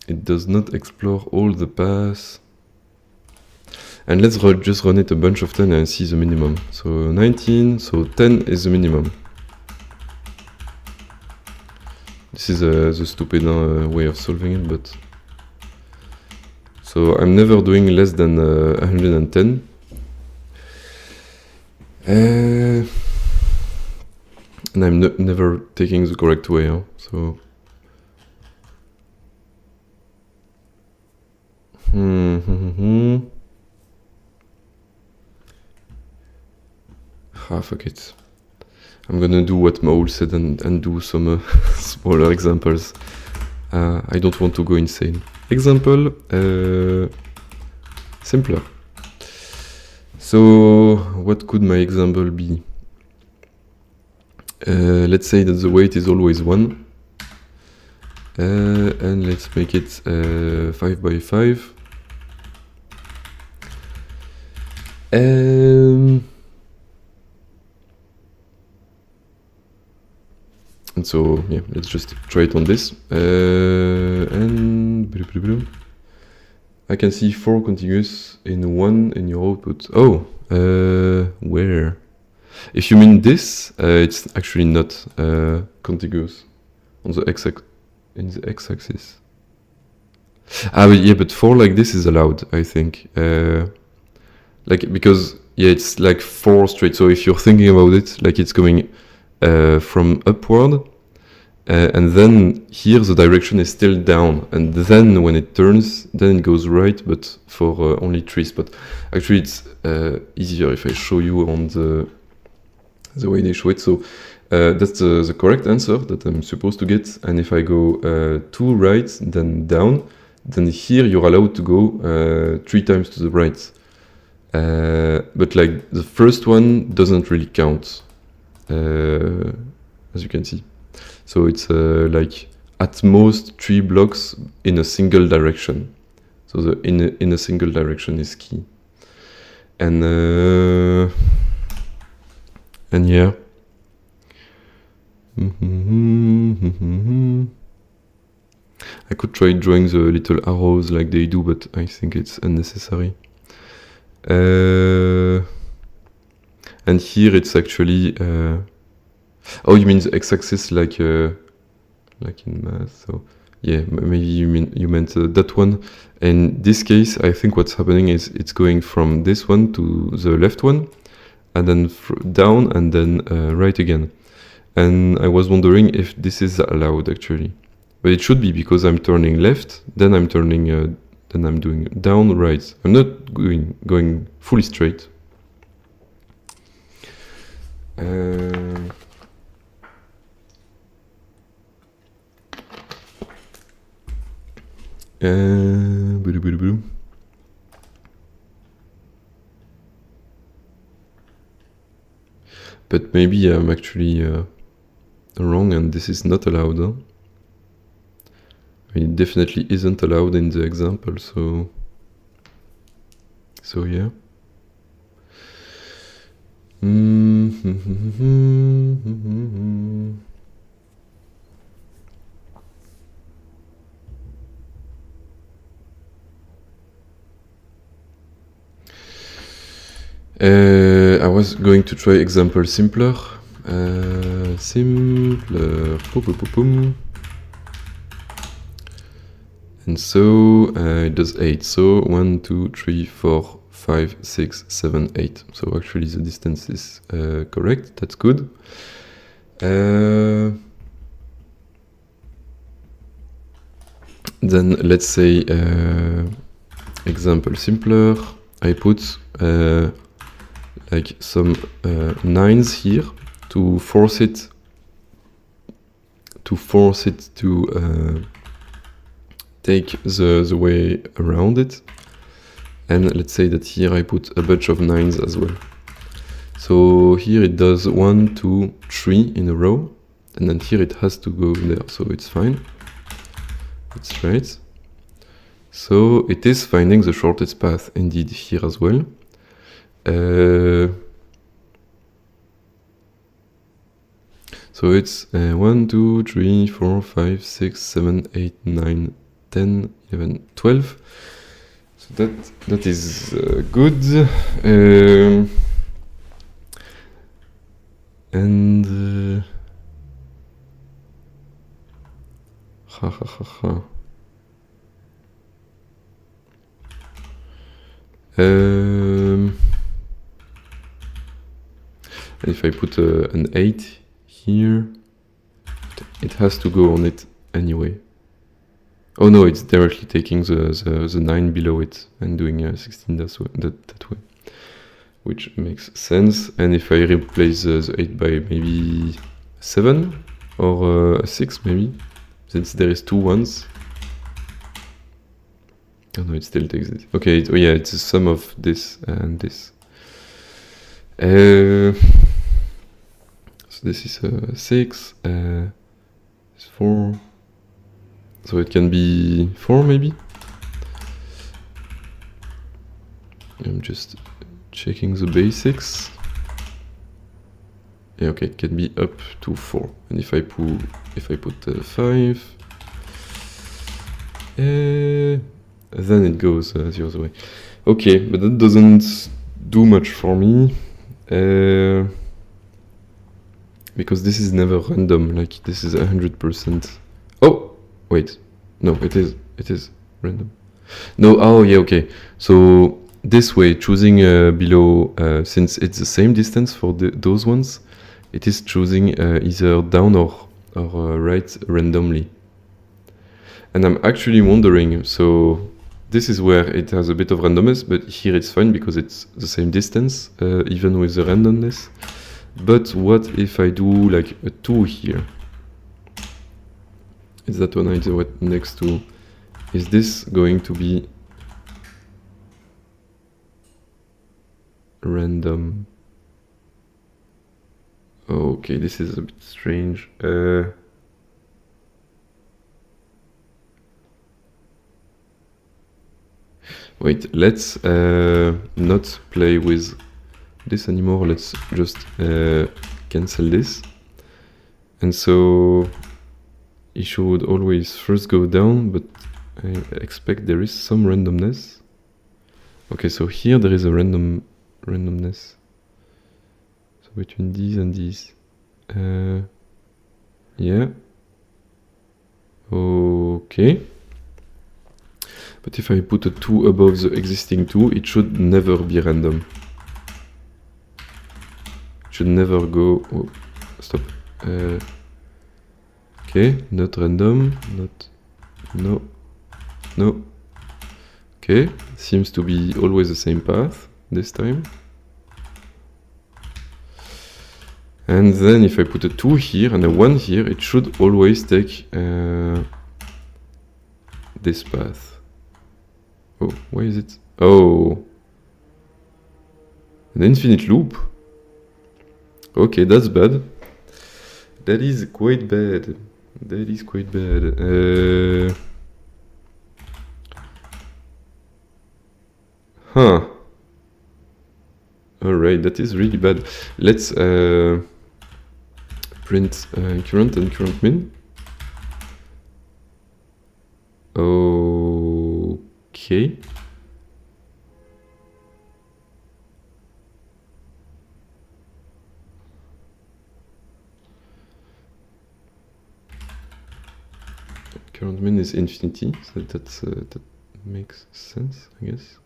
It does not explore all the paths. And let's just run it a bunch of times and see the minimum. So 19, so 10 is the minimum. This is the stupid way of solving it, but... So I'm never doing less than 110. And I'm never taking the correct way, huh? So... Ah, fuck it. I'm gonna do what Maul said and do some smaller examples. I don't want to go insane. Example, simpler. So, what could my example be? Let's say that the weight is always 1. And let's make it 5 by 5. And so, yeah, let's just try it on this. And I can see 4 contiguous in 1 in your output. Oh, where? If you mean this, it's actually not contiguous on the x-axis. Ah, but yeah, but 4 like this is allowed, I think. Like, because, yeah, it's like 4 straight. So if you're thinking about it, like it's going from upward, and then here the direction is still down, and then when it turns, then it goes right, but for only 3 spots. Actually, it's easier if I show you on the way they show it. So that's the correct answer that I'm supposed to get, and if I go 2 right, then down, then here you're allowed to go 3 times to the right. But like the first one doesn't really count, as you can see. So it's like at most 3 blocks in a single direction. So the in a single direction is key. And yeah. I could try drawing the little arrows like they do, but I think it's unnecessary. And here it's actually oh, you mean the x-axis like in math? So yeah, maybe you meant that one. In this case, I think what's happening is it's going from this one to the left one, and then down, and then right again. And I was wondering if this is allowed actually, but it should be, because I'm turning left, then I'm turning, then I'm doing down, right. I'm not going fully straight. But maybe I'm actually wrong and this is not allowed, huh? I mean, it definitely isn't allowed in the example, so yeah. was going to try example simpler. Simpler. Boom. And so it does 8. So 1, 2, 3, 4, 5, 6, 7, 8. So actually the distance is correct. That's good. Then let's say example simpler. I put like some 9s here to force it to take the way around it. And let's say that here I put a bunch of 9s as well. So here it does 1, 2, 3 in a row, and then here it has to go there, so it's fine. It's right. So it is finding the shortest path indeed here as well. So it's 1, 2, 3, 4, 5, 6, 7, 8, 9, 10, 11, 12. So that is good. And and if I put an 8 here, it has to go on it anyway. Oh no, it's directly taking the 9 below it and doing 16 that way, which makes sense. And if I replace the 8 by maybe 7 or a 6 maybe, since there is 2 1s. Oh no, it still takes it. Okay, oh yeah, it's a sum of this and this. So this is 6, it's 4. So it can be 4 maybe? I'm just checking the basics. Yeah, okay, it can be up to 4. And if I put 5, then it goes the other way. Okay, but that doesn't do much for me. Because this is never random, like this is 100%. Oh, wait, no, it is random. No, oh yeah, okay. So this way, choosing below, since it's the same distance for those ones, it is choosing either down or right randomly. And I'm actually wondering, so this is where it has a bit of randomness, but here it's fine because it's the same distance, even with the randomness. But what if I do like a 2 here? Is that one I do next to? Is this going to be random? Okay, this is a bit strange. Wait, let's not play with this anymore. Let's just cancel this. And so it should always first go down, but I expect there is some randomness. Okay, so here there is a randomness. So between these and these. Yeah. Okay. But if I put a 2 above the existing 2, it should never be random. It should never go... Oh, stop. Okay, not random, not... No. Okay, seems to be always the same path this time. And then if I put a 2 here and a 1 here, it should always take this path. Oh, why is it? Oh. An infinite loop. Okay, that's bad. That is quite bad. That is quite bad. Huh. Alright, that is really bad. Let's print current and current min. Okay. current min is infinity, so that makes sense, I guess.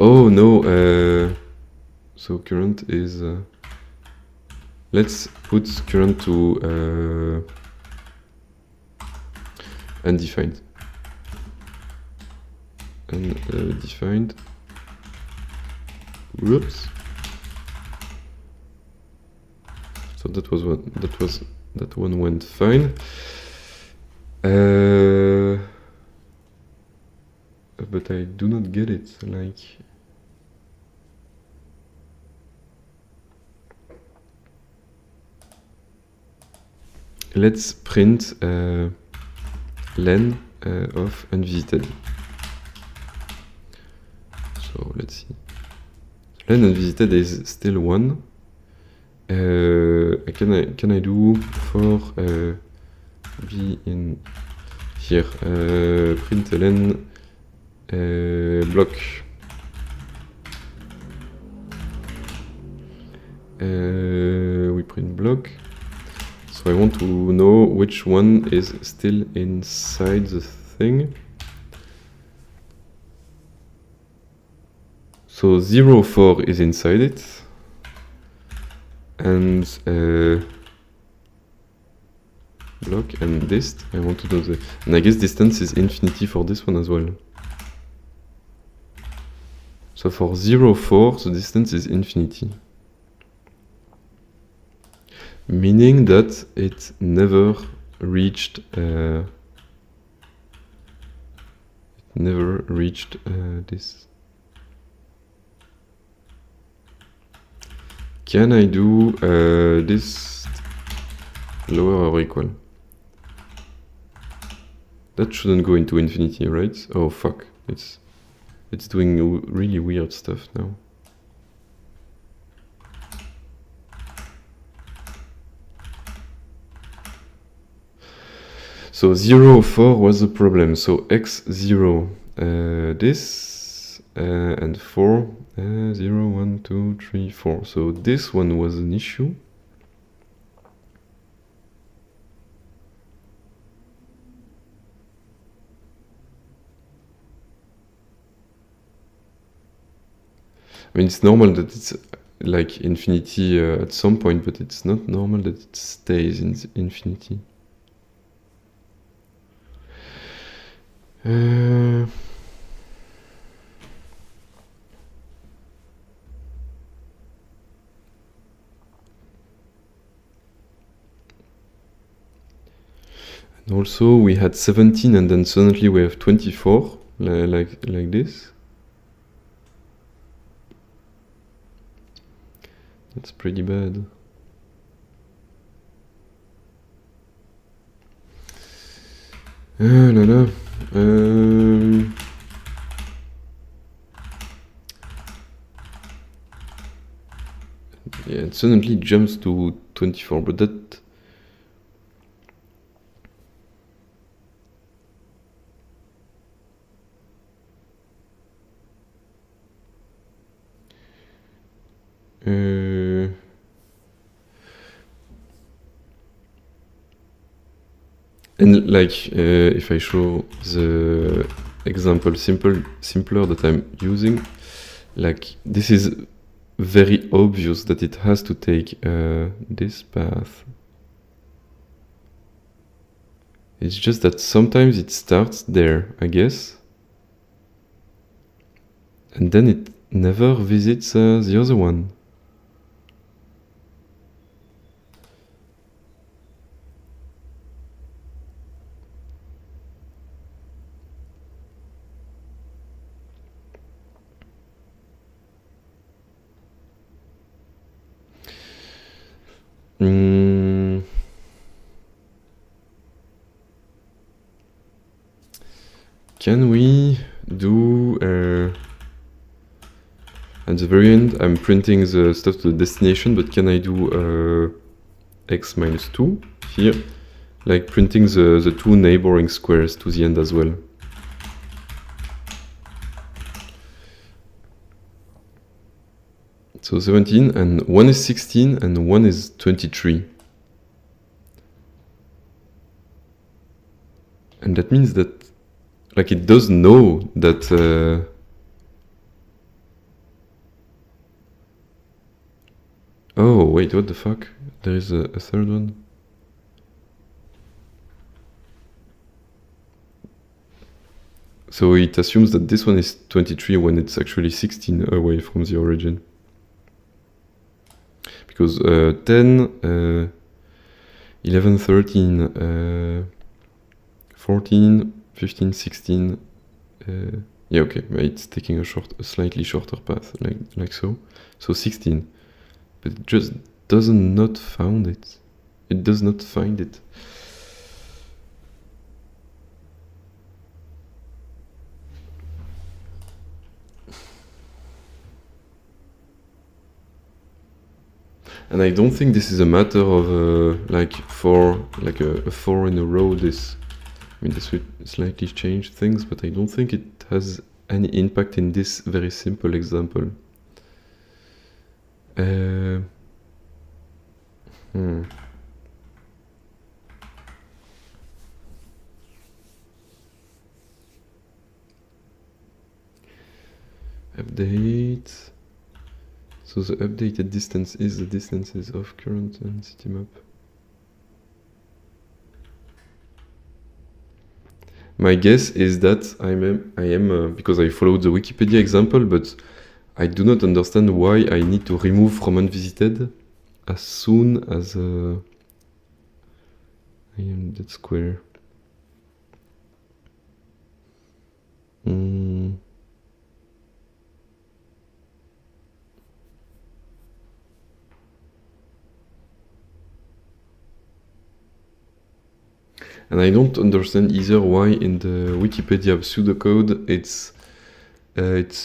Oh no, so current is let's put current to undefined. Undefined. Whoops. So that one went fine. But I do not get it. Like, let's print len of unvisited. So let's see. Len unvisited is still 1. Can I do for be in here print len block we print block. So I want to know which one is still inside the thing. So 0, 4 is inside it, and block and dist. I want to know and I guess distance is infinity for this one as well. So for 0, 4, the distance is infinity. Meaning that it never reached this. Can I do this lower or equal? That shouldn't go into infinity, right? Oh fuck, it's doing really weird stuff now. So 0, 4 was the problem. So x0 this and 4 0, 1, 2, 3, 4. So this one was an issue. I mean, it's normal that it's like infinity at some point, but it's not normal that it stays in infinity. And also we had 17 and then suddenly we have 24 like this. That's pretty bad. La la. Yeah, it suddenly jumps to 24, but that and like if I show the example simpler that I'm using, like this is very obvious that it has to take this path. It's just that sometimes it starts there, I guess, and then it never visits the other one. Can we do at the very end, I'm printing the stuff to the destination, but can I do x minus 2 here, like printing the two neighboring squares to the end as well? So 17, and one is 16 and one is 23. And that means that, like, it does know that oh wait, what the fuck? There is a third one. So it assumes that this one is 23 when it's actually 16 away from the origin. Because 10, 11, 13, 14, 15, 16. Yeah, okay, it's taking a slightly shorter path, like so. So 16, but it just does not found it. It does not find it. And I don't think this is a matter of like a 4 in a row. This would slightly change things, but I don't think it has any impact in this very simple example. Update. So the updated distance is the distances of current and city map. My guess is that I am because I followed the Wikipedia example, but I do not understand why I need to remove from unvisited as soon as I am that square. And I don't understand either why in the Wikipedia pseudocode it's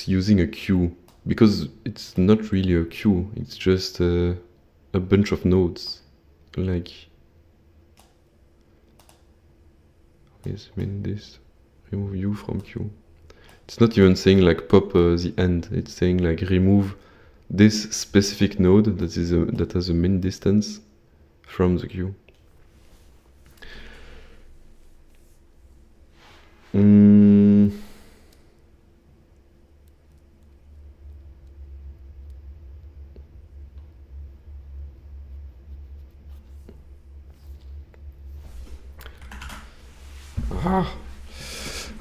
using a queue, because it's not really a queue, it's just a bunch of nodes. Like, yes, this remove u from queue. It's not even saying like pop the end. It's saying like remove this specific node that has a min distance from the queue.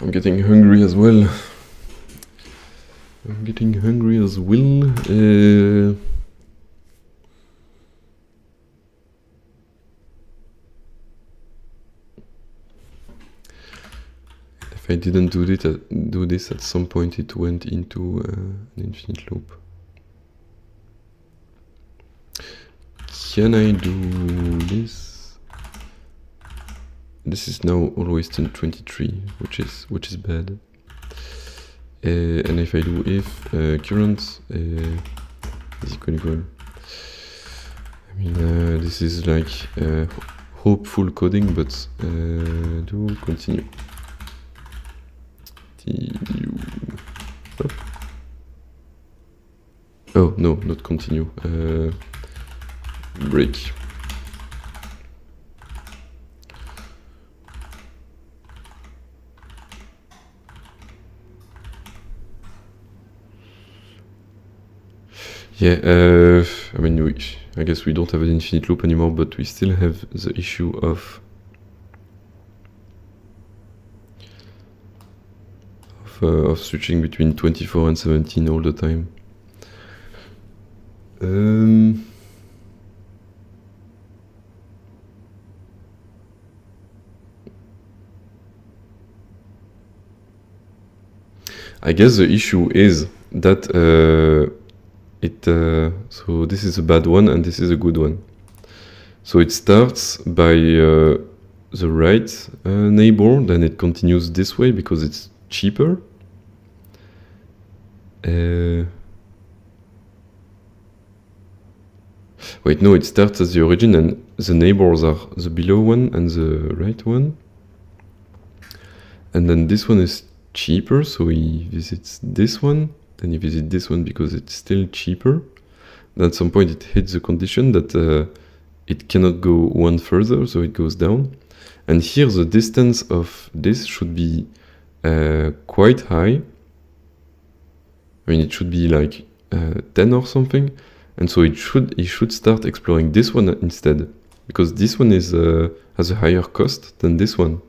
I'm getting hungry as well. If I didn't do this at some point, it went into an infinite loop. Can I do this? This is now always 1023, which is bad. And if I do if current is equal, I mean this is like hopeful coding, but do continue. Oh no, not continue. Break. Yeah, I mean, I guess we don't have an infinite loop anymore, but we still have the issue of switching between 24 and 17 all the time. I guess the issue is that so this is a bad one and this is a good one. So it starts by the right neighbor, then it continues this way because it's cheaper. Wait, no, it starts as the origin and the neighbors are the below one and the right one. And then this one is cheaper, so he visits this one, then he visits this one because it's still cheaper. Then at some point it hits the condition that it cannot go one further, so it goes down. And here the distance of this should be quite high. I mean, it should be like 10 or something. And so he should start exploring this one instead, because this one is has a higher cost than this one.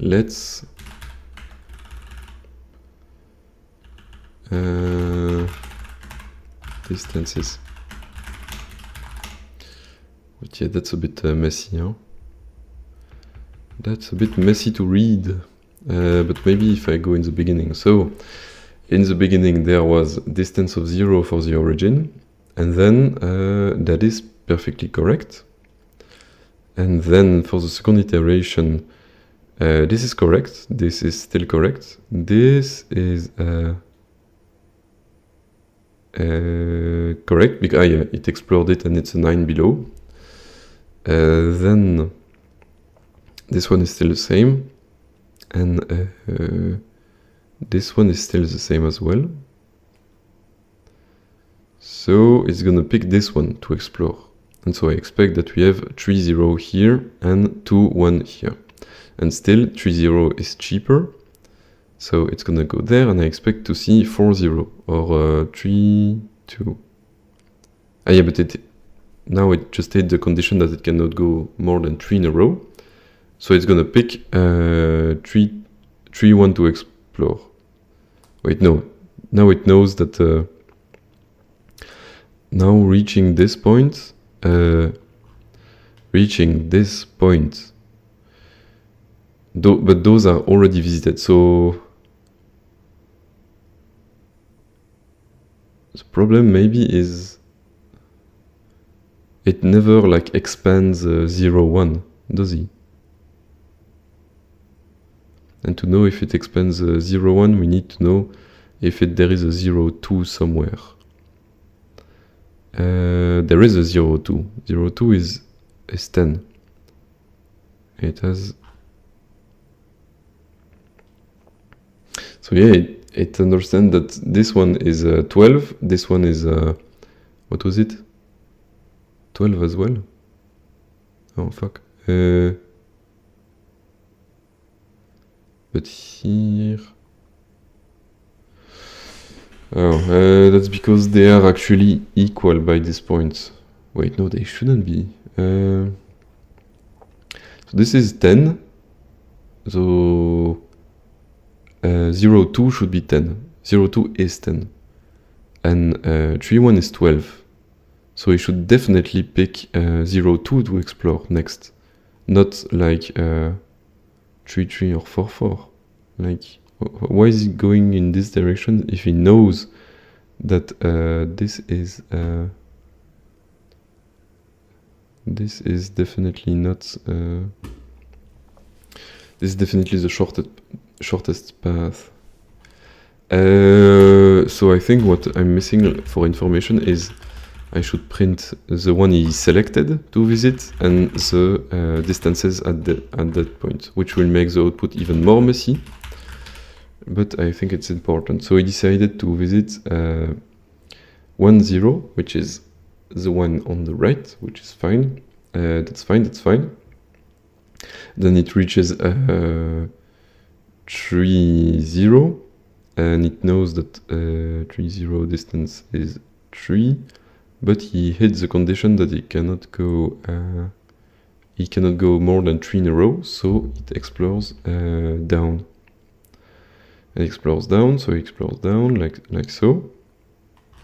Let's distances. But yeah, that's a bit messy, huh? That's a bit messy to read. But maybe if I go in the beginning. So, in the beginning there was distance of 0 for the origin, and then that is perfectly correct. And then for the second iteration, this is correct, this is still correct, this is correct, because yeah, it explored it and it's a 9 below. Then this one is still the same, and this one is still the same as well. So it's gonna pick this one to explore. And so I expect that we have 3, 0 here and 2, 1 here. And still 3, 0 is cheaper. So it's gonna go there, and I expect to see 4, 0 or 3, 2. Ah yeah, but now it just hit the condition that it cannot go more than 3 in a row. So it's gonna pick 3, 1 to explore. Wait, no. Now it knows that now reaching this point, but those are already visited, so the problem maybe is it never like expands 0, 1, does he? And to know if it expands 0, 1, we need to know if there is a 0, 2 somewhere. There is a 0, 2. 0, 2 is 10. It has... So yeah, it understands that this one is 12, this one is... what was it? 12 as well? Oh, fuck. But here... Oh, that's because they are actually equal by this point. Wait, no, they shouldn't be. So this is 10. So 0, 2 should be 10. 0, 2 is 10. And 3, 1 is 12. So we should definitely pick 0, 2 to explore next. Not like 3, 3 or 4, 4. Like... Why is he going in this direction if he knows that this is definitely not this is definitely the shortest path. So I think what I'm missing for information is I should print the one he selected to visit and the distances at that point, which will make the output even more messy. But I think it's important. So he decided to visit 1, 0, which is the one on the right, which is fine. That's fine. Then it reaches 3, 0, and it knows that 3, 0 distance is 3, but he hits the condition that he cannot go more than 3 in a row, so it explores down. It explores down, so it explores down like so.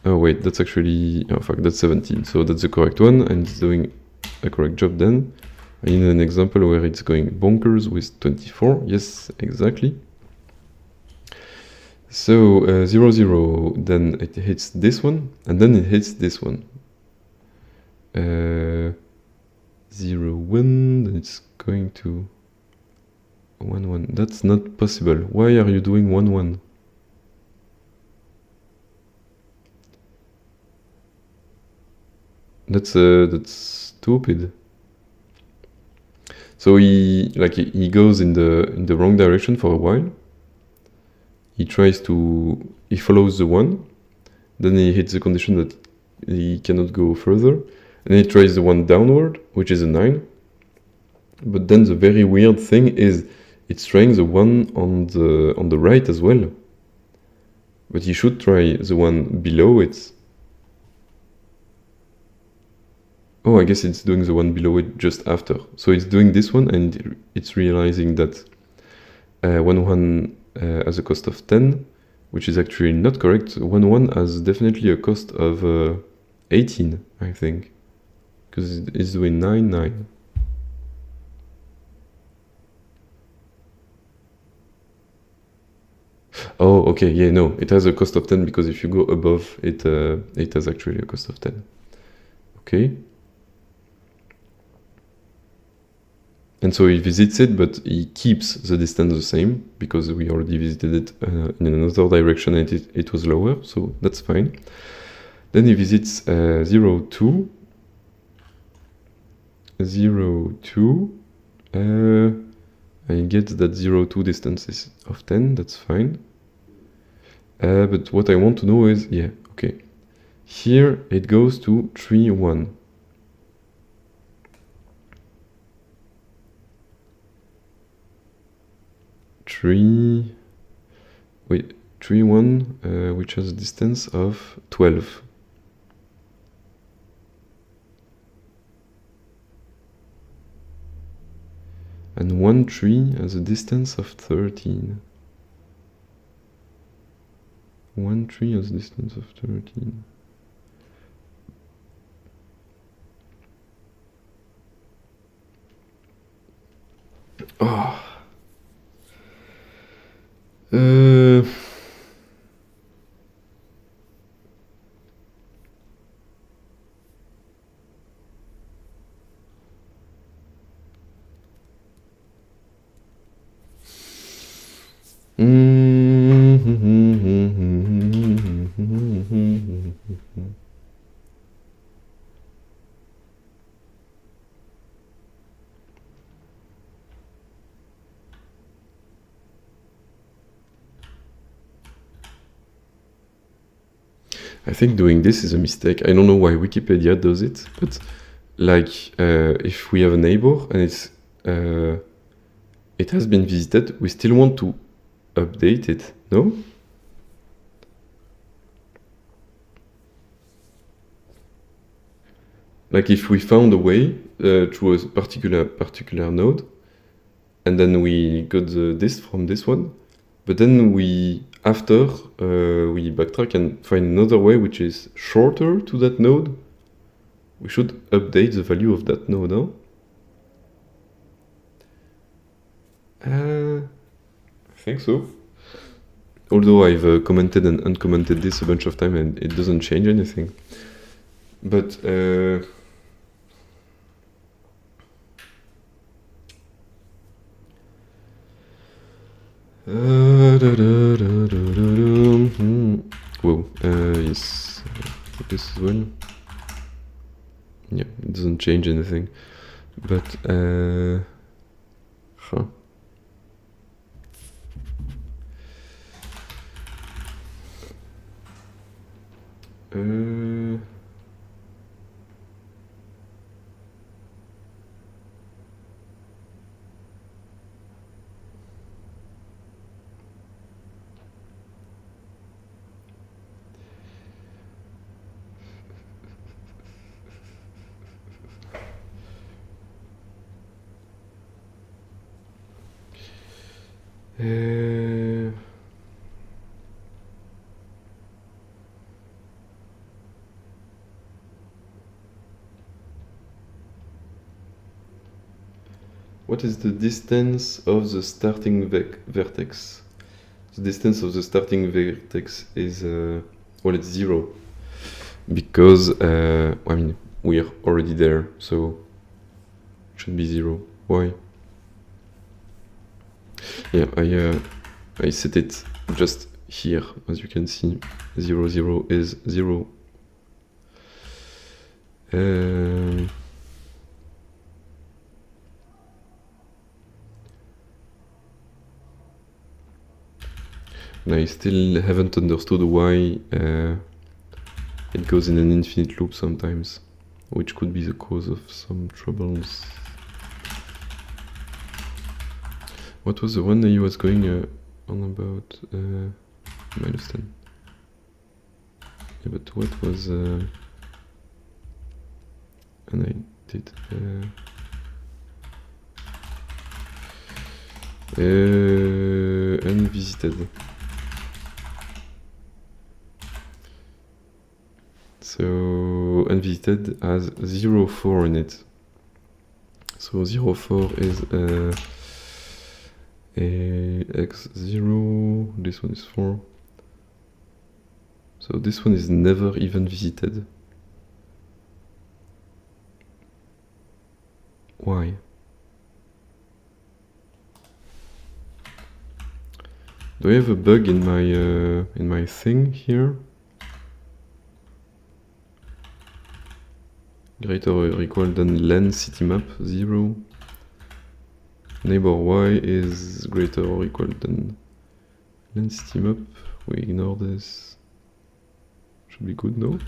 Oh wait, that's actually... oh fuck, that's 17, so that's the correct one, and it's doing a correct job then. I need an example where it's going bonkers with 24, yes, exactly. So 0, 0, then it hits this one, and then it hits this one. 0, 1, then it's going to... 1, 1. That's not possible. Why are you doing 1, 1? That's stupid. So he goes in the wrong direction for a while. He follows the 1, then he hits the condition that he cannot go further, and he tries the 1 downward, which is a 9. But then the very weird thing is it's trying the 1 on the right as well. But he should try the 1 below it. Oh, I guess it's doing the 1 below it just after. So it's doing this one, and it's realizing that 1 has a cost of 10, which is actually not correct. 1 has definitely a cost of 18, I think, because it's doing 9, 9. Oh, okay, yeah, no, it has a cost of 10 because if you go above it, it has actually a cost of 10. Okay. And so he visits it, but he keeps the distance the same because we already visited it in another direction and it was lower, so that's fine. Then he visits 0, 2. 0, 2. And he gets that 0, 2 distance is of 10, that's fine. But what I want to know is, yeah, okay. Here it goes to 3, 1. Three, 1, which has a distance of 12. And 1, 3 has a distance of 13. 1, 3 has a distance of 13. Oh. I think doing this is a mistake. I don't know why Wikipedia does it, but like if we have a neighbor and it has been visited, we still want to update it, no? Like if we found a way through a particular node, and then we got this from this one, but then after we backtrack and find another way which is shorter to that node, we should update the value of that node, huh? I think so. Although I've commented and uncommented this a bunch of times and it doesn't change anything. But whoa, yes, this as well. Yeah, it doesn't change anything. But huh. What is the distance of the starting vertex? The distance of the starting vertex is, well, it's 0. Because, I mean, we are already there, so it should be 0. Why? Yeah, I set it just here, as you can see. 0, 0 is 0. And I still haven't understood why it goes in an infinite loop sometimes, which could be the cause of some troubles. What was the one that you was going on about? -10. Yeah, but what was... and I did... unvisited. So unvisited has 0,4 in it. So 0,4 is x0. This one is 4. So this one is never even visited. Why? Do I have a bug in my thing here? Greater or equal than len city map 0. Neighbor y is greater or equal than len city map. We ignore this. Should be good, no?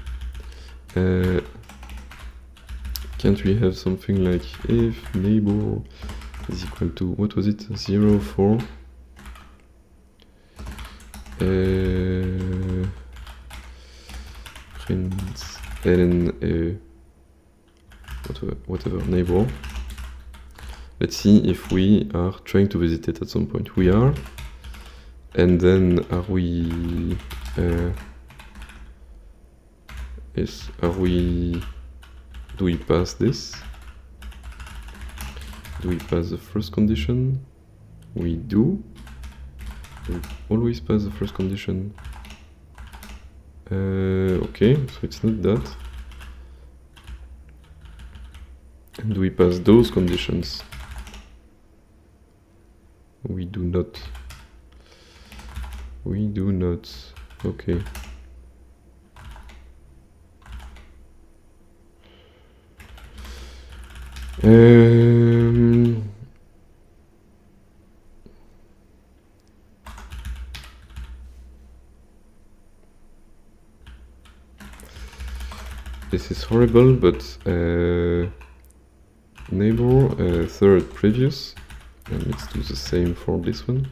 Can't we have something like if neighbor is equal to, what was it? 0, 4. Print ln whatever neighbor. Let's see if we are trying to visit it at some point. We are. And then are we do we pass this? Do we pass the first condition? We do. We always pass the first condition. Okay, so it's not that. And do we pass those conditions? We do not. We do not. Okay. This is horrible, but neighbor third previous, and let's do the same for this one.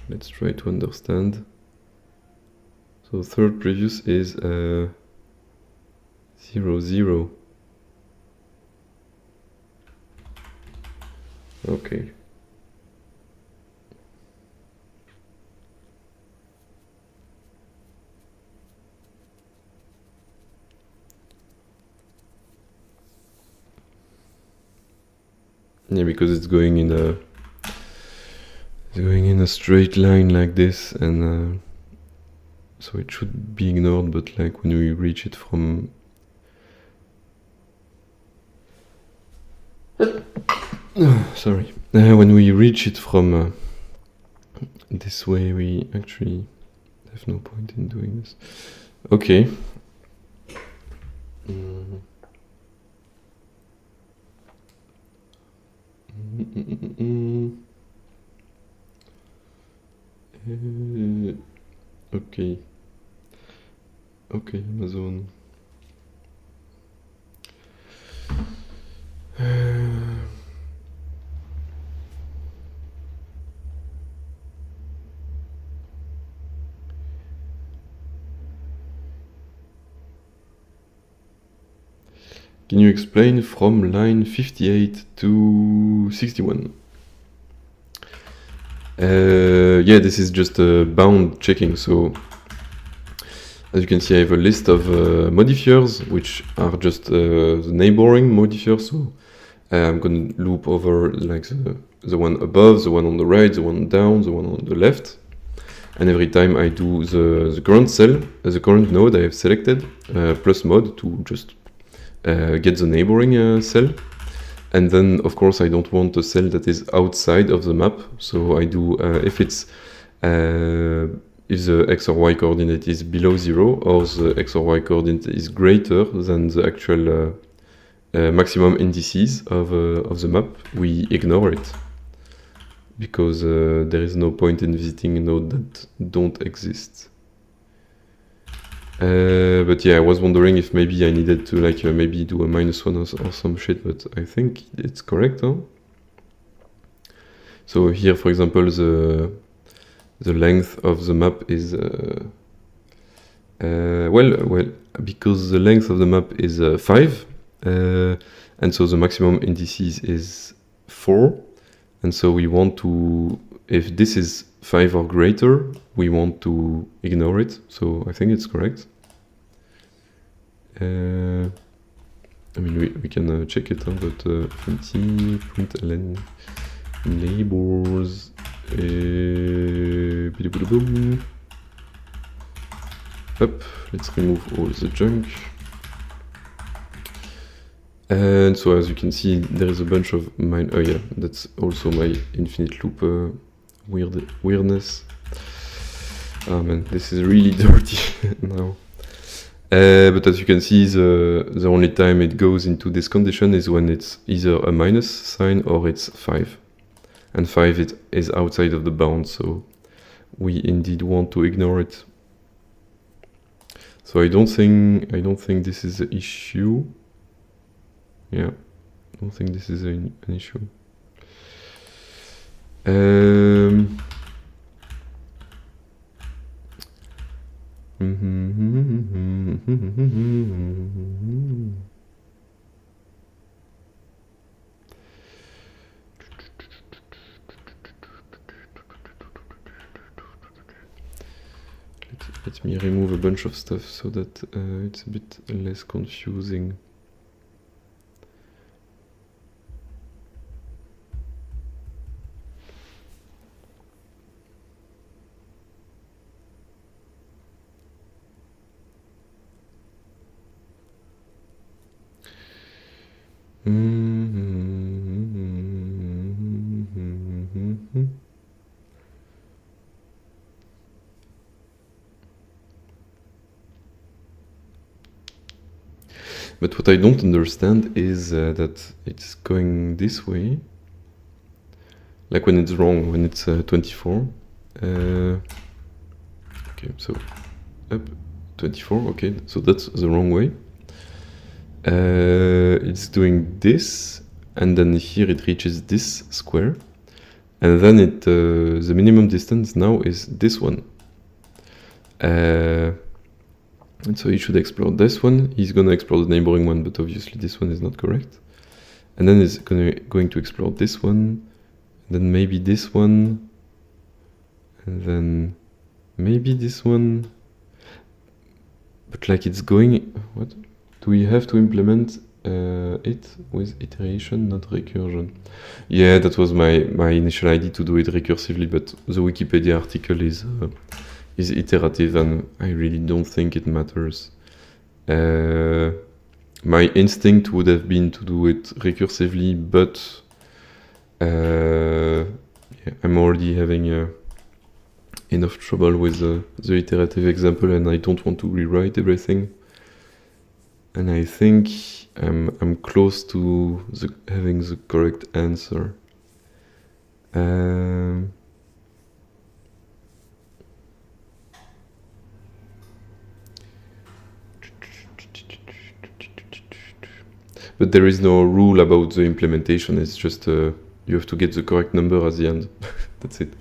Let's try to understand. So third previous is 0, 0. Okay. Yeah, because it's going in a straight line like this, and so it should be ignored. But like when we reach it from sorry, when we reach it from this way, we actually have no point in doing this. Okay. Okay. Okay, Amazon. Can you explain from line 58 to 61? Yeah, this is just a bound checking. So as you can see, I have a list of modifiers, which are just the neighboring modifiers. So I'm going to loop over like the one above, the one on the right, the one down, the one on the left. And every time I do the current cell, the current node I have selected, plus mod to just get the neighboring cell. And then, of course, I don't want a cell that is outside of the map. So I do, if the x or y coordinate is below 0, or the x or y coordinate is greater than the actual maximum indices of the map, we ignore it. because there is no point in visiting a node that don't exist. But yeah, I was wondering if maybe I needed to like maybe do a -1 or some shit, but I think it's correct, huh? So here, for example, the length of the map is well, because the length of the map is 5, and so the maximum indices is 4, and so we want to, if this is 5 or greater, we want to ignore it. So I think it's correct. I mean, we can check it, huh, but println labels. Up, let's remove all the junk. And so as you can see, there is a bunch of mine. Oh yeah, that's also my infinite loop weirdness. Oh man, this is really dirty now. But as you can see, the only time it goes into this condition is when it's either a minus sign or it's 5. And 5 is outside of the bound, so we indeed want to ignore it. So I don't think this is the issue. Yeah, I don't think this is an issue. Let me remove a bunch of stuff so that it's a bit less confusing. But what I don't understand is that it's going this way, like when it's wrong, when it's 24. Okay, so up 24, okay, so that's the wrong way. It's doing this, and then here it reaches this square, and then it the minimum distance now is this one. And so he should explore this one. He's gonna explore the neighboring one, but obviously this one is not correct. And then he's going to explore this one, and then maybe this one, and then maybe this one. But like it's going, what? Do we have to implement it with iteration, not recursion? Yeah, that was my initial idea, to do it recursively, but the Wikipedia article is iterative, and I really don't think it matters. My instinct would have been to do it recursively, but yeah, I'm already having enough trouble with the iterative example, and I don't want to rewrite everything. And I think I'm close to having the correct answer. But there is no rule about the implementation. It's just you have to get the correct number at the end. That's it.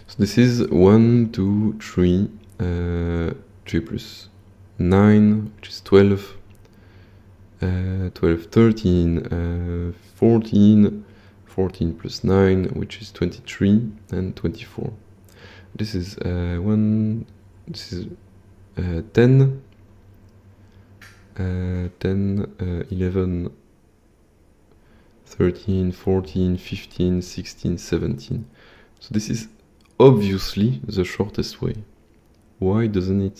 So this is 1, 2, 3, 3 plus 9, which is 12, 12, 13, 14, 14 plus 9, which is 23, and 24. This is 10, 10, 11, 13, 14, 15, 16, 17. So this is obviously the shortest way. why doesn't he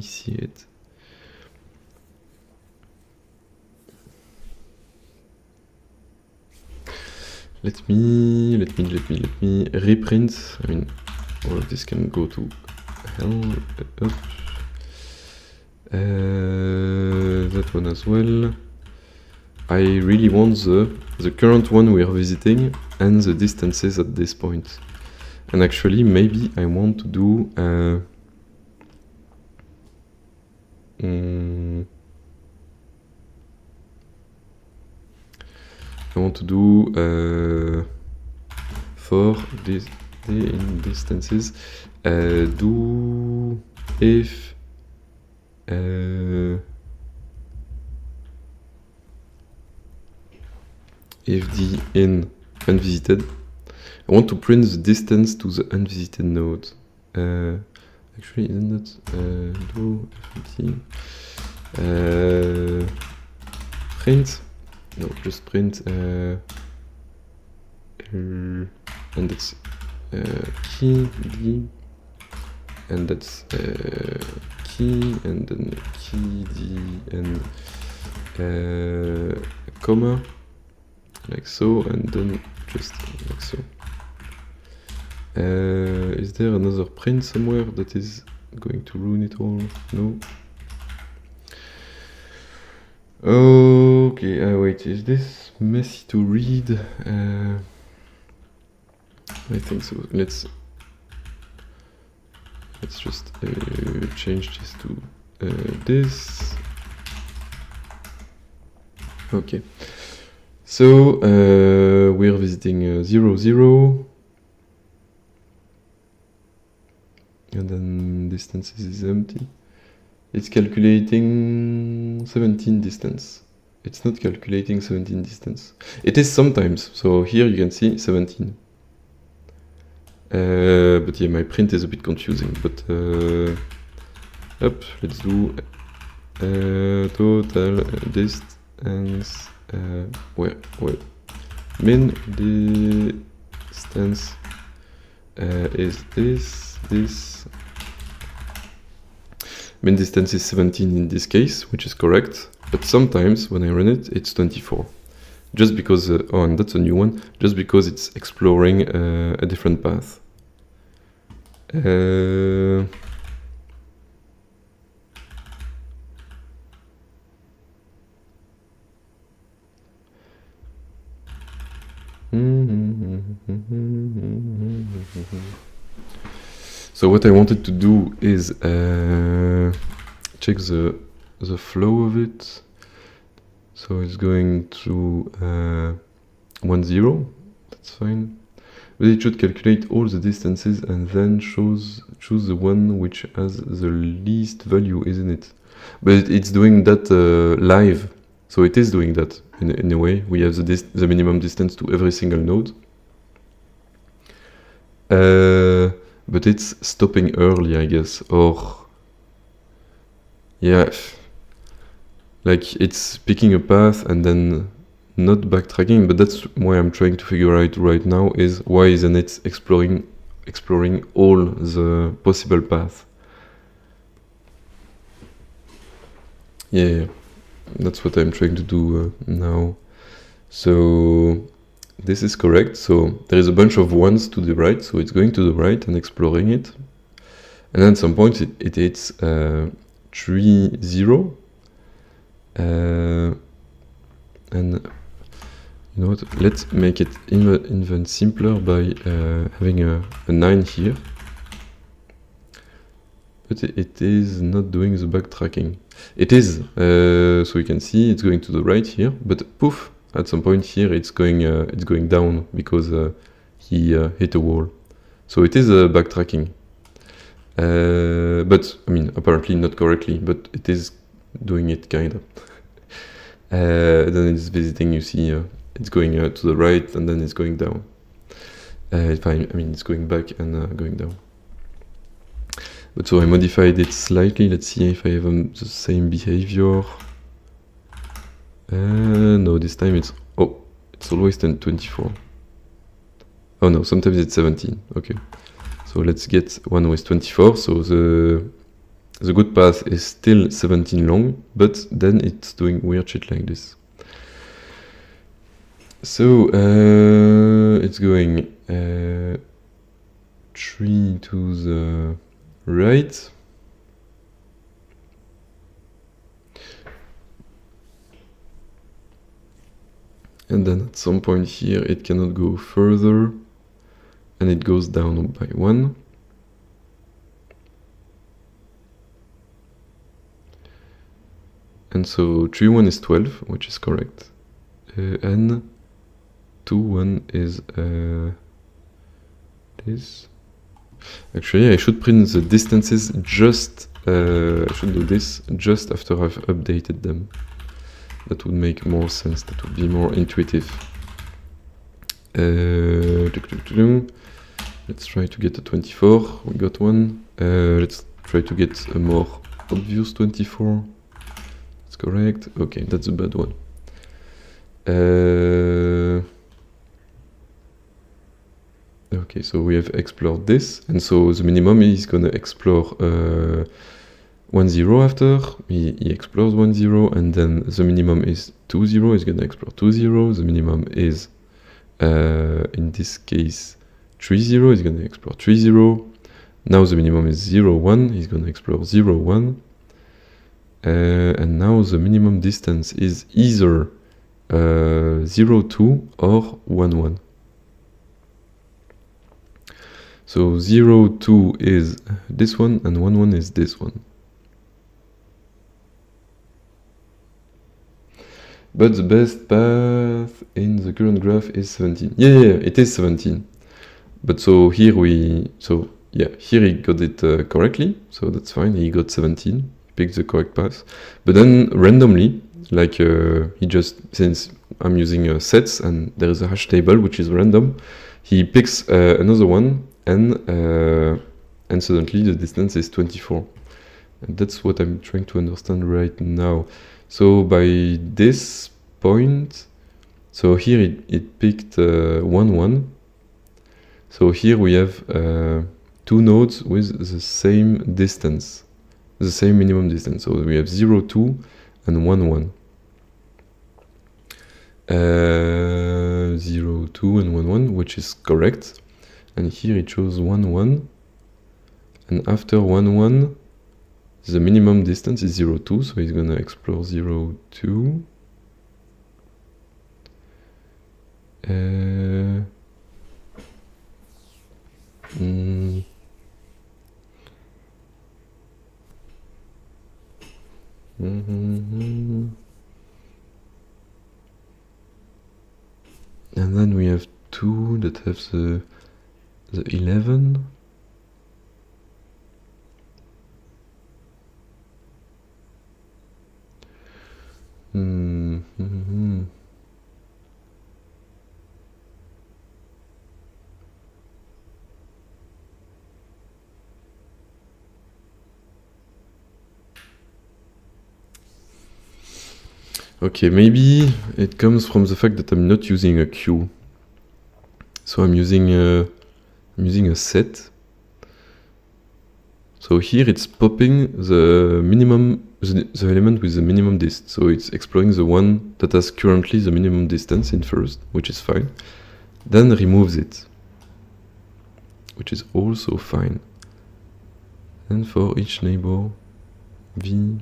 see it? Let me reprint. I mean, all of this can go to hell. Up. That one as well. I really want the current one we are visiting and the distances at this point. And actually, maybe I want to do for this in distances, do if the in unvisited, I want to print the distance to the unvisited node. Actually, isn't that do fmt print? No, just print and that's key d, and that's key, and then key d, and comma, like so, and then just like so. Is there another print somewhere that is going to ruin it all? No. Okay, wait, is this messy to read? I think so. Let's just change this to this. Okay. So we're visiting 0, 0. And then distances is empty. It's calculating 17 distance. It's not calculating 17 distance. It is sometimes. So here you can see 17. But yeah, my print is a bit confusing. But let's do total distance. Where min distance is this. Min distance is 17 in this case, which is correct, but sometimes when I run it, it's 24. Just because, oh, and that's a new one, just because it's exploring a different path. So what I wanted to do is check the flow of it. So it's going to 1, 0. That's fine. But it should calculate all the distances and then choose the one which has the least value, isn't it? But it's doing that live. So it is doing that in a way. We have the minimum distance to every single node. But it's stopping early, I guess, or yeah, like it's picking a path and then not backtracking. But that's why I'm trying to figure out right now is why isn't it exploring all the possible paths? Yeah, that's what I'm trying to do now. So this is correct. So there is a bunch of ones to the right, so it's going to the right and exploring it. And then at some point it hits 3, 0. And you know what? Let's make it even simpler by having a 9 here. But it is not doing the backtracking. It is, so you can see it's going to the right here, but poof, at some point here it's going down because he hit a wall. So it is backtracking. But I mean, apparently not correctly, but it is doing it kinda. Then it's visiting, you see, it's going to the right and then it's going down. I mean, it's going back and going down. But so I modified it slightly. Let's see if I have the same behavior. No, this time it's always 24. Oh no, sometimes it's 17. Okay, So let's get one with 24. So the good path is still 17 long, but then it's doing weird shit like this. So it's going 3 to the right. And then at some point here it cannot go further, and it goes down by 1. And so 3, 1 is 12, which is correct. And 2, 1 is this. Actually, I should print the distances just, I should do this just after I've updated them. That would make more sense, that would be more intuitive. Let's try to get a 24, we got one. Let's try to get a more obvious 24. That's correct, okay, that's a bad one. Okay, so we have explored this, and so the minimum is gonna explore 1, 0 after, he explores 1, 0, and then the minimum is 2, 0, he's gonna explore 2, 0, the minimum is, in this case, 3, 0, he's gonna explore 3, 0, now the minimum is 0, 1, he's gonna explore 0, 1, and now the minimum distance is either 0, 2 or 1, 1. So 0, 2 is this one, and 1, 1 is this one. But the best path in the current graph is 17. Yeah, it is 17. But so here here he got it correctly, so that's fine, he got 17, he picked the correct path. But then randomly, like he just, since I'm using sets and there is a hash table which is random, he picks another one, and suddenly the distance is 24. And that's what I'm trying to understand right now. So by this point, so here it picked 1, 1. So here we have 2 nodes with the same distance, the same minimum distance. So we have 0, 2 and 1, 1. 0, 2 and 1, 1, which is correct. And here it shows 1, 1. And after 1, 1, the minimum distance is 0, 2, so he's gonna explore 0, 2. And then we have 2 that have the 11. Okay, maybe it comes from the fact that I'm not using a queue. So I'm using a set. So here it's popping the minimum, the element with the minimum distance. So it's exploring the one that has currently the minimum distance in first, which is fine. Then removes it, which is also fine. And for each neighbor, v.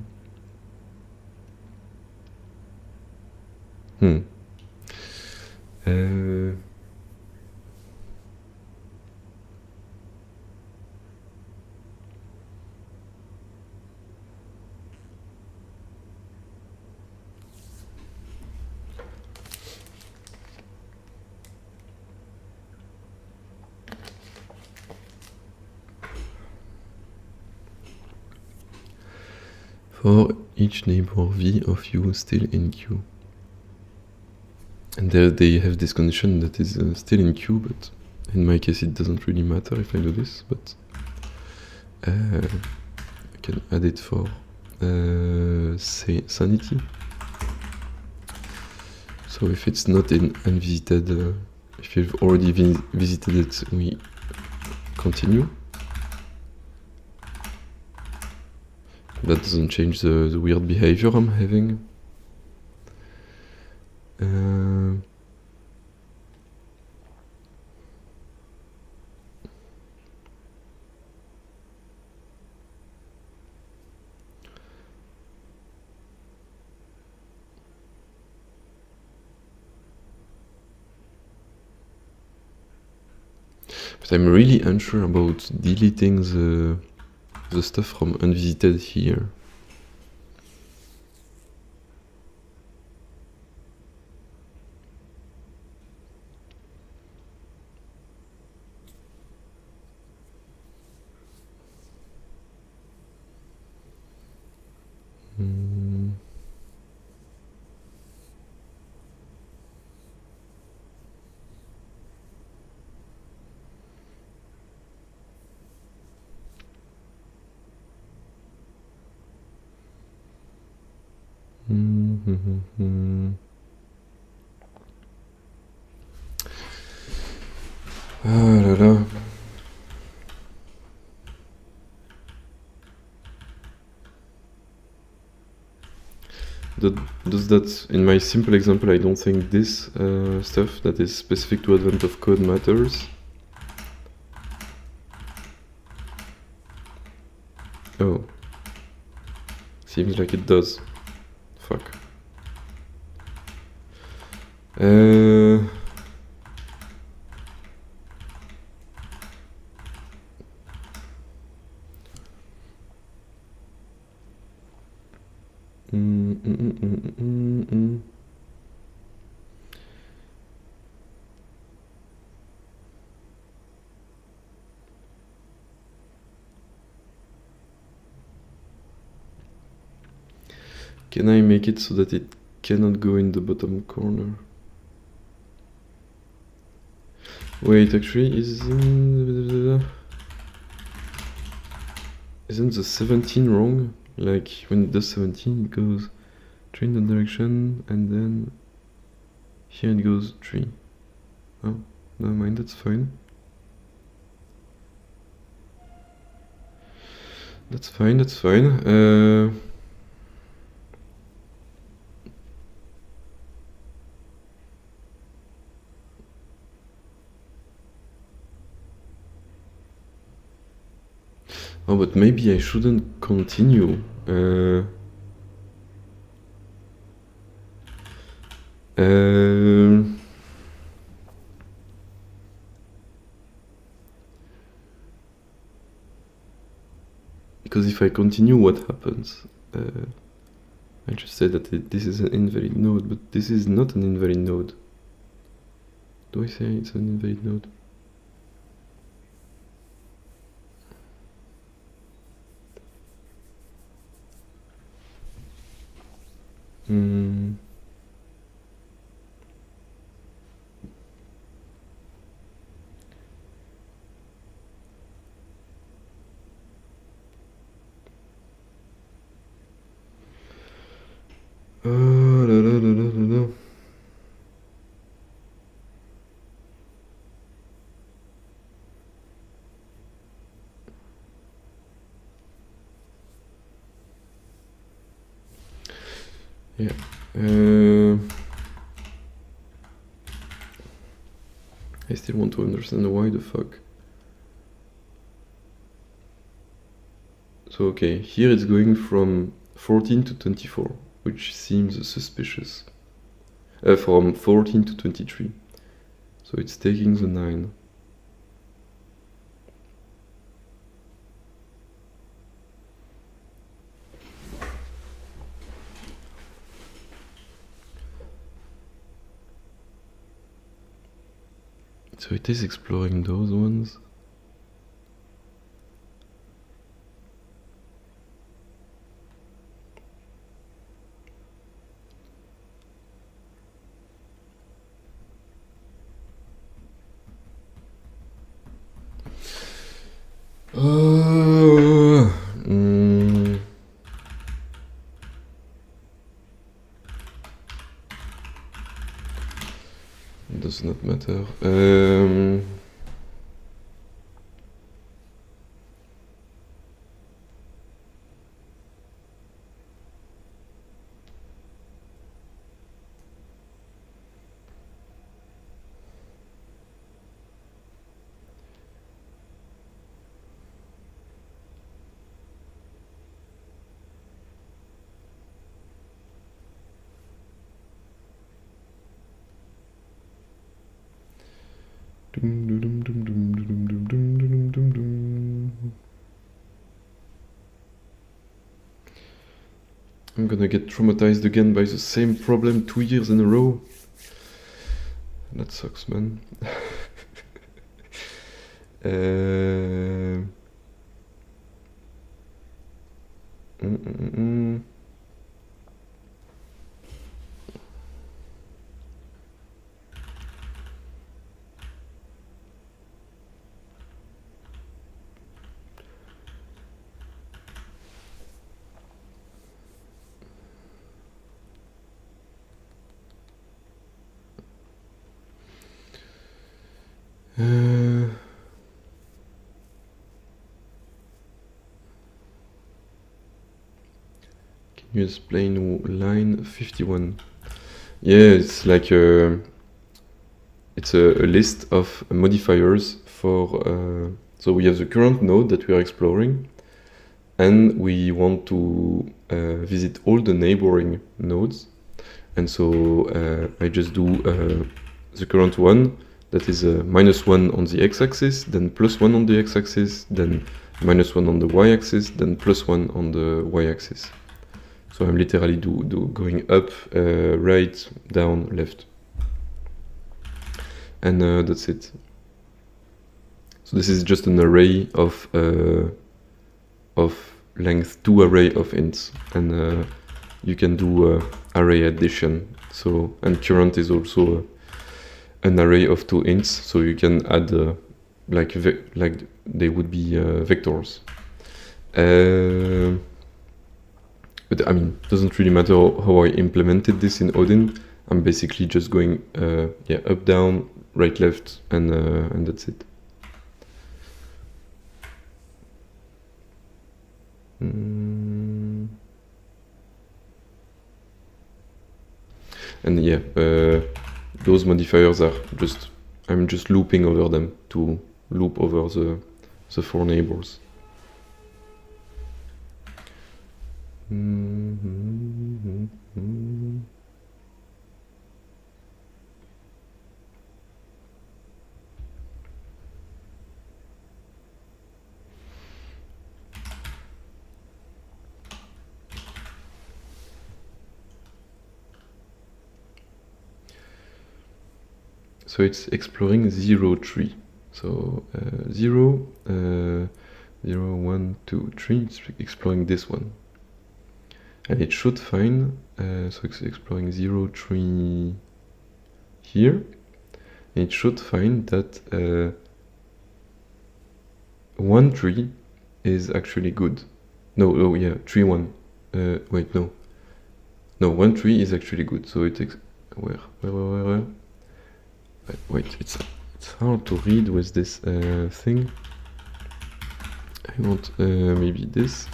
For each neighbor v of u still in queue. And there they have this condition that is still in queue, but in my case it doesn't really matter if I do this, but I can add it for say sanity. So if it's not in unvisited, if you've already visited it, we continue. That doesn't change the weird behavior I'm having. But I'm really unsure about deleting the stuff from unvisited here. Ah là là. Does that, in my simple example, I don't think this stuff that is specific to Advent of Code matters. Oh. Seems like it does. Fuck. Can I make it so that it cannot go in the bottom corner? Wait, actually, isn't the 17 wrong? Like, when it does 17, it goes 3 in that direction, and then here it goes 3. Oh, never mind, that's fine. That's fine, that's fine. Oh, but maybe I shouldn't continue. Because if I continue, what happens? I just said that this is an invalid node, but this is not an invalid node. Do I say it's an invalid node? Yeah. I still want to understand why the fuck. So okay, here it's going from 14 to 24, which seems suspicious. From 14 to 23. So it's taking the 9. So it is exploring those ones. Does not matter. I'm gonna get traumatized again by the same problem 2 years in a row. That sucks, man. Can you explain line 51? Yeah, it's like it's a list of modifiers for so we have the current node that we are exploring, and we want to visit all the neighboring nodes, and so I just do the current one, that is -1 on the x-axis, then +1 on the x-axis, then -1 on the y-axis, then +1 on the y-axis. So I'm literally going up, right, down, left. And that's it. So this is just an array of length 2 array of ints, and you can do array addition. So, and current is also an array of 2 ints, so you can add like they would be vectors. But I mean, it doesn't really matter how I implemented this in Odin. I'm basically just going up, down, right, left, and that's it. And yeah, those modifiers are just, I'm just looping over them to loop over the 4 neighbors. So it's exploring 0, 3. So 0, 0, 1, 2, 3, it's exploring this one. And it should find, so it's exploring 0, 3 here. And it should find that 1, 3 is actually good. No, oh yeah, 3, 1. Wait, no. No, 1, 3 is actually good. So it takes, where? Wait, it's hard to read with this thing. I want maybe this.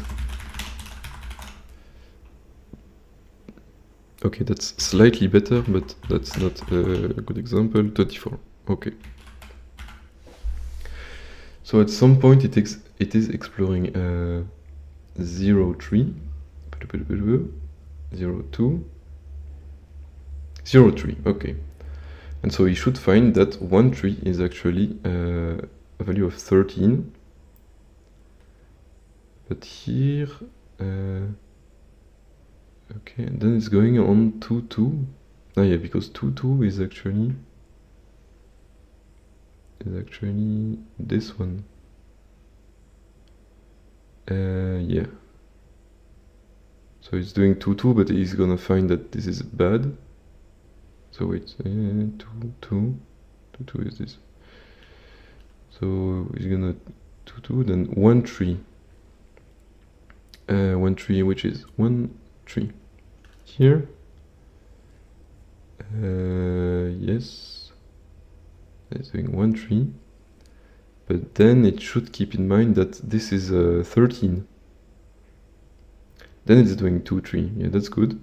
Okay, that's slightly better, but that's not a good example. 24. Okay. So at some point it is exploring 0, 3, 0, 2, 0, 3. Okay. And so you should find that 1, 3 is actually a value of 13. But here, okay, and then it's going on 2, 2. Ah, yeah, because 2, 2 is actually this one. Yeah. So it's doing 2, 2, but he's gonna find that this is bad. So wait, 2, 2, 2, 2 is this. So he's gonna 2, 2, then 1, 3. 1, 3, which is 1, 3. Here. Yes. It's doing 1, 3. But then it should keep in mind that this is 13. Then it's doing 2, 3. Yeah, that's good.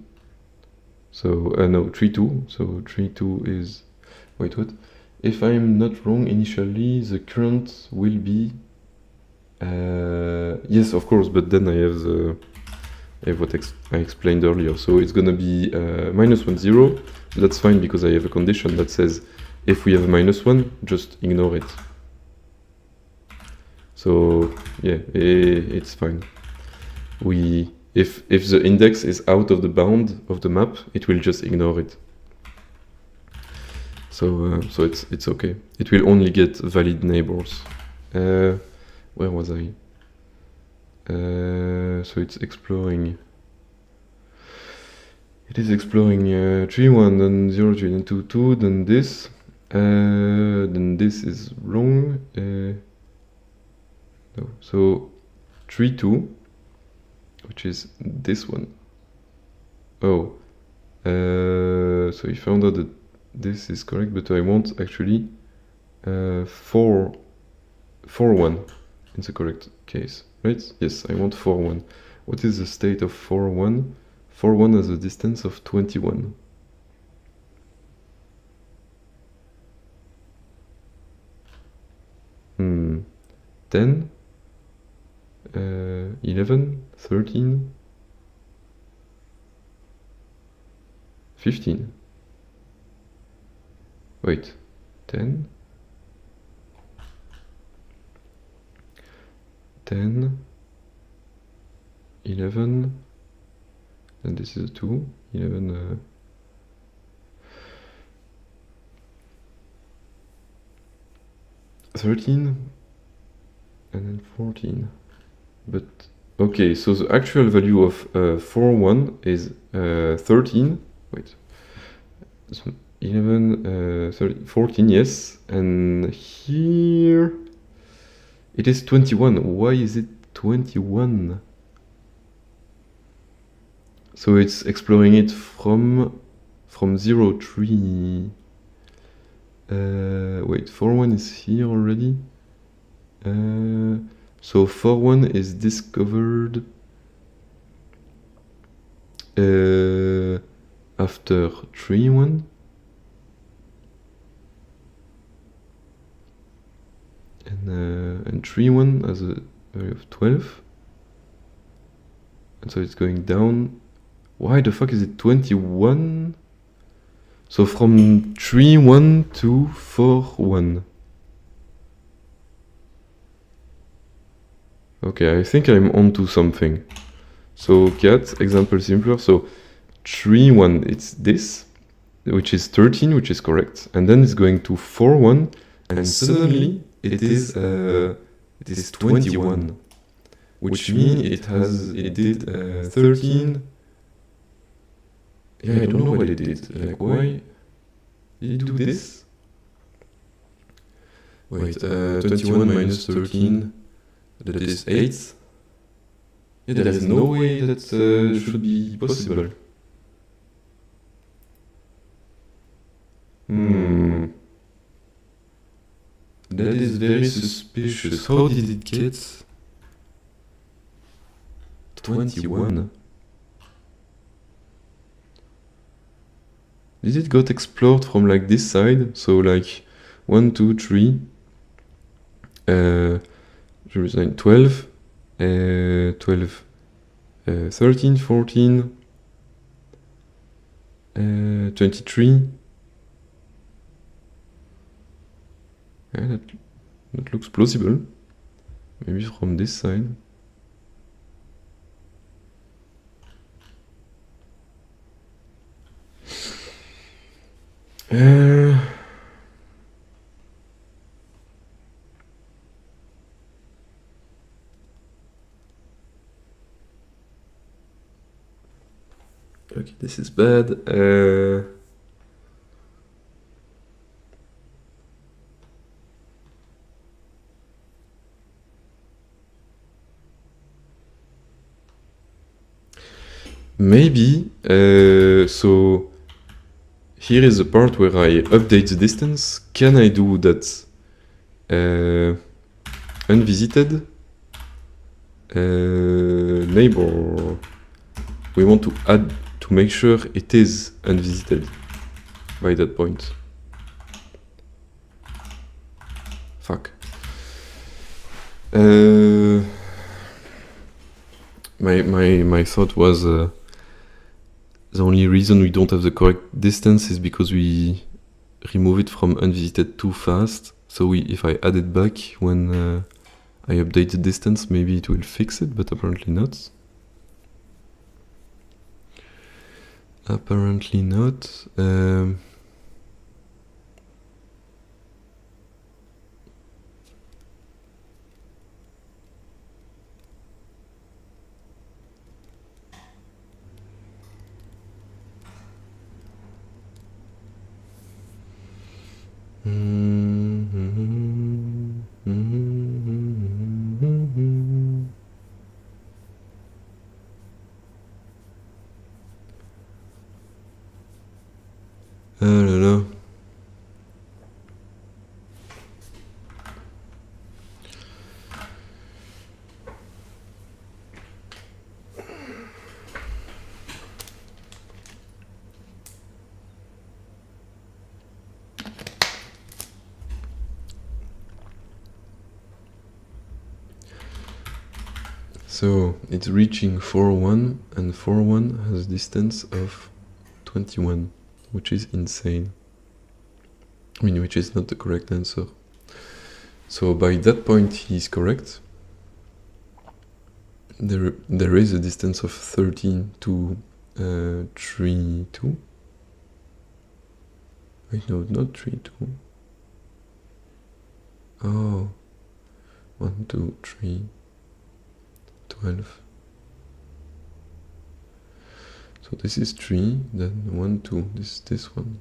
So, no, 3, 2. So 3, 2 is... Wait, what? If I'm not wrong, initially the current will be... yes, of course, but then I have what I explained earlier. So it's gonna be -1, 0. That's fine because I have a condition that says if we have a -1, just ignore it. So yeah, it's fine. If the index is out of the bound of the map, it will just ignore it. So it's okay. It will only get valid neighbors. Where was I? So it's exploring. It is exploring 3-1, then 0-3, then 2-2, then this. Then this is wrong. No. So 3-2, which is this one. Oh. So he found out that this is correct, but I want actually 4-1 in the correct case, right? Yes, I want 4-1. What is the state of 4-1? 4-1 has a distance of 21. Hmm. 10, 11, 13, 15. Wait, 10, 10, 11, and this is a 2, 11, 13, and then 14. But okay, so the actual value of 4-1 is 13. Wait, so 11, 13, 14, yes, and here it is 21. Why is it 21? So it's exploring it from 0-3. Wait, 4-1 is here already. So 4-1 is discovered after 3-1. And 3-1 has a value of 12. And so it's going down. Why the fuck is it 21? So from 3-1 to 4-1. Okay, I think I'm onto something. So cat, example simpler. So 3-1, it's this, which is 13, which is correct. And then it's going to 4-1, and suddenly it is 21, which means it did 13. Yeah, I don't know what it did. Like, why did it do this? Wait, 21 minus 13, that is 8. Yeah, there is no way that should be possible. That is very suspicious. How did it get 21? Did it got explored from like this side? So like 1, 2, 3, 12, 12, 13, 14, 23. Yeah, that looks plausible. Maybe from this side. Okay, this is bad. Maybe, so here is the part where I update the distance. Can I do that unvisited neighbor? We want to add to make sure it is unvisited by that point. Fuck. My thought was the only reason we don't have the correct distance is because we remove it from unvisited too fast. So if I add it back when I update the distance, maybe it will fix it, but apparently not. Apparently not. I don't know. So it's reaching 401, and 401 has a distance of 21, which is insane. I mean, which is not the correct answer. So by that point, he's correct. There is a distance of 13 to 3, 2. Wait, no, not 3, 2. Oh, 1, 2, 3, 12. So this is 3, then 1, 2, this one.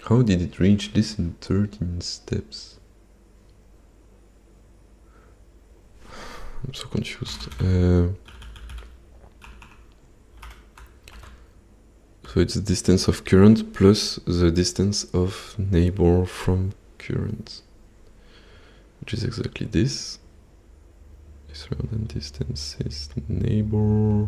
How did it reach this in 13 steps? I'm so confused. So it's the distance of current plus the distance of neighbor from current, which is exactly this. This relevant distance is neighbor.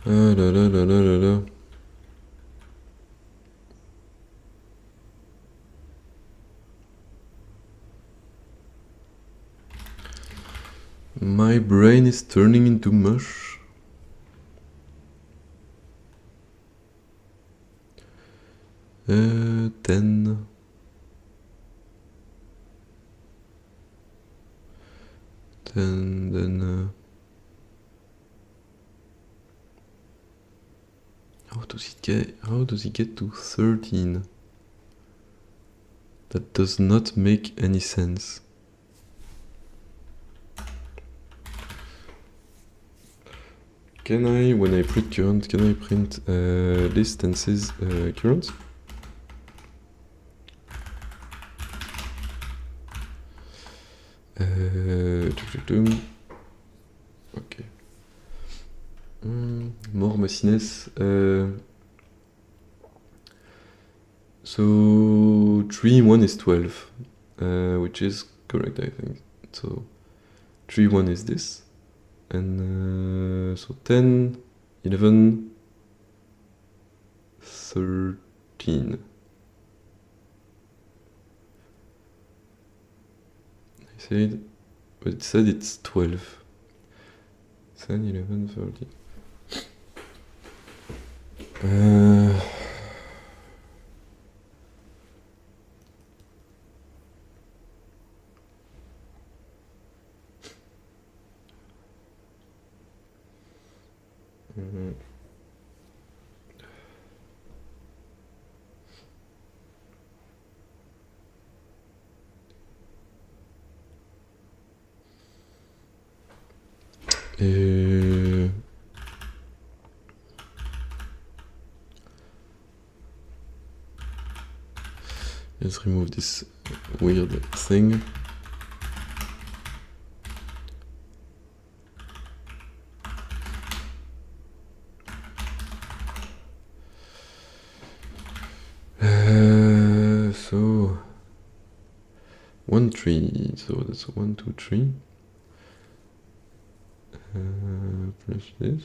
La la la la la la. My brain is turning into mush. Ten. Then. How does he get to 13? That does not make any sense. Can I, when I print current, can I print distances current? Okay. More messiness. So 3, 1 is 12, which is correct, I think. So 3, 1 is this. And so 10, 11, 13. But it said it's 12. 10, 11, 13. Mhm. Et... Let's remove this weird thing. So 1 3, so that's 1 2 3 plus this.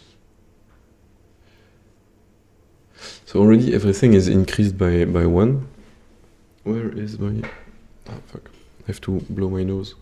So already everything is increased by 1. Where is my... Ah, fuck. I have to blow my nose.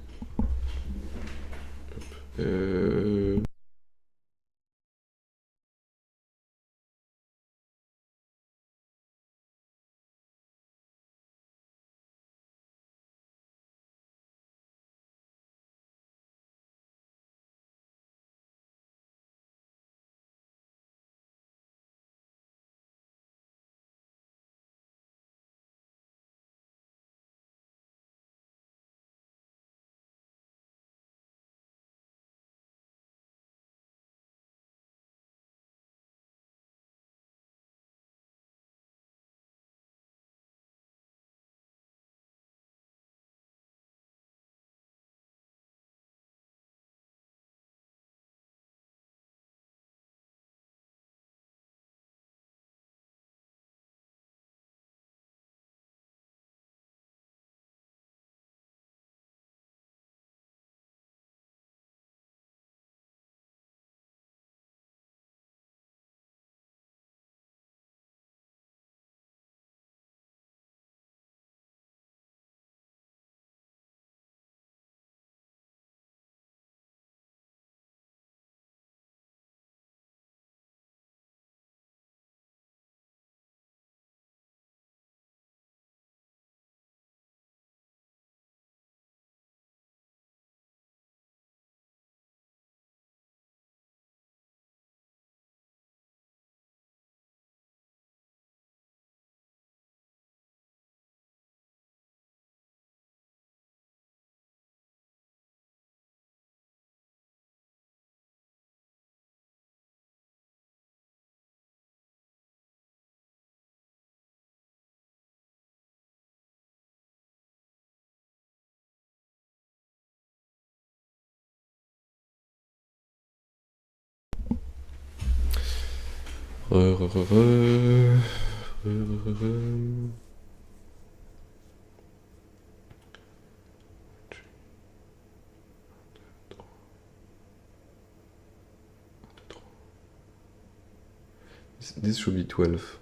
This should be 12.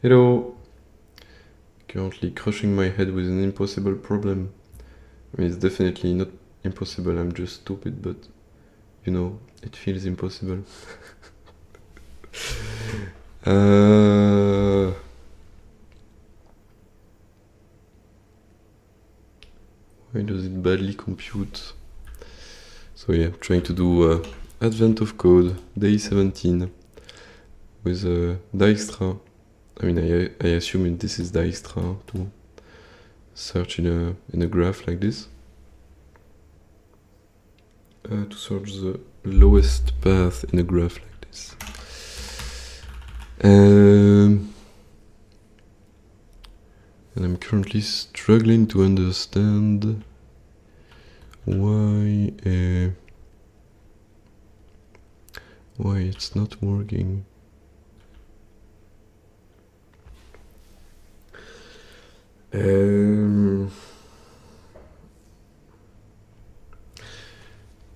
Hello! Currently crushing my head with an impossible problem. I mean, it's definitely not impossible, I'm just stupid, but you know, it feels impossible. Why does it badly compute? So yeah, trying to do Advent of Code, day 17, with Dijkstra. I mean, I assume this is Dijkstra to search in a graph like this. To search the lowest path in a graph like this. And I'm currently struggling to understand why it's not working.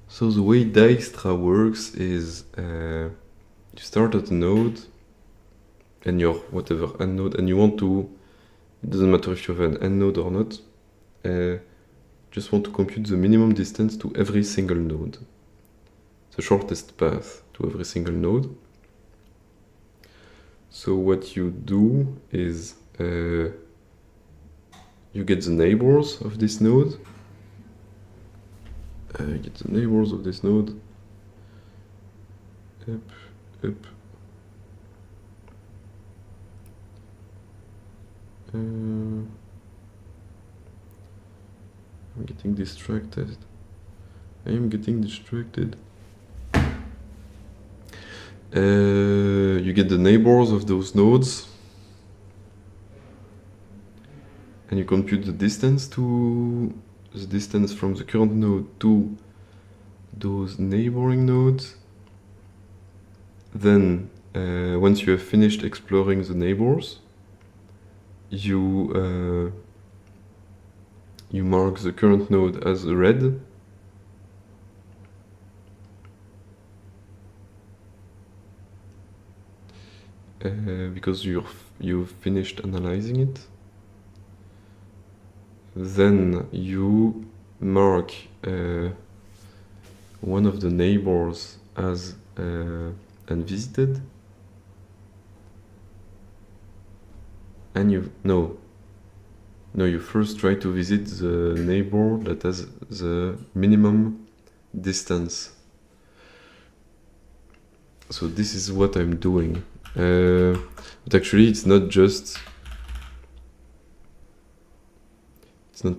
So the way Dijkstra works is you start at a node and your whatever end node, and you want to, it doesn't matter if you have an end node or not, just want to compute the minimum distance to every single node, the shortest path to every single node. So what you do is you get the neighbors of this node. up. I'm getting distracted. I am getting distracted. You get the neighbors of those nodes, and you compute the distance from the current node to those neighboring nodes. Then, once you have finished exploring the neighbors, you mark the current node as red. Because you've finished analyzing it. Then you mark one of the neighbors as unvisited, and you first try to visit the neighbor that has the minimum distance. So this is what I'm doing. But actually it's not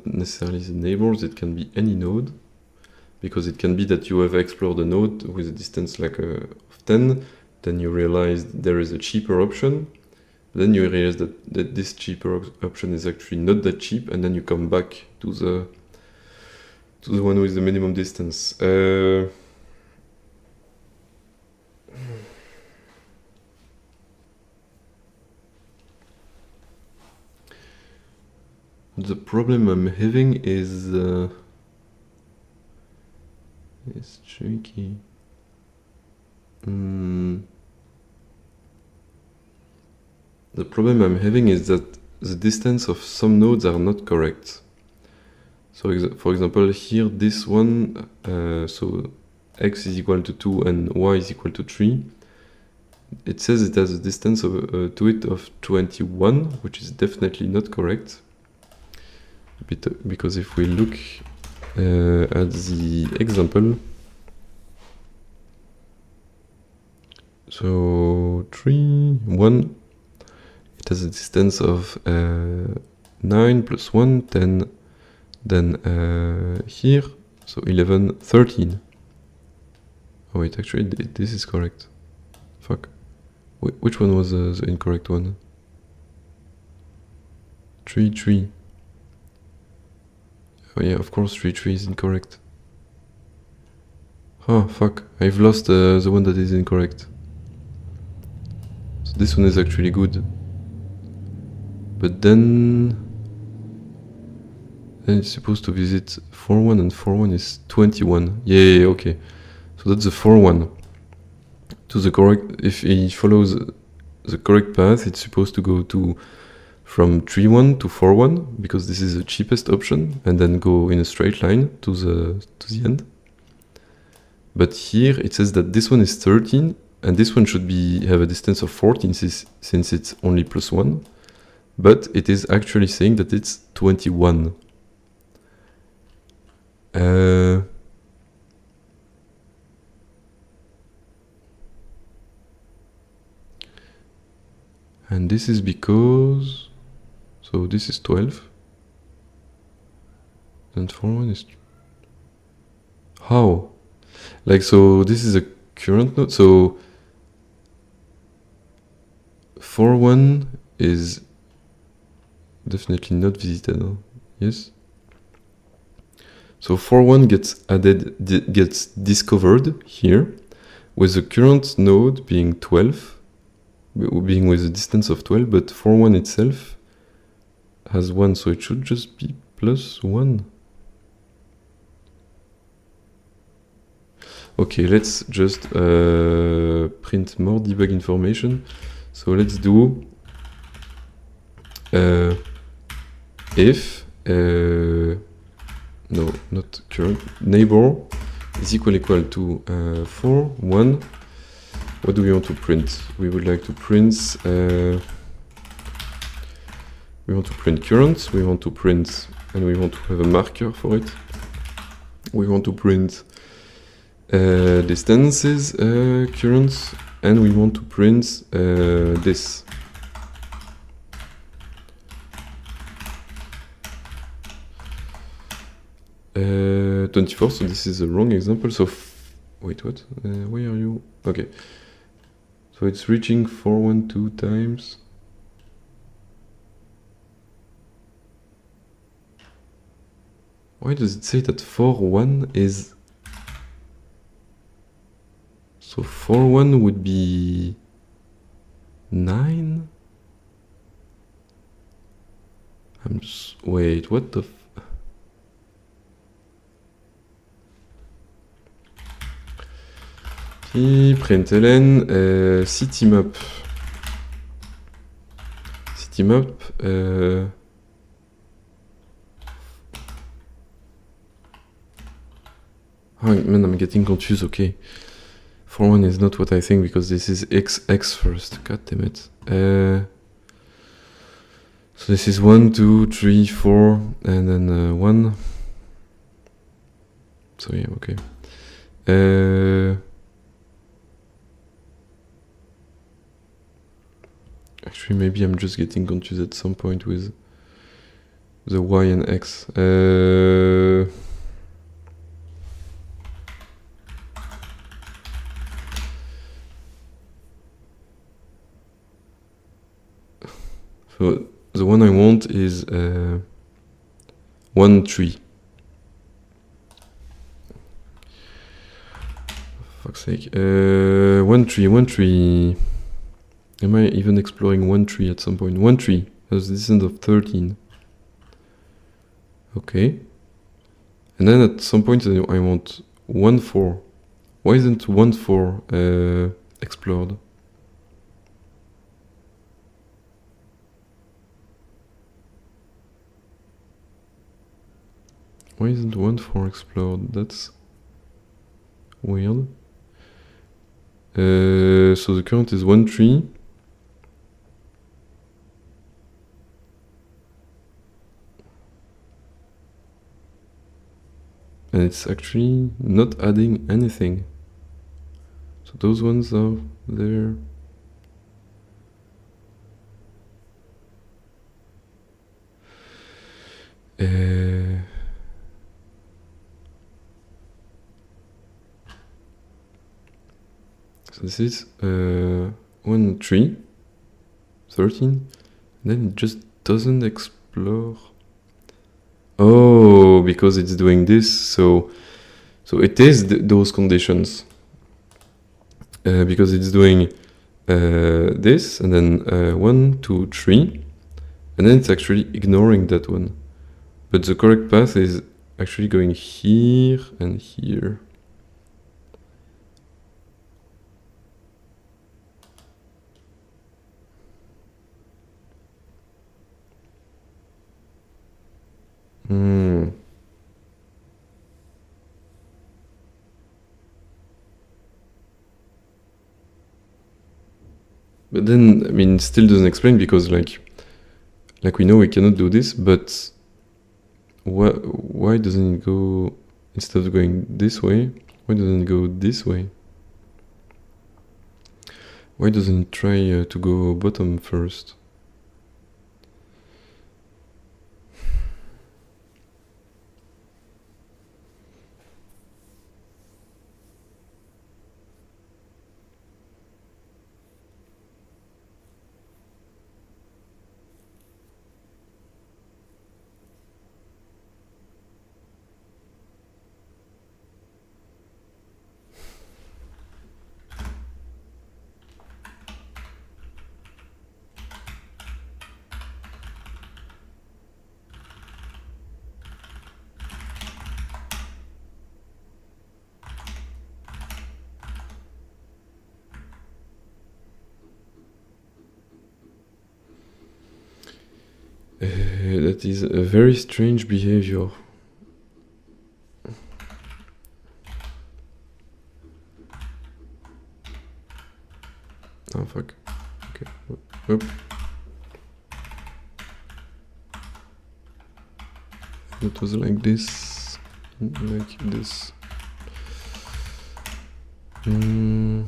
necessarily the neighbors, it can be any node, because it can be that you have explored a node with a distance like of 10, then you realize there is a cheaper option, then you realize that this cheaper option is actually not that cheap, and then you come back to the one with the minimum distance. The problem I'm having is it's tricky. The problem I'm having is that the distance of some nodes are not correct. So for example here, this one, so x is equal to 2 and y is equal to 3, it says it has a distance of, to it of 21, which is definitely not correct. Because if we look at the example, so 3, 1, it has a distance of 9 plus 1, 10, then here, so 11, 13. Oh wait, actually this is correct. Fuck. Which one was the incorrect one? 3, 3. Oh yeah, of course 3, 3 is incorrect. Oh fuck, I've lost the one that is incorrect. So this one is actually good. But then it's supposed to visit 4-1, and 4-1 is 21. Yeah, okay. So that's the 4-1. To the correct, if he follows the correct path, it's supposed to go from 3-1 to 4-1, because this is the cheapest option, and then go in a straight line to the end. But here it says that this one is 13, and this one should have a distance of 14 since it's only plus 1. But it is actually saying that it's 21. And this is because, so this is 12, and 4-1 is, how? Like, so this is a current node, so 4-1 is definitely not visited, huh? Yes? So 4-1 gets discovered here, with the current node being 12, being with a distance of 12, but 4-1 itself has 1, so it should just be plus 1. Okay, let's just print more debug information. So let's do if no, not current, neighbor is equal to 4, 1. What do we want to print? We would like to print current, we want to print, and we want to have a marker for it. We want to print distances current, and we want to print this. Uh, 24, so this is the wrong example. So wait, what? Where are you? Okay. So it's reaching 412 times. Why does it say that 41 is... So 41 would be 9? I'm just... Wait, what the... println citymap. Citymap. Oh man, I'm getting confused. Okay, 41 is not what I think because this is x first. God damn it. So this is 1, 2, 3, 4, and then 1. So yeah, okay. Actually, maybe I'm just getting confused at some point with the y and x. So the one I want is 1, 3. For fuck's sake. 1, 3, 1, 3. Am I even exploring 1, 3 at some point? 1, 3 has a distance of 13. Okay. And then at some point I want 1, 4. Why isn't 1, 4 explored? Why isn't 1, 4 explored? That's weird. So the current is 1, 3. And it's actually not adding anything. So those ones are there. So this is 1, 3, 13, and then it just doesn't explore. Oh, because it's doing this, so it is those conditions. Because it's doing this, and then 1, 2, 3, and then it's actually ignoring that one. But the correct path is actually going here and here. But then, I mean, it still doesn't explain because, like we know we cannot do this, but why doesn't it go, instead of going this way, why doesn't it go this way? Why doesn't it try to go bottom first? That is a very strange behavior. Oh fuck. Okay. Oop. It was like this. Like this. Hmm.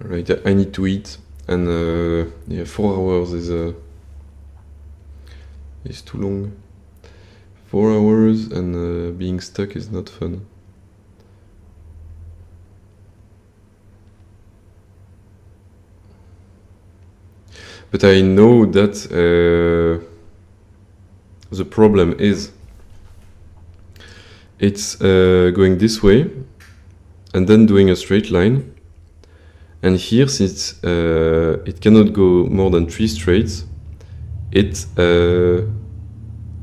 Right, I need to eat, and yeah, 4 hours is too long. 4 hours and being stuck is not fun. But I know that the problem is it's going this way and then doing a straight line. And here, since it cannot go more than 3 straights, it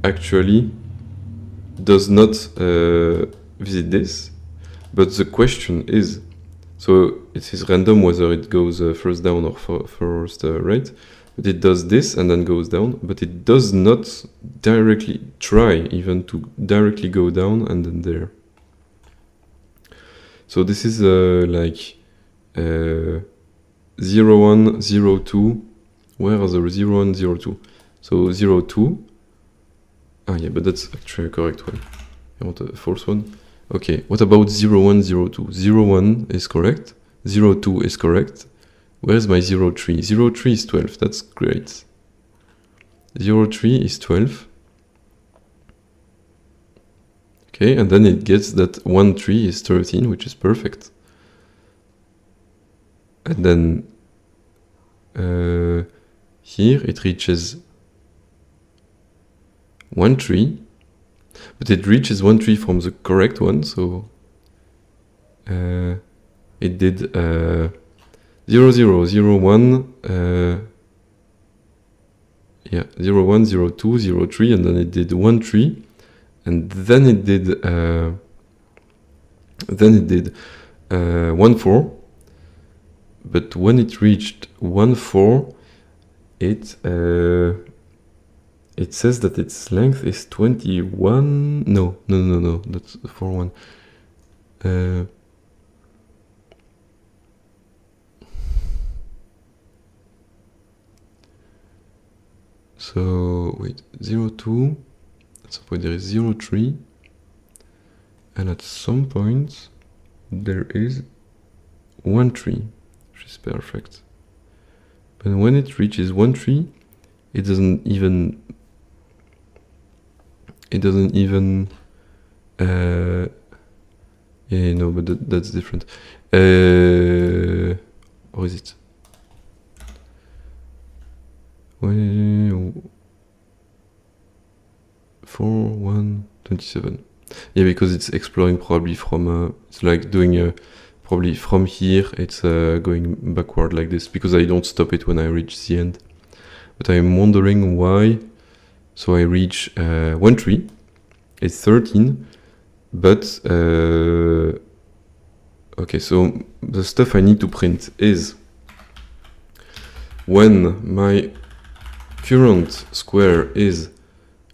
actually does not visit this. But the question is, so it is random whether it goes first down or first right. But it does this and then goes down, but it does not directly try even to directly go down and then there. So this is like 0, 1, 0, 2. Where are the 0, 1, 0, 2? So 0, 2. Ah, yeah, but that's actually a correct one. I want a false one. Okay, what about 0, 1, 0, 2? 0, 1 is correct. 0, 2 is correct. Where is my 0, 3? 0, 3 is 12. That's great. 0, 3 is 12. Okay, and then it gets that 1, 3 is 13, which is perfect. And then here it reaches 1, 3, but it reaches 1, 3 from the correct one, so it did 0, 0, 0, 1, yeah, 0, 1, 0, 2, 0, 3, and then it did 1, 3, and then it did 1, 4. But when it reached 1, 4, it says that its length is 21. No, that's 4, 1. So wait, 0, 2. At some point there is 0, 3, and at some point there is 1, 3. Is perfect. But when it reaches 1, 3, it doesn't even yeah, no, but that's different. Or is it 4, 1, 27? Yeah, because it's exploring probably from it's like doing probably from here, it's going backward like this, because I don't stop it when I reach the end. But I'm wondering why. So I reach 1, 3, it's 13, but okay, so the stuff I need to print is when my current square is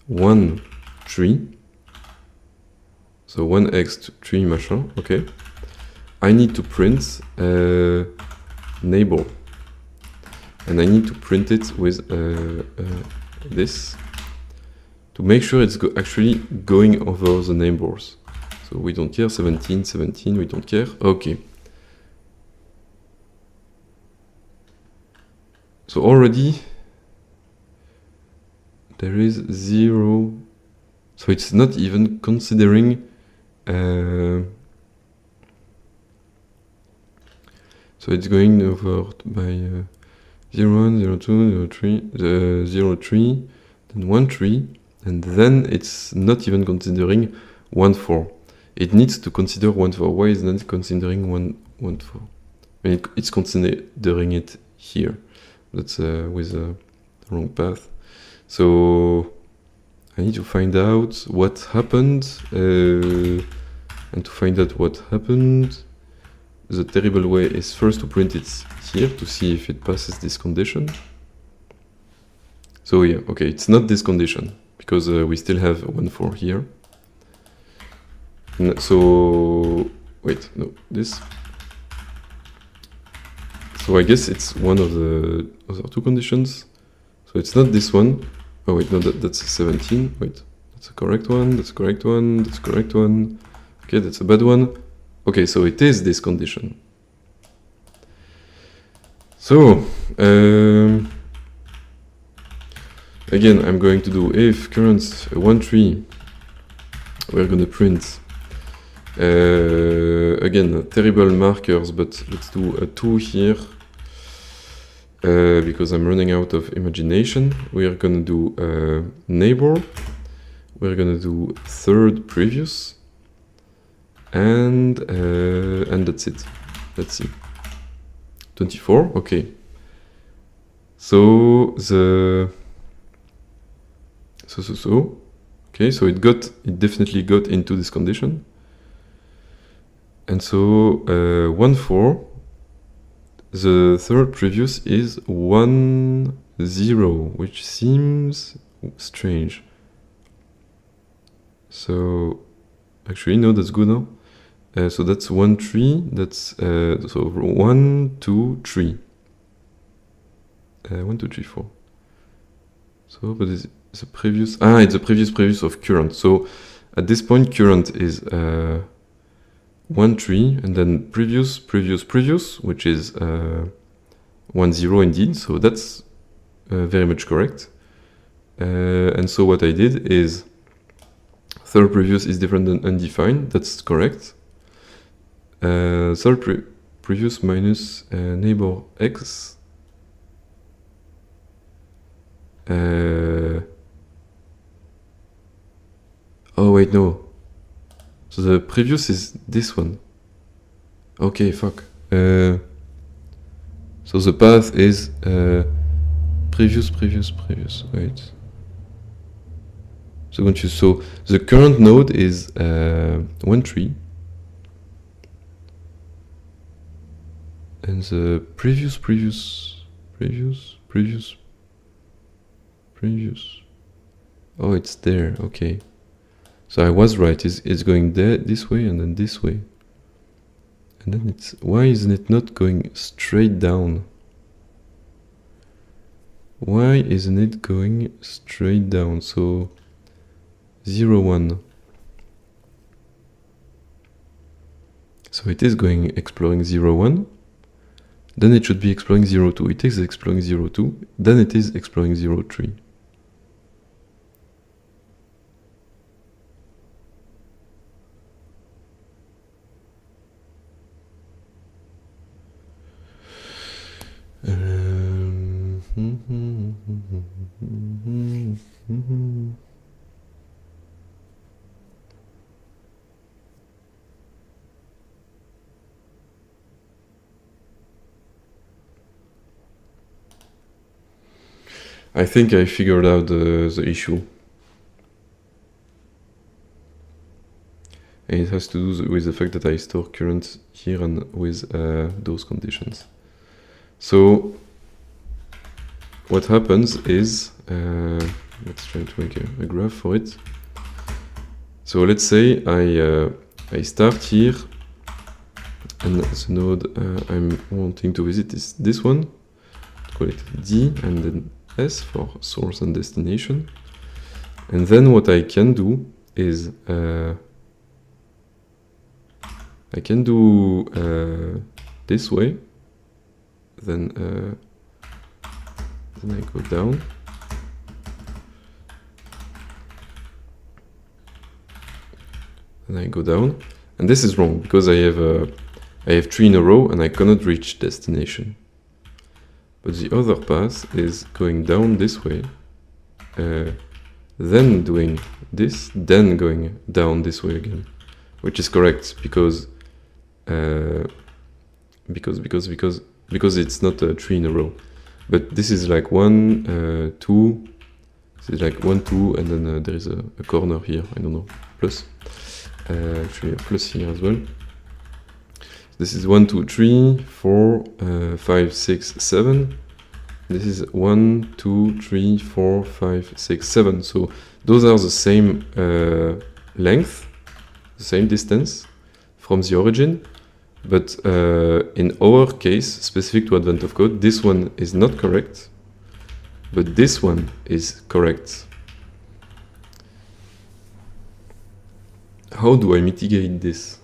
1, 3, so 1x 3 machin, okay. I need to print neighbor, and I need to print it with this to make sure it's actually going over the neighbors. So we don't care, 17, 17, we don't care. Okay. So already there is 0, so it's not even considering so it's going over by 0, 1, 0, 2, 0, 3, 0, 3, then 1, 3, and then it's not even considering 1, 4. It needs to consider 1, 4. Why is it not considering 1, 4? and it's considering it here. That's with the wrong path. So I need to find out what happened, and to find out what happened, the terrible way is first to print it here to see if it passes this condition. So yeah, okay, it's not this condition because we still have 1, 4 here. So wait, no, this. So I guess it's one of the other two conditions. So it's not this one. Oh wait, no, that's a 17. Wait, that's a correct one. That's a correct one. That's a correct one. Okay, that's a bad one. Okay, so it is this condition. So again, I'm going to do if current 1, 3. We're gonna print again terrible markers, but let's do a 2 here. Because I'm running out of imagination, we are gonna do neighbor, we're gonna do third previous, and that's it. Let's see. 24, okay. So okay, so it definitely got into this condition, and so 1, 4. The third previous is 1, 0, which seems strange. So actually, no, that's good now. So that's 1, 3. That's so 1, 2, 3. 1, 2, 3, 4. So, but it's the previous. It's the previous of current. So at this point, current is 1, 3, and then previous, which is 1, 0 indeed. So that's very much correct. And so what I did is third previous is different than undefined. That's correct. Third previous minus neighbor x. Oh wait, no. So the previous is this one. Okay, fuck. So the path is previous. Wait. So the current node is 1, 3. And the previous. Oh, it's there. Okay. So I was right. It's going there, this way, and then this way. And then why isn't it not going straight down? Why isn't it going straight down? So 0, 1. So it is exploring 0, 1. Then it should be exploring 0, 2. It is exploring 0, 2. Then it is exploring 0, 3. I think I figured out the issue. And it has to do with the fact that I store current here and with those conditions. So what happens is, let's try to make a graph for it. So let's say I start here, and the node I'm wanting to visit is this one. Call it D, and then S for source and destination. And then what I can do is I can do this way. Then I go down. And I go down. And this is wrong because I have 3 in a row and I cannot reach destination. But the other path is going down this way, then doing this, then going down this way again, which is correct because because it's not a tree in a row. But this is like 1, 2. This is like 1, 2, and then there is a corner here. I don't know, plus. Actually, a plus here as well. This is 1, 2, 3, 4, 5, 6, 7. This is 1, 2, 3, 4, 5, 6, 7. So those are the same length, the same distance from the origin. But in our case, specific to Advent of Code, this one is not correct, but this one is correct. How do I mitigate this?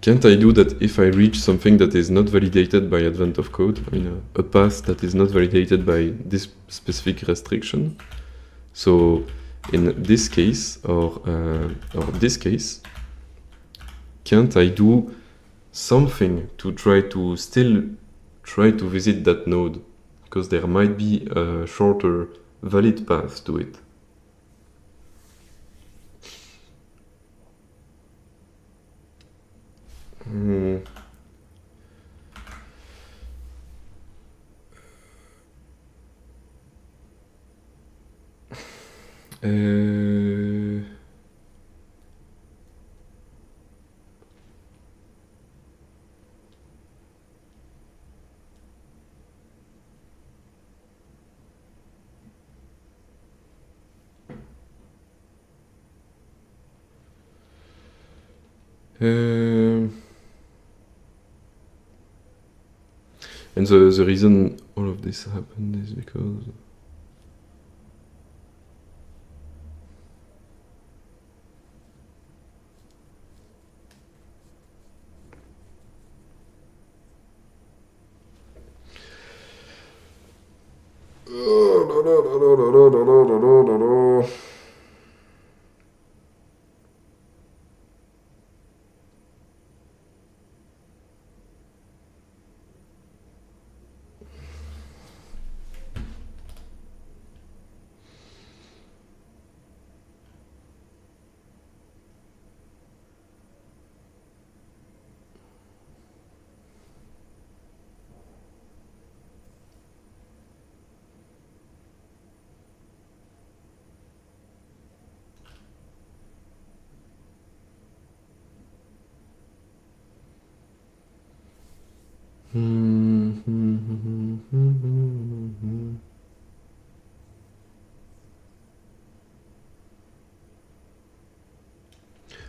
Can't I do that if I reach something that is not validated by Advent of Code? I mean, a path that is not validated by this specific restriction. So in this case, or this case, can't I do something to try to still try to visit that node? Because there might be a shorter valid path to it. And the reason all of this happened is because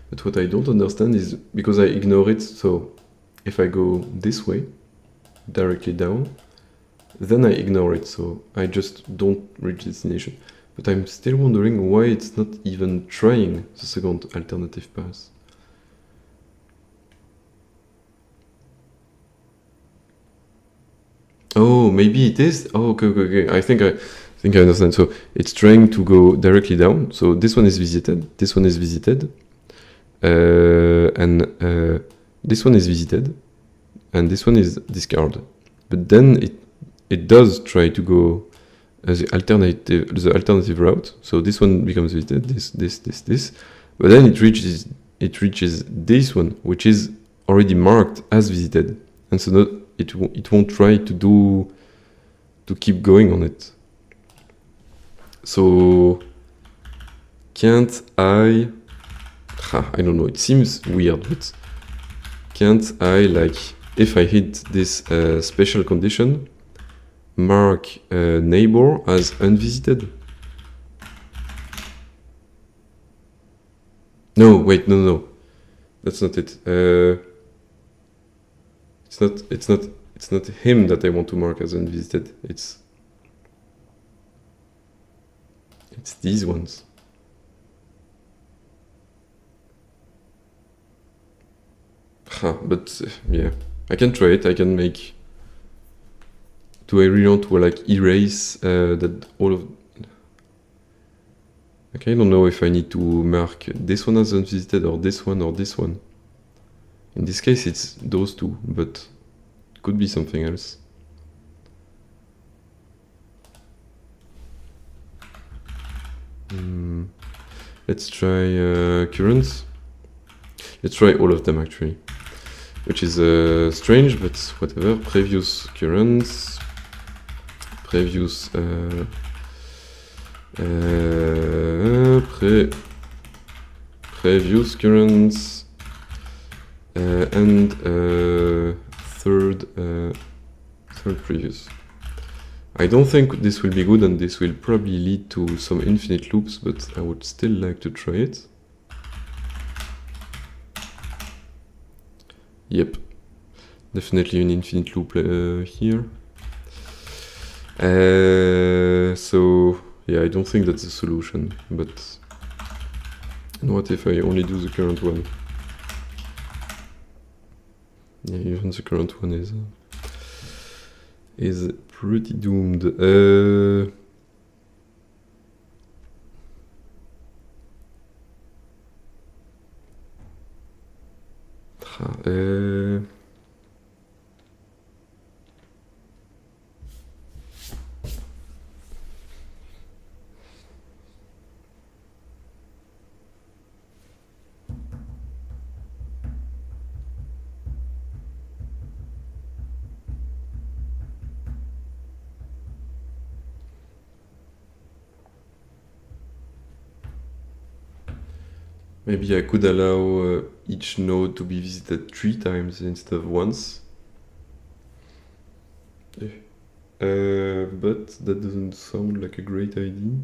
But what I don't understand is because I ignore it, so if I go this way, directly down, then I ignore it, so I just don't reach destination. But I'm still wondering why it's not even trying the second alternative path. Oh, maybe it is? Oh, okay. I think I understand. So it's trying to go directly down. So this one is visited, this one is visited, and this one is visited, and this one is discarded. But then it does try to go the alternative route. So this one becomes visited, this. But then it reaches this one, which is already marked as visited, and so it won't try to keep going on it. So can't I don't know, it seems weird, but can't I, like, if I hit this special condition, mark neighbor as unvisited? No, wait, no, that's not it. It's not him that I want to mark as unvisited. It's these ones. But yeah, I can try it. I can make Do I really want to like erase that all of... Okay, I don't know if I need to mark this one as unvisited or this one or this one. In this case it's those two, but it could be something else. Let's try currents. Let's try all of them actually, which is strange, but whatever. Previous currents, previous previous currents, and third previous. I don't think this will be good, and this will probably lead to some infinite loops, but I would still like to try it. Yep, definitely an infinite loop here. So yeah, I don't think that's the solution, but and what if I only do the current one? Yeah, even the current one is pretty doomed. Maybe I could allow each node to be visited 3 times instead of once. But that doesn't sound like a great idea.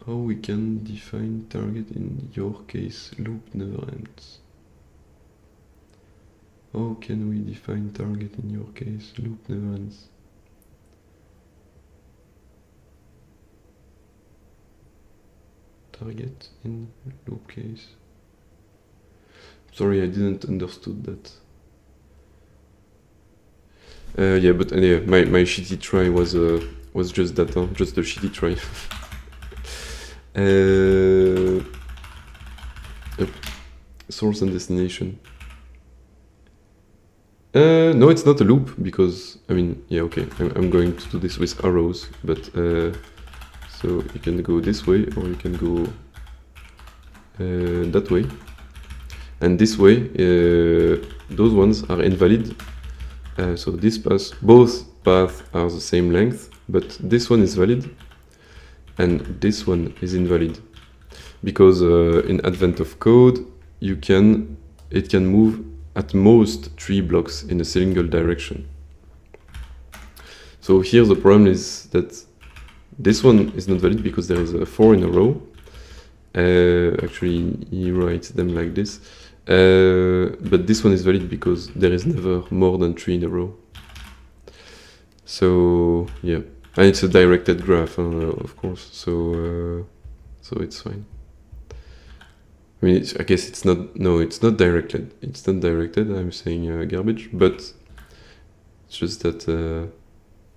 How we can define target in your case loop never ends? How can we define target in your case loop never ends? Target in loop case. Sorry, I didn't understood that. Yeah, but anyway, my shitty try was just that, just a shitty try. Source and destination. No, it's not a loop, because, I mean, yeah, okay, I'm going to do this with arrows, but, so you can go this way, or you can go that way. And this way, those ones are invalid. So this path, both paths are the same length, but this one is valid, and this one is invalid. Because in Advent of Code, it can move at most 3 blocks in a single direction. So here the problem is that this one is not valid because there is a 4 in a row. Actually, he writes them like this. But this one is valid because there is never more than 3 in a row. So yeah, and it's a directed graph, of course. So it's fine. I mean, I guess it's not. No, it's not directed. It's not directed. I'm saying garbage, but it's just that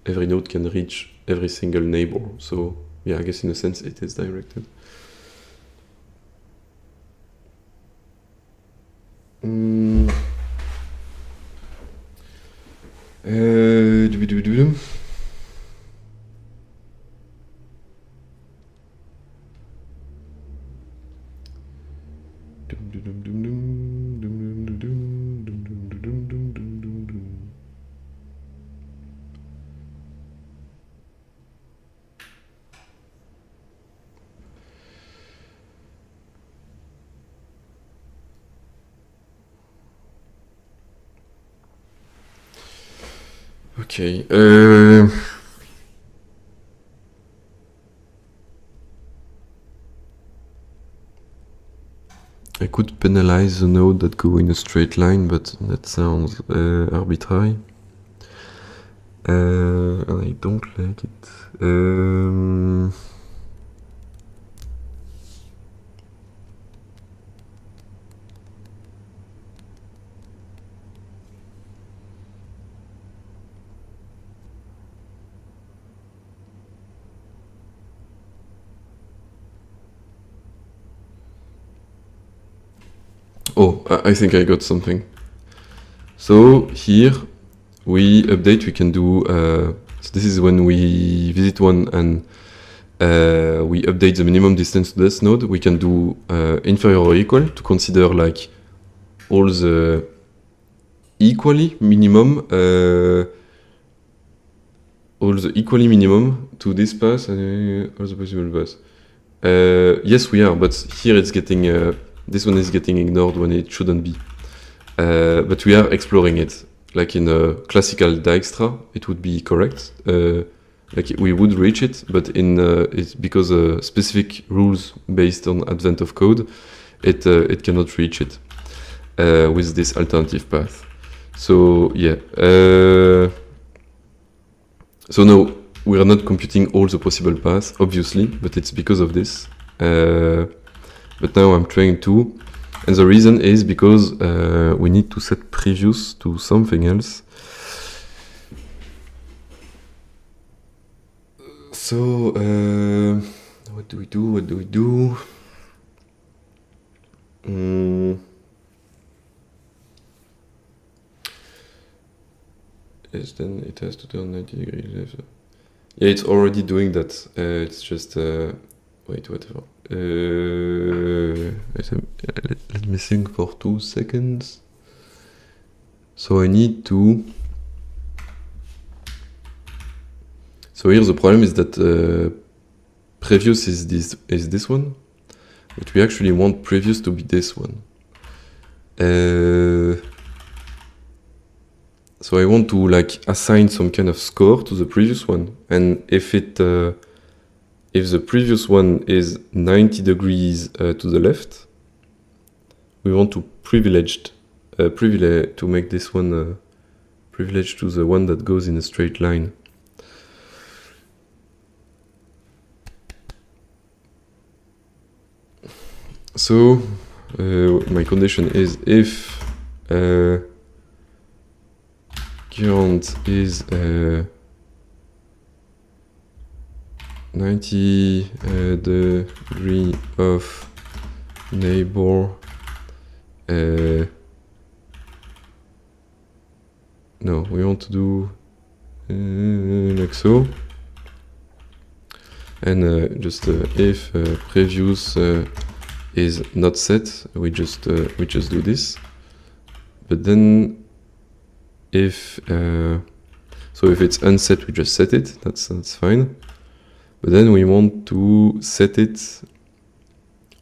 every node can reach every single neighbor. So yeah, I guess in a sense it is directed. Okay. I could penalize the node that go in a straight line, but that sounds arbitrary. And I don't like it. Oh, I think I got something. So here we update, we can do, so this is when we visit one and we update the minimum distance to this node. We can do inferior or equal to consider like all the equally minimum, to this path and all the possible paths. Yes, we are, but here it's getting, this one is getting ignored when it shouldn't be. But we are exploring it. Like in a classical Dijkstra, it would be correct. Like we would reach it, but in it's because specific rules based on advent of code, it cannot reach it with this alternative path. So yeah. So no, we are not computing all the possible paths, obviously, but it's because of this. But now I'm trying to, and the reason is because we need to set previous to something else. So what do we do? Yes, then it has to turn 90 degrees left. Yeah, it's already doing that. It's just wait, whatever. Let me think for 2 seconds. So I need to. So here the problem is that previous is this one, but we actually want previous to be this one. So I want to like assign some kind of score to the previous one, and if the previous one is 90 degrees to the left, we want to privilege to make this one privileged to the one that goes in a straight line. So my condition is if current is 90 degree of neighbor, no, we want to do like so, and just if previous is not set, we just do this. But then if so if it's unset, we just set it. That's fine. But then we want to set it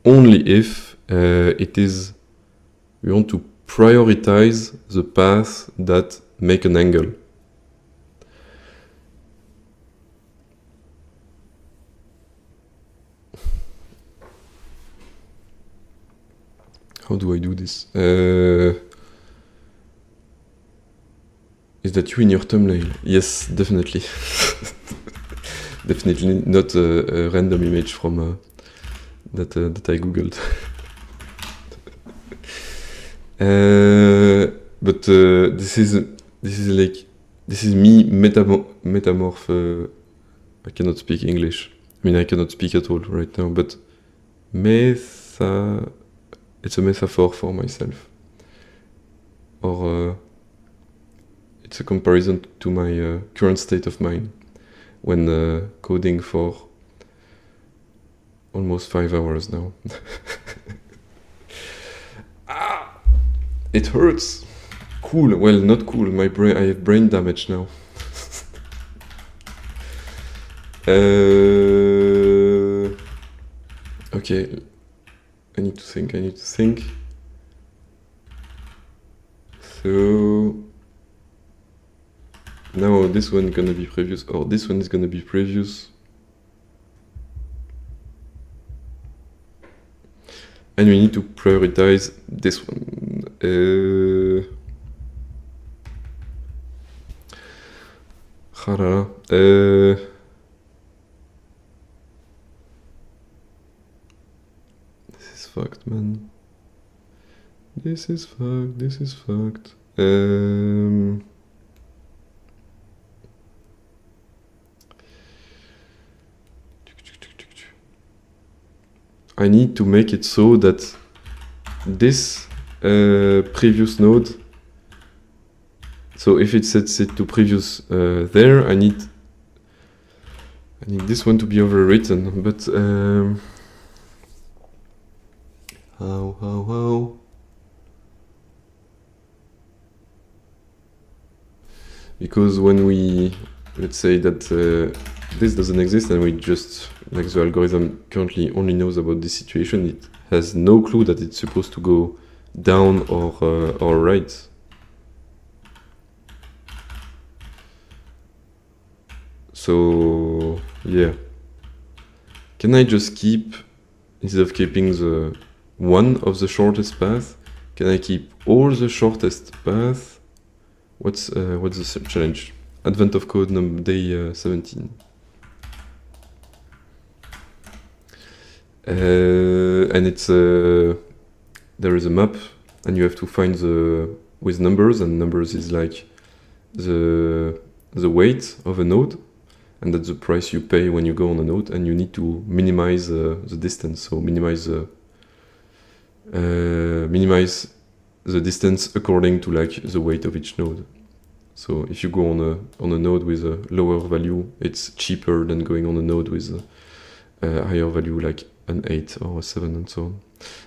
only if we want to prioritize the path that make an angle. How do I do this? Is that you in your thumbnail? Yes, definitely. Definitely not a random image from that I googled. But this is me metamorph. I cannot speak English. I mean, I cannot speak at all right now. But it's a metaphor for myself, or it's a comparison to my current state of mind when coding for almost 5 hours now. It hurts. Cool. Well, not cool. My brain. I have brain damage now. Okay. I need to think. So now this one is gonna be previous, or this one is gonna be previous. And we need to prioritize this one. This is fucked, man. This is fucked. I need to make it so that this previous node, so if it sets it to previous there, I need this one to be overwritten, but how? Because when we, let's say that this doesn't exist and we just, like the algorithm currently only knows about this situation, it has no clue that it's supposed to go down or right. So yeah, can I just keep, instead of keeping the one of the shortest path, can I keep all the shortest path? What's the challenge? Advent of code day 17. And it's there is a map, and you have to find with numbers, and numbers is like the weight of a node, and that's the price you pay when you go on a node, and you need to minimize the distance. So minimize the distance according to like the weight of each node. So if you go on a node with a lower value, it's cheaper than going on a node with a higher value, like an 8 or a 7 and so on.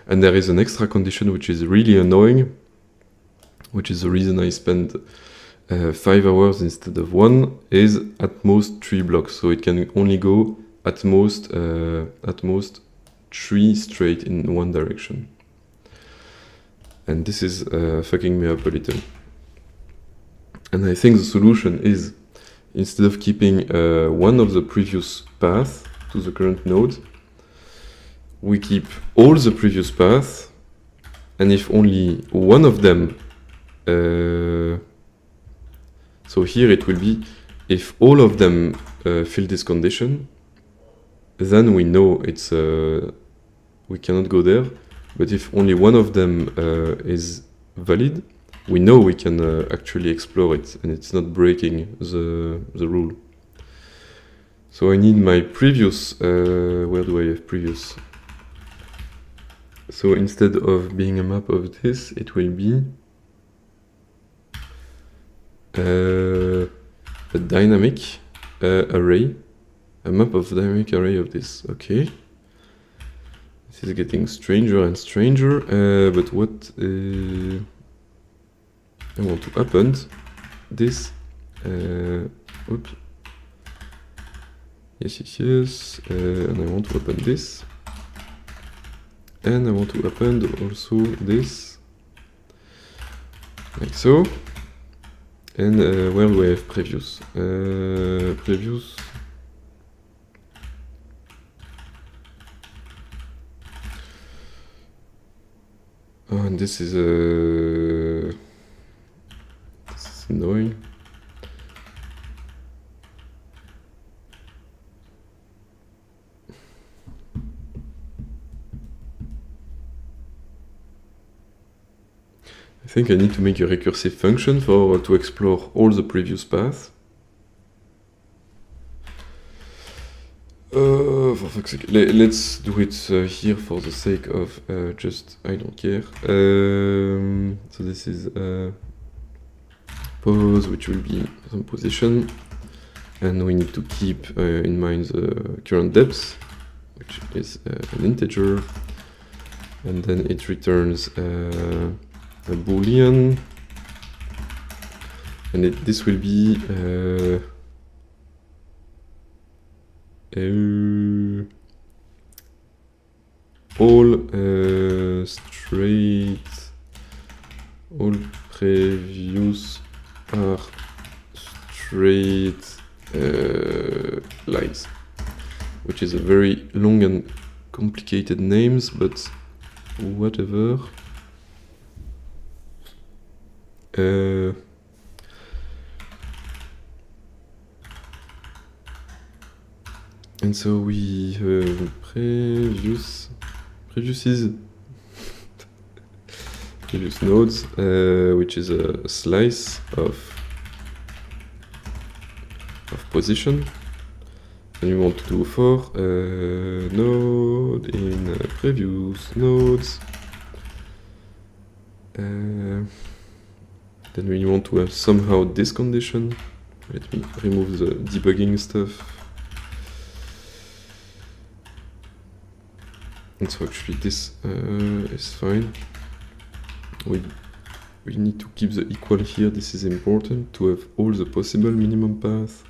And there is an extra condition which is really annoying, which is the reason I spend 5 hours instead of 1, is at most 3 blocks. So it can only go at most 3 straight in one direction. And this is fucking me up a little. And I think the solution is, instead of keeping one of the previous paths to the current node, we keep all the previous paths, and if only one of them, so here it will be, if all of them fill this condition, then we know it's we cannot go there. But if only one of them is valid, we know we can actually explore it, and it's not breaking the rule. So I need my previous, where do I have previous? So instead of being a map of this, it will be a dynamic array, a map of dynamic array of this. Okay. This is getting stranger and stranger, but what I want to append this. Oops. Yes. And I want to append this. And I want to append also this. Like so. And where do I have previous? Previous. Oh, and this is annoying. I think I need to make a recursive function to explore all the previous paths. For fuck's sake, let's do it here for the sake of just, I don't care. So this is pose, which will be some position, and we need to keep in mind the current depth, which is an integer, and then it returns a boolean, and this will be all previous are straight lines, which is a very long and complicated names, but whatever. And so we have previous nodes, which is a slice of position, and we want to do for node in previous nodes. Then we want to have somehow this condition. Let me remove the debugging stuff. And so actually this is fine. We need to keep the equal here. This is important to have all the possible minimum paths.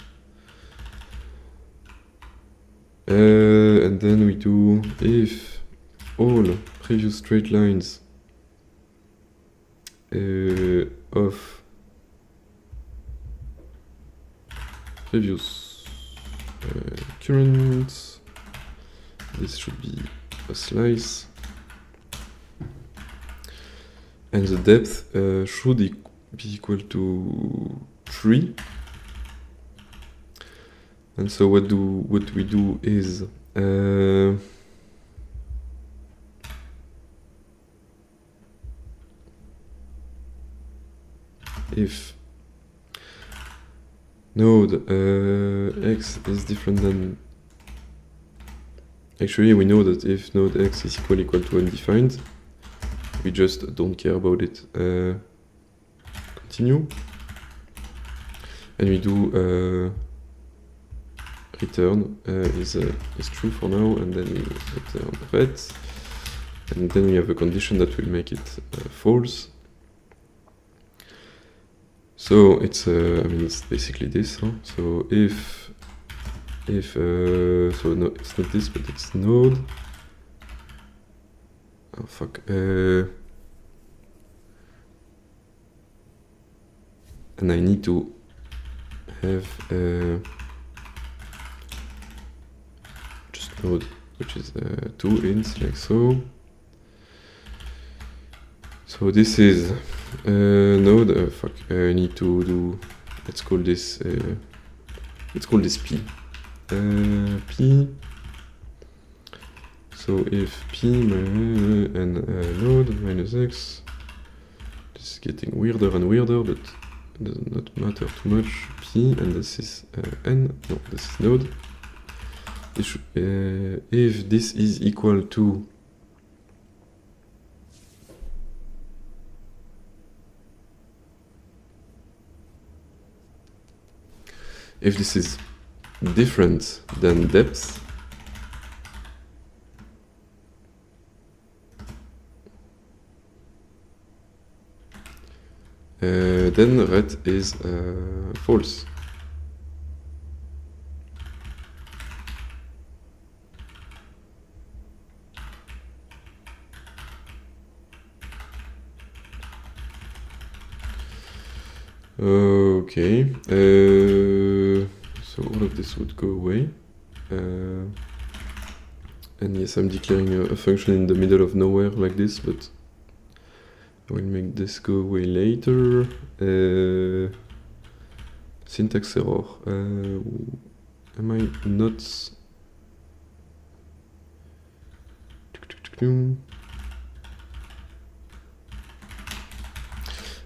And then we do if all previous straight lines of previous current, this should be a slice, and the depth should be equal to 3. And so what we do is if node x is different than, actually we know that if node x is equal to undefined, we just don't care about it. Continue, and we do return is true for now, and then we return red, and then we have a condition that will make it false. So it's I mean it's basically this. Huh? So if so no, it's not this, but it's node. Oh fuck. And I need to have just node, which is 2 ints, like so. So this is node. Fuck. I need to do. Let's call this p. P. So if p and node minus x, this is getting weirder and weirder, but it does not matter too much. P, and this is n. No, this is node. This should, if this is equal to if this is different than depth, then red is false. Okay, so all of this would go away. And yes, I'm declaring a function in the middle of nowhere like this, but I will make this go away later. Syntax error. Am I not?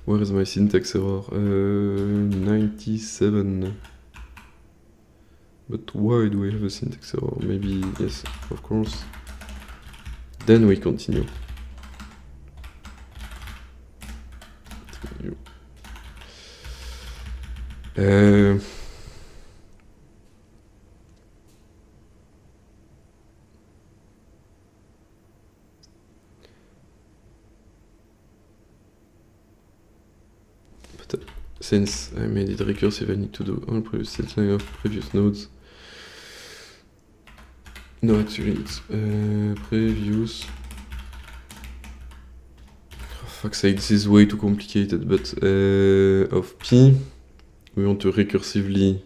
Where is my syntax error? 97. But why do we have a syntax error? Maybe, yes, of course. Then we continue. Since I made it recursive, I need to do all previous settling of previous nodes. No, actually, it's previous. Oh, fuck's sake, this is way too complicated, but of P, we want to recursively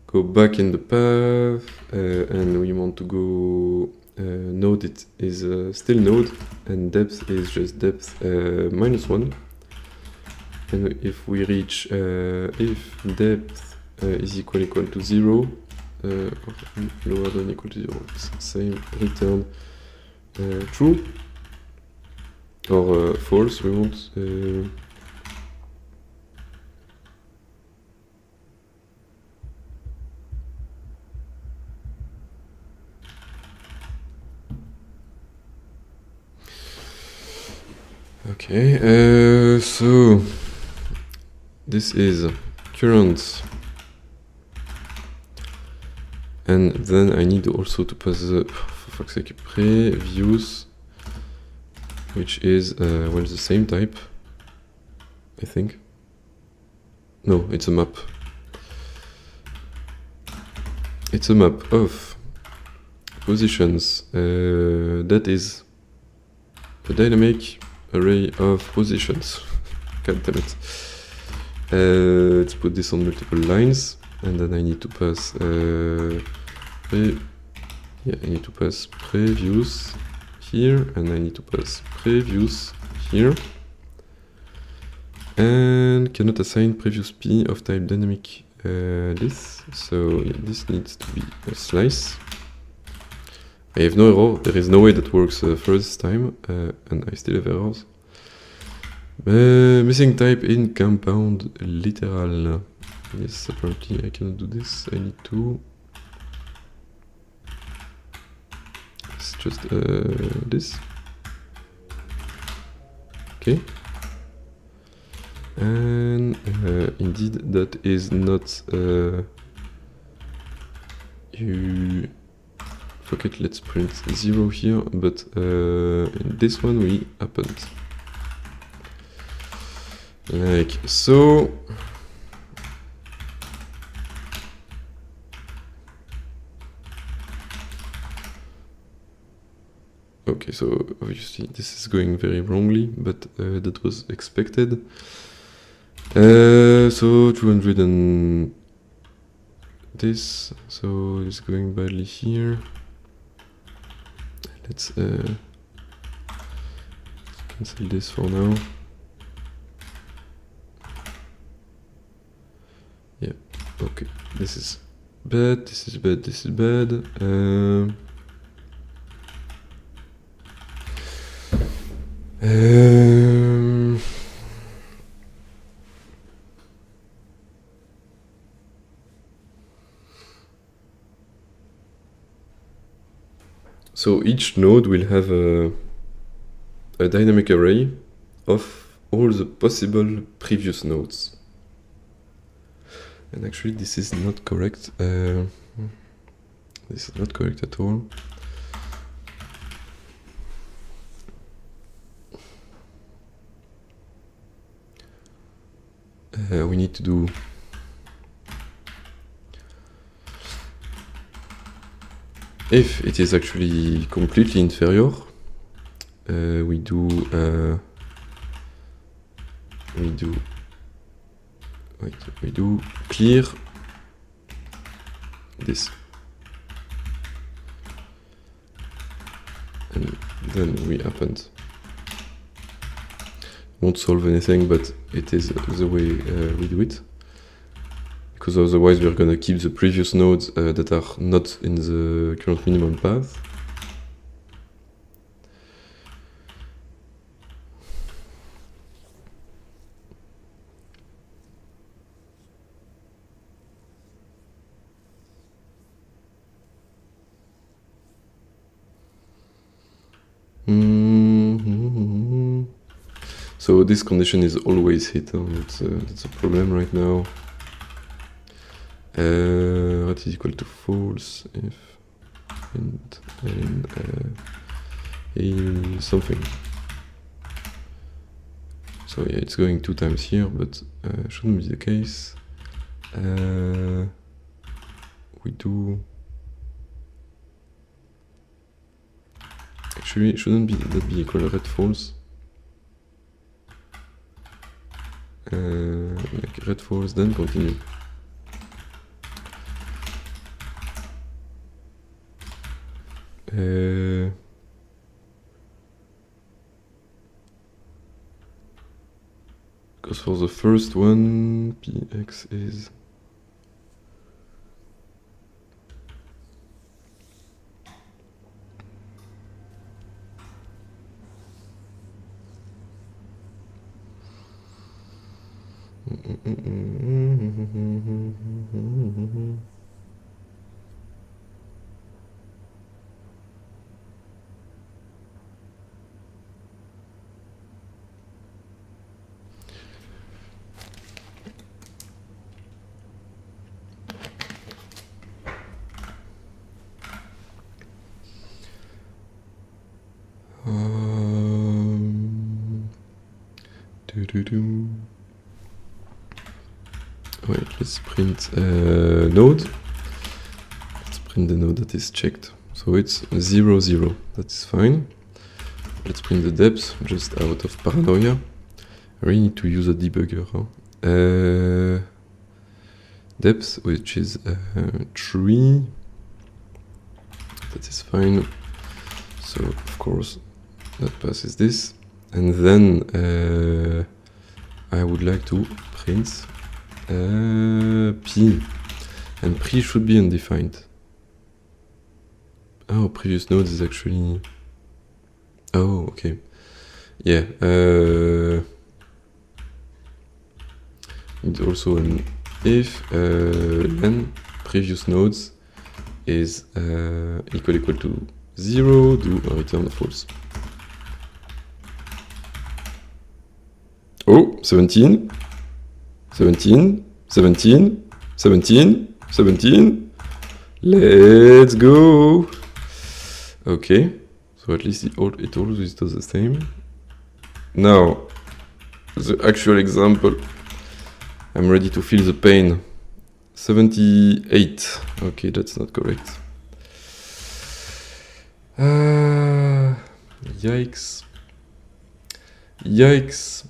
go back in the path, and we want to go node it is still node, and depth is just depth -1. And if we reach if depth is equal to 0, or lower than equal to 0, same return true or false. We want okay, so this is current, and then I need also to pass the, for fuck's sake, previous, which is well, the same type, I think. No, it's a map. It's a map of positions that is a dynamic array of positions. God damn it. Let's put this on multiple lines, and then I need to pass I need to pass previous here, and I need to pass previous here, and cannot assign previous P of type dynamic this, so this needs to be a slice. I have no error, there is no way that works first time, and I still have errors. Missing type in compound literal. Yes, apparently I cannot do this, I need to... It's just this. Okay. And indeed that is not... Fuck it, let's print 0 here, but in this one we append. Like so. Okay, so obviously this is going very wrongly, but that was expected. So 200 and this, so it's going badly here. Let's cancel this for now. Yeah, okay, this is bad, this is bad, this is bad. So each node will have a dynamic array of all the possible previous nodes. And actually this is not correct. This is not correct at all. We need to do if it is actually completely inferior, we do clear this, and then we append. Won't solve anything, but it is the way we do it, because otherwise we're gonna keep the previous nodes that are not in the current minimum path. So this condition is always hit. That's a problem right now. What is equal to false if int something. So yeah, it's going 2 times here, but shouldn't be the case. We do. Actually, shouldn't that be equal red false? Like red false, then continue. Because for the first one, px is wait, let's print node. Let's print the node that is checked. So it's 0, 0. That's fine. Let's print the depth just out of paranoia. I really need to use a debugger. Huh? Depth, which is 3. That is fine. So of course that passes this. And then I would like to print p, and pre should be undefined. Oh, previous node is actually. Oh, okay. Yeah. It's also an if len previous nodes is equal to 0, do a return false. Oh, 17, 17, 17, 17, 17. Let's go. Okay, so at least it always does the same. Now, the actual example. I'm ready to feel the pain. 78. Okay, that's not correct. Yikes. Yikes.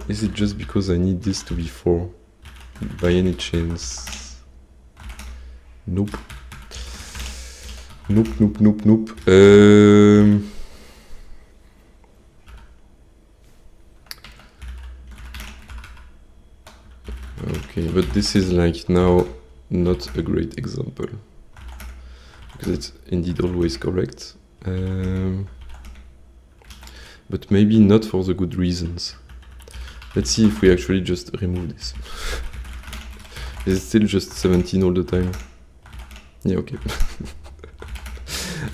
Is it just because I need this to be 4? By any chance? Nope. Nope, nope, nope, nope. Okay, but this is like now not a great example. Because it's indeed always correct. But maybe not for the good reasons. Let's see if we actually just remove this. Is it still just 17 all the time? Yeah, okay.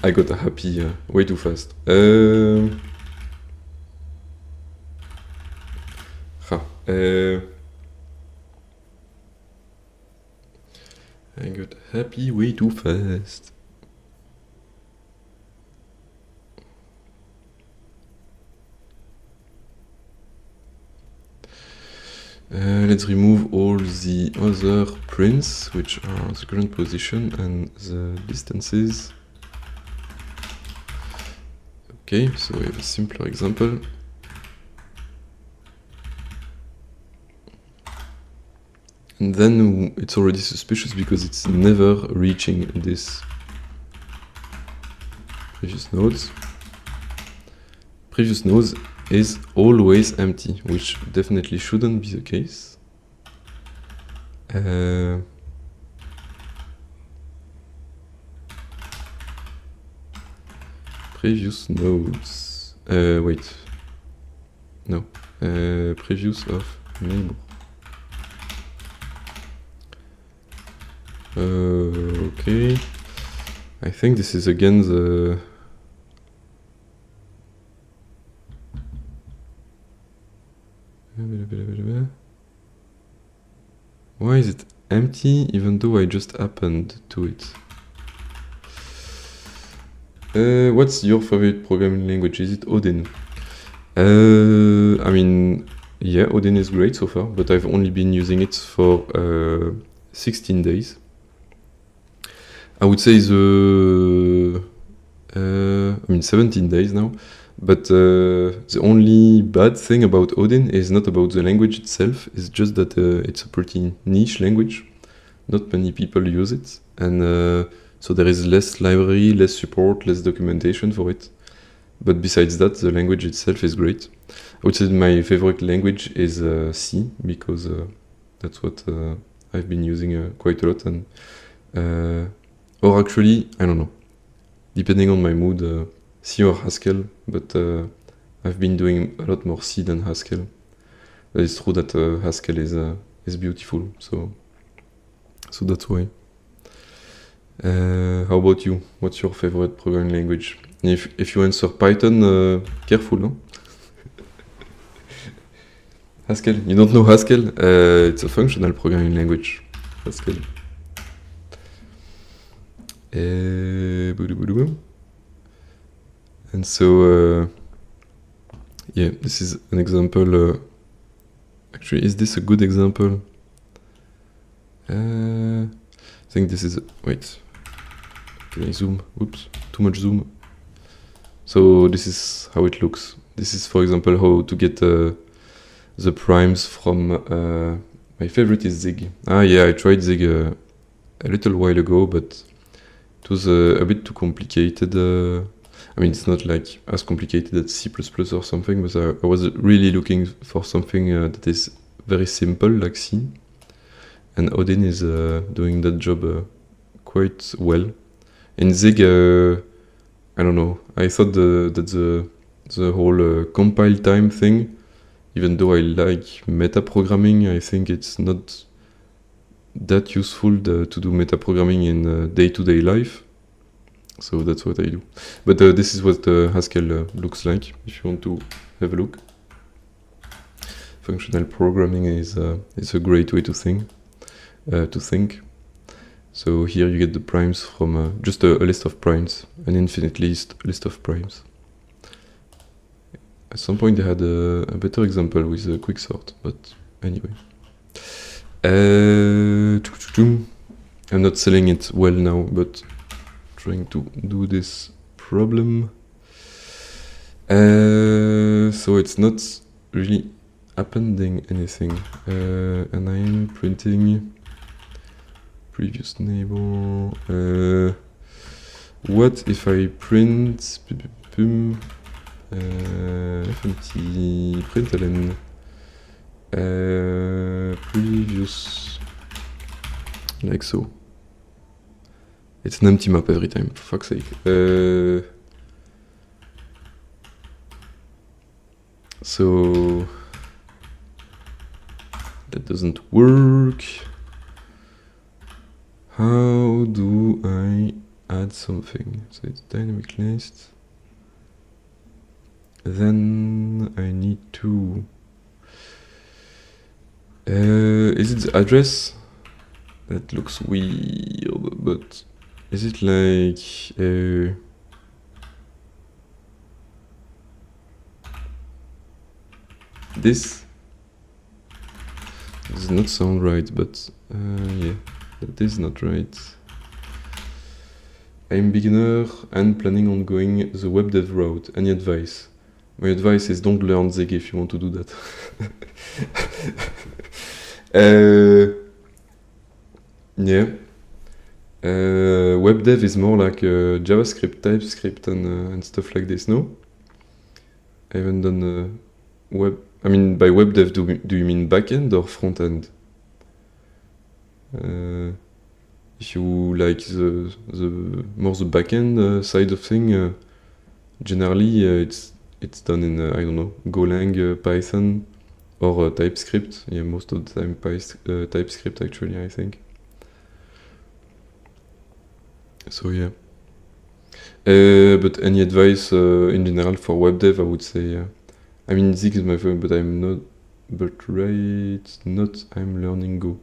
I got a happy way too fast. I got happy way too fast. Let's remove all the other prints, which are the current position and the distances. Okay, so we have a simpler example. And then it's already suspicious because it's never reaching this previous nodes. Previous nodes is always empty, which definitely shouldn't be the case. Previous nodes. Wait. No. Previous of neighbor. Okay. I think this is again the. Why is it empty even though I just happened to it? What's your favorite programming language? Is it Odin? I mean, yeah, Odin is great so far, but I've only been using it for 16 days. I would say I mean 17 days now, but the only bad thing about Odin is not about the language itself, it's just that it's a pretty niche language. Not many people use it, and so there is less library, less support, less documentation for it. But besides that, the language itself is great. I would say my favorite language is C, because that's what I've been using quite a lot, and or actually, I don't know, depending on my mood, C or Haskell, but I've been doing a lot more C than Haskell. But it's true that Haskell is beautiful, so that's why. How about you? What's your favorite programming language? If you answer Python, careful, no? Haskell. You don't know Haskell? It's a functional programming language. Haskell. And so, yeah, this is an example. Actually, is this a good example? I think this is. Wait. Can I zoom? Oops, too much zoom. So this is how it looks. This is, for example, how to get the primes from. My favorite is Zig. Yeah, I tried Zig a little while ago, but it was a bit too complicated. I mean, it's not like as complicated as C++ or something, but I was really looking for something that is very simple, like C. And Odin is doing that job quite well. In Zig, I don't know. I thought that the whole compile time thing, even though I like metaprogramming, I think it's not that useful to do metaprogramming in day-to-day life. So that's what I do. But this is what Haskell looks like, if you want to have a look. Functional programming is a great way to think. So here you get the primes from just a list of primes, an infinite list of primes. At some point they had a better example with a quicksort, but anyway. I'm not selling it well now, but trying to do this problem. So it's not really appending anything, and I am printing previous neighbor. What if I print fmt println previous, like so? It's an empty map every time, for fuck's sake. So that doesn't work. How do I add something? So it's dynamic list. Then I need to. Is it the address? That looks weird, but is it like this? Does not sound right, but yeah, that is not right. I'm beginner and planning on going the web dev route. Any advice? My advice is don't learn Zig if you want to do that. Yeah. Web dev is more like JavaScript, TypeScript, and stuff like this, no? I haven't done web. I mean, by web dev, do you mean backend or front end? If you like the more the backend side of thing, generally it's done in I don't know, Golang, Python, or TypeScript. Yeah, most of the time TypeScript actually, I think. So yeah. But any advice in general for web dev, I would say. I mean, Zig is my favorite, but I'm not. But right, not. I'm learning Go.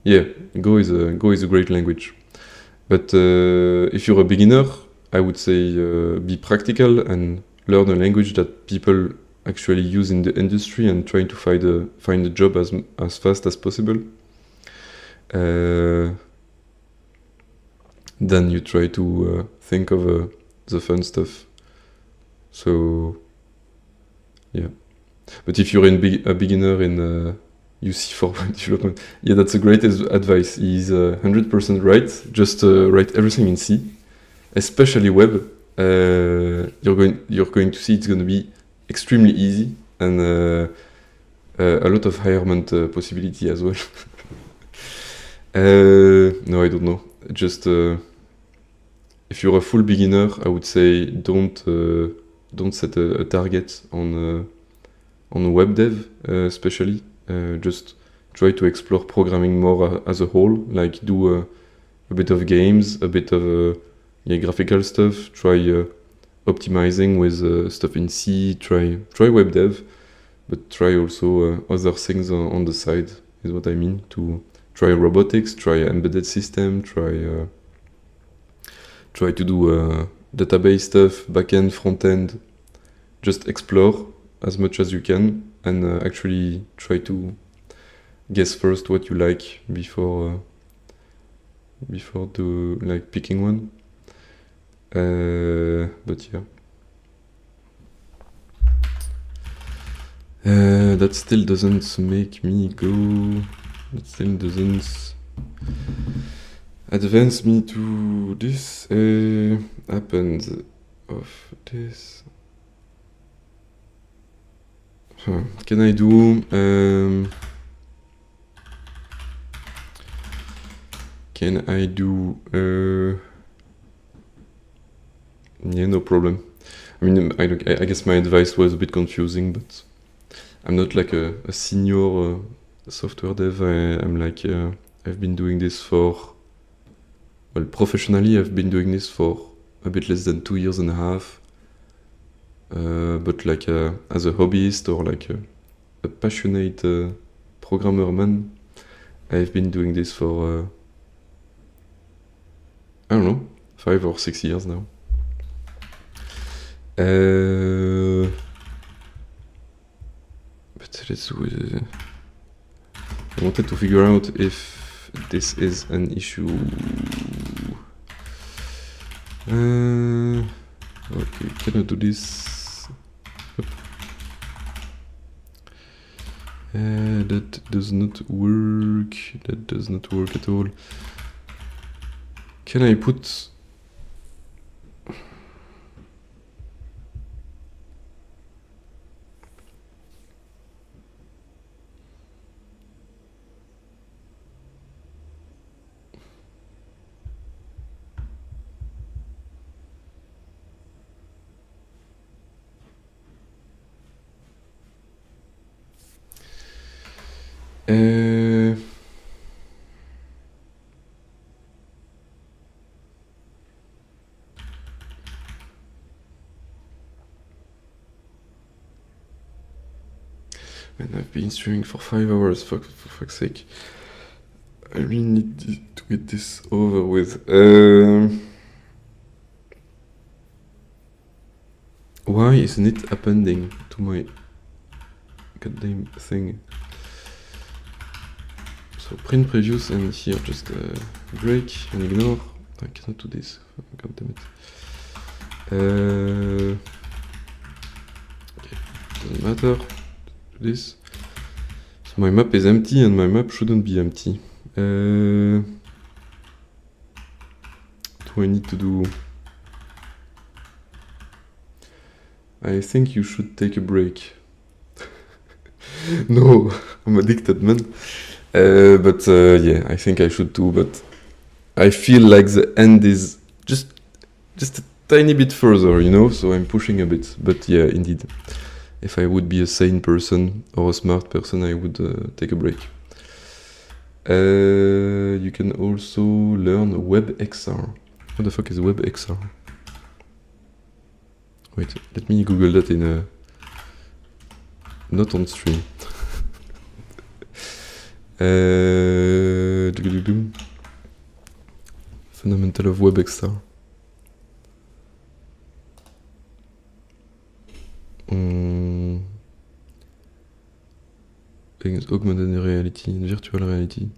Yeah, Go is a great language. But if you're a beginner, I would say be practical and learn a language that people actually use in the industry and trying to find a job as fast as possible. Then you try to think of the fun stuff. So, yeah. But if you're a beginner in UC4 development, yeah, that's a great advice. He's 100% right. Just write everything in C, especially web. You're going to see it's going to be extremely easy and a lot of hirement possibility as well. No, I don't know. Just if you're a full beginner, I would say don't set a target on web dev, especially. Just try to explore programming more as a whole. Like do a bit of games, a bit of graphical stuff. Try optimizing with stuff in C. Try web dev, but try also other things on the side. Is what I mean. To try robotics, try embedded system, try to do database stuff, backend, frontend. Just explore as much as you can and actually try to guess first what you like before picking one. But yeah. That still doesn't make me go. That still doesn't advance me to this. Happened of this. Can I do? Can I do? Yeah, no problem. I mean, I guess my advice was a bit confusing, but I'm not like a senior software dev. I'm like I've been doing this professionally. I've been doing this for a bit less than 2 years and a half. But like as a hobbyist or like a passionate programmer man, I've been doing this for I don't know, 5 or 6 years now. But let's I wanted to figure out if this is an issue. Okay, can I do this? That does not work. That does not work at all. Can I put... Man, I've been streaming for 5 hours, for fuck's sake. I really need to get this over with. Why isn't it appending to my goddamn thing? So print previews and here just break and ignore. I cannot do this. God damn it. Okay, doesn't matter. Do this. So my map is empty and my map shouldn't be empty. Do I need to do? I think you should take a break. No, I'm addicted, man. But yeah, I think I should too. But I feel like the end is just a tiny bit further, you know. So I'm pushing a bit. But yeah, indeed, if I would be a sane person or a smart person, I would take a break. You can also learn WebXR. What the fuck is WebXR? Wait, let me Google that in a... not on stream. Fundamental of WebXR. Things, augmented reality and virtual reality.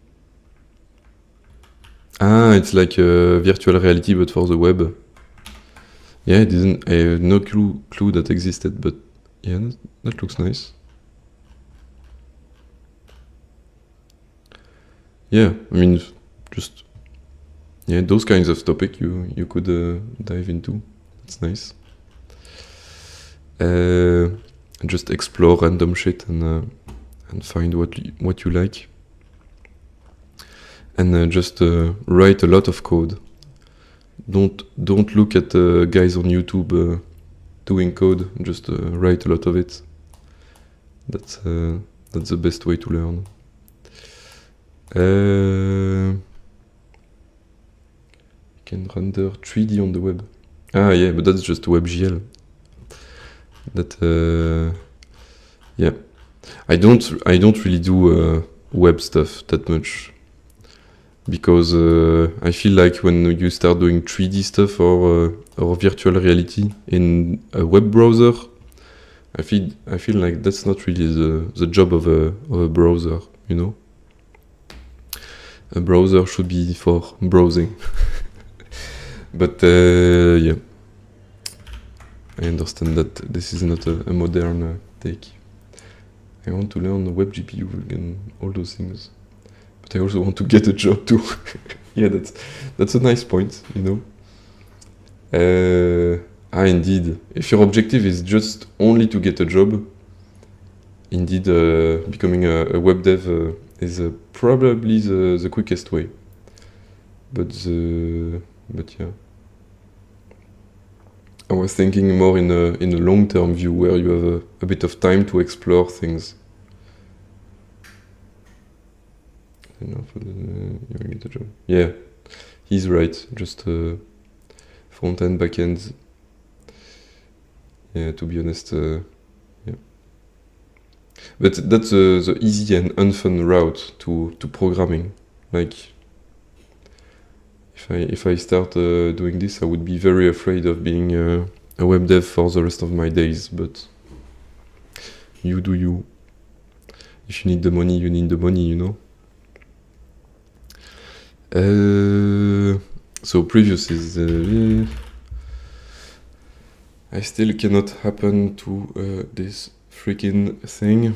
Ah, it's like virtual reality but for the web. Yeah, I had no clue that existed, but yeah, that looks nice. Yeah, I mean, just yeah, those kinds of topic you could dive into. That's nice. Just explore random shit and find what you like, and just write a lot of code. Don't look at guys on YouTube doing code. Just write a lot of it. That's the best way to learn. You can render 3D on the web. Ah yeah, but that's just WebGL. That yeah, I don't really do web stuff that much, because I feel like when you start doing 3D stuff or virtual reality in a web browser, I feel like that's not really the job of a browser, you know. A browser should be for browsing. But yeah, I understand that this is not a modern take. I want to learn web GPU and all those things, but I also want to get a job too. Yeah, that's a nice point, you know. Indeed, if your objective is just only to get a job, indeed, becoming a web dev is probably the quickest way. But yeah, I was thinking more in a long-term view where you have a bit of time to explore things. You get a job. Yeah, he's right. Just front-end, back-end. Yeah, to be honest, yeah. But that's the easy and unfun route to programming. Like, if I start doing this, I would be very afraid of being a web dev for the rest of my days. But you do you. If you need the money, you need the money, you know. So previous is I still cannot happen to this freaking thing.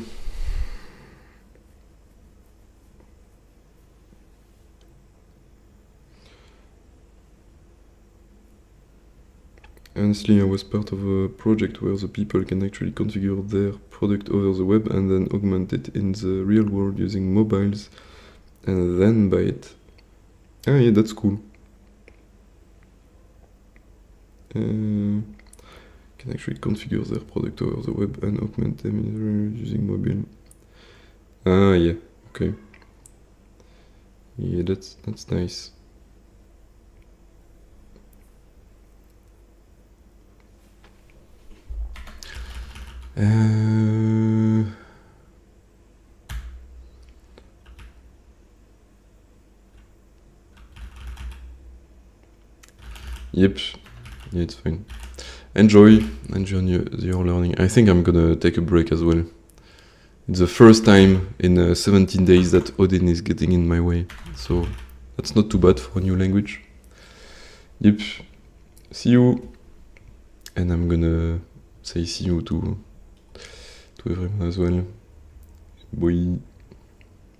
Honestly, I was part of a project where the people can actually configure their product over the web and then augment it in the real world using mobiles and then buy it. Ah yeah, that's cool. Can actually configure their product over the web and augment them using mobile. Ah yeah, okay. Yeah, that's nice. Yep, yeah, it's fine. Enjoy your learning. I think I'm gonna take a break as well. It's the first time in 17 days that Odin is getting in my way, so that's not too bad for a new language. Yep, see you. And I'm gonna say see you to everyone as well. Bye.